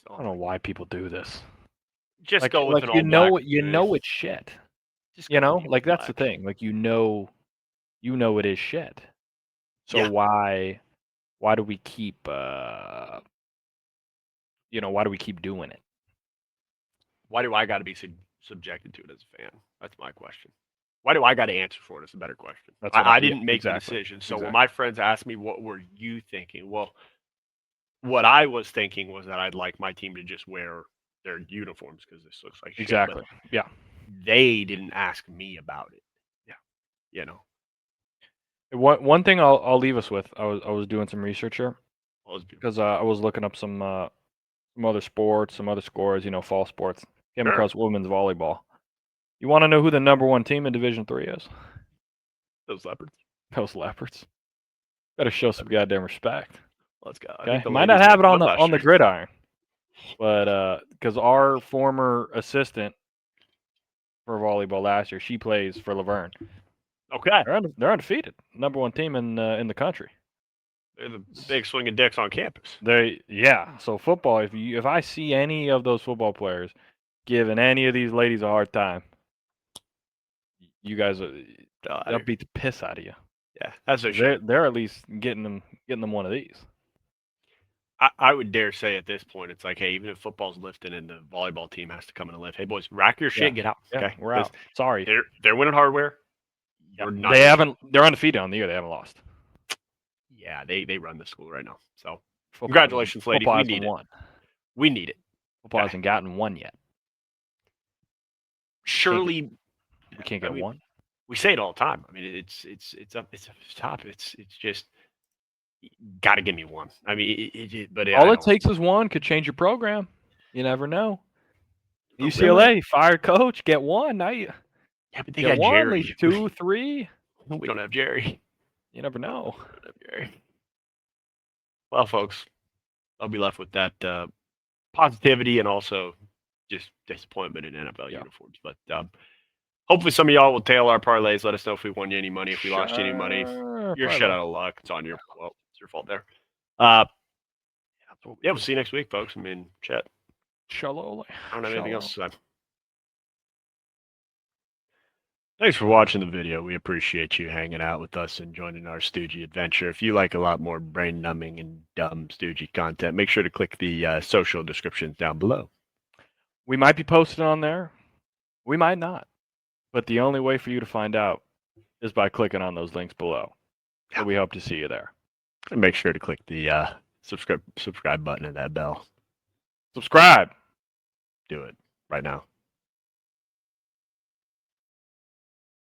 don't know why people do this. Just go with an all it's shit. Like that's the thing. Like it is shit. So why why do we keep why do we keep doing it? Why do I got to be subjected to it as a fan? That's my question. Why do I got to answer for it? Is a better question. I didn't make the decision. So when my friends asked me, what were you thinking? Well, what I was thinking was that I'd like my team to just wear their uniforms because this looks like shit. Exactly. Yeah. They didn't ask me about it. Yeah. One thing I'll leave us with. I was doing some research here because I was looking up some other sports, some other scores. Fall sports. Came across women's volleyball. You want to know who the #1 team in Division III is? Those Leopards. Those Leopards. Better show some goddamn respect. Let's go. Okay, might not have it on the gridiron, but because our former assistant for volleyball last year, she plays for Laverne. Okay, they're undefeated, #1 team in the country. They're the big swinging dicks on campus. So football. If I see any of those football players giving any of these ladies a hard time, you guys they'll beat the piss out of you. Yeah, that's a shame. They're at least getting them one of these. I would dare say at this point, it's like, hey, even if football's lifting and the volleyball team has to come in and lift, hey boys, rack your shit, get out. Yeah, okay, we're out. Sorry, they're winning hardware. They're undefeated on the year. They haven't lost. Yeah, they run the school right now. So congratulations, ladies. We need it. We need it. Football hasn't gotten one yet. Surely we can't get one. We say it all the time. I mean, it's up the top. It's just got to give me one. I mean, but all it takes is one. Could change your program. You never know. UCLA fired coach. Get one. Now you. Yeah, but they got Jerry. 2, 3. We don't have Jerry. You never know. We don't have Jerry. Well, folks, I'll be left with that positivity and also just disappointment in NFL uniforms. But hopefully some of y'all will tail our parlays. Let us know if we won you any money, if we lost you any money. You're shit out of luck. It's on your it's your fault there. We'll see you next week, folks. I mean, chat. Shalom. I don't have anything else to say. Thanks for watching the video. We appreciate you hanging out with us and joining our Stooge adventure. If you like a lot more brain-numbing and dumb Stooge content, make sure to click the social descriptions down below. We might be posted on there. We might not. But the only way for you to find out is by clicking on those links below. So we hope to see you there. And make sure to click the subscribe button and that bell. Subscribe. Do it right now.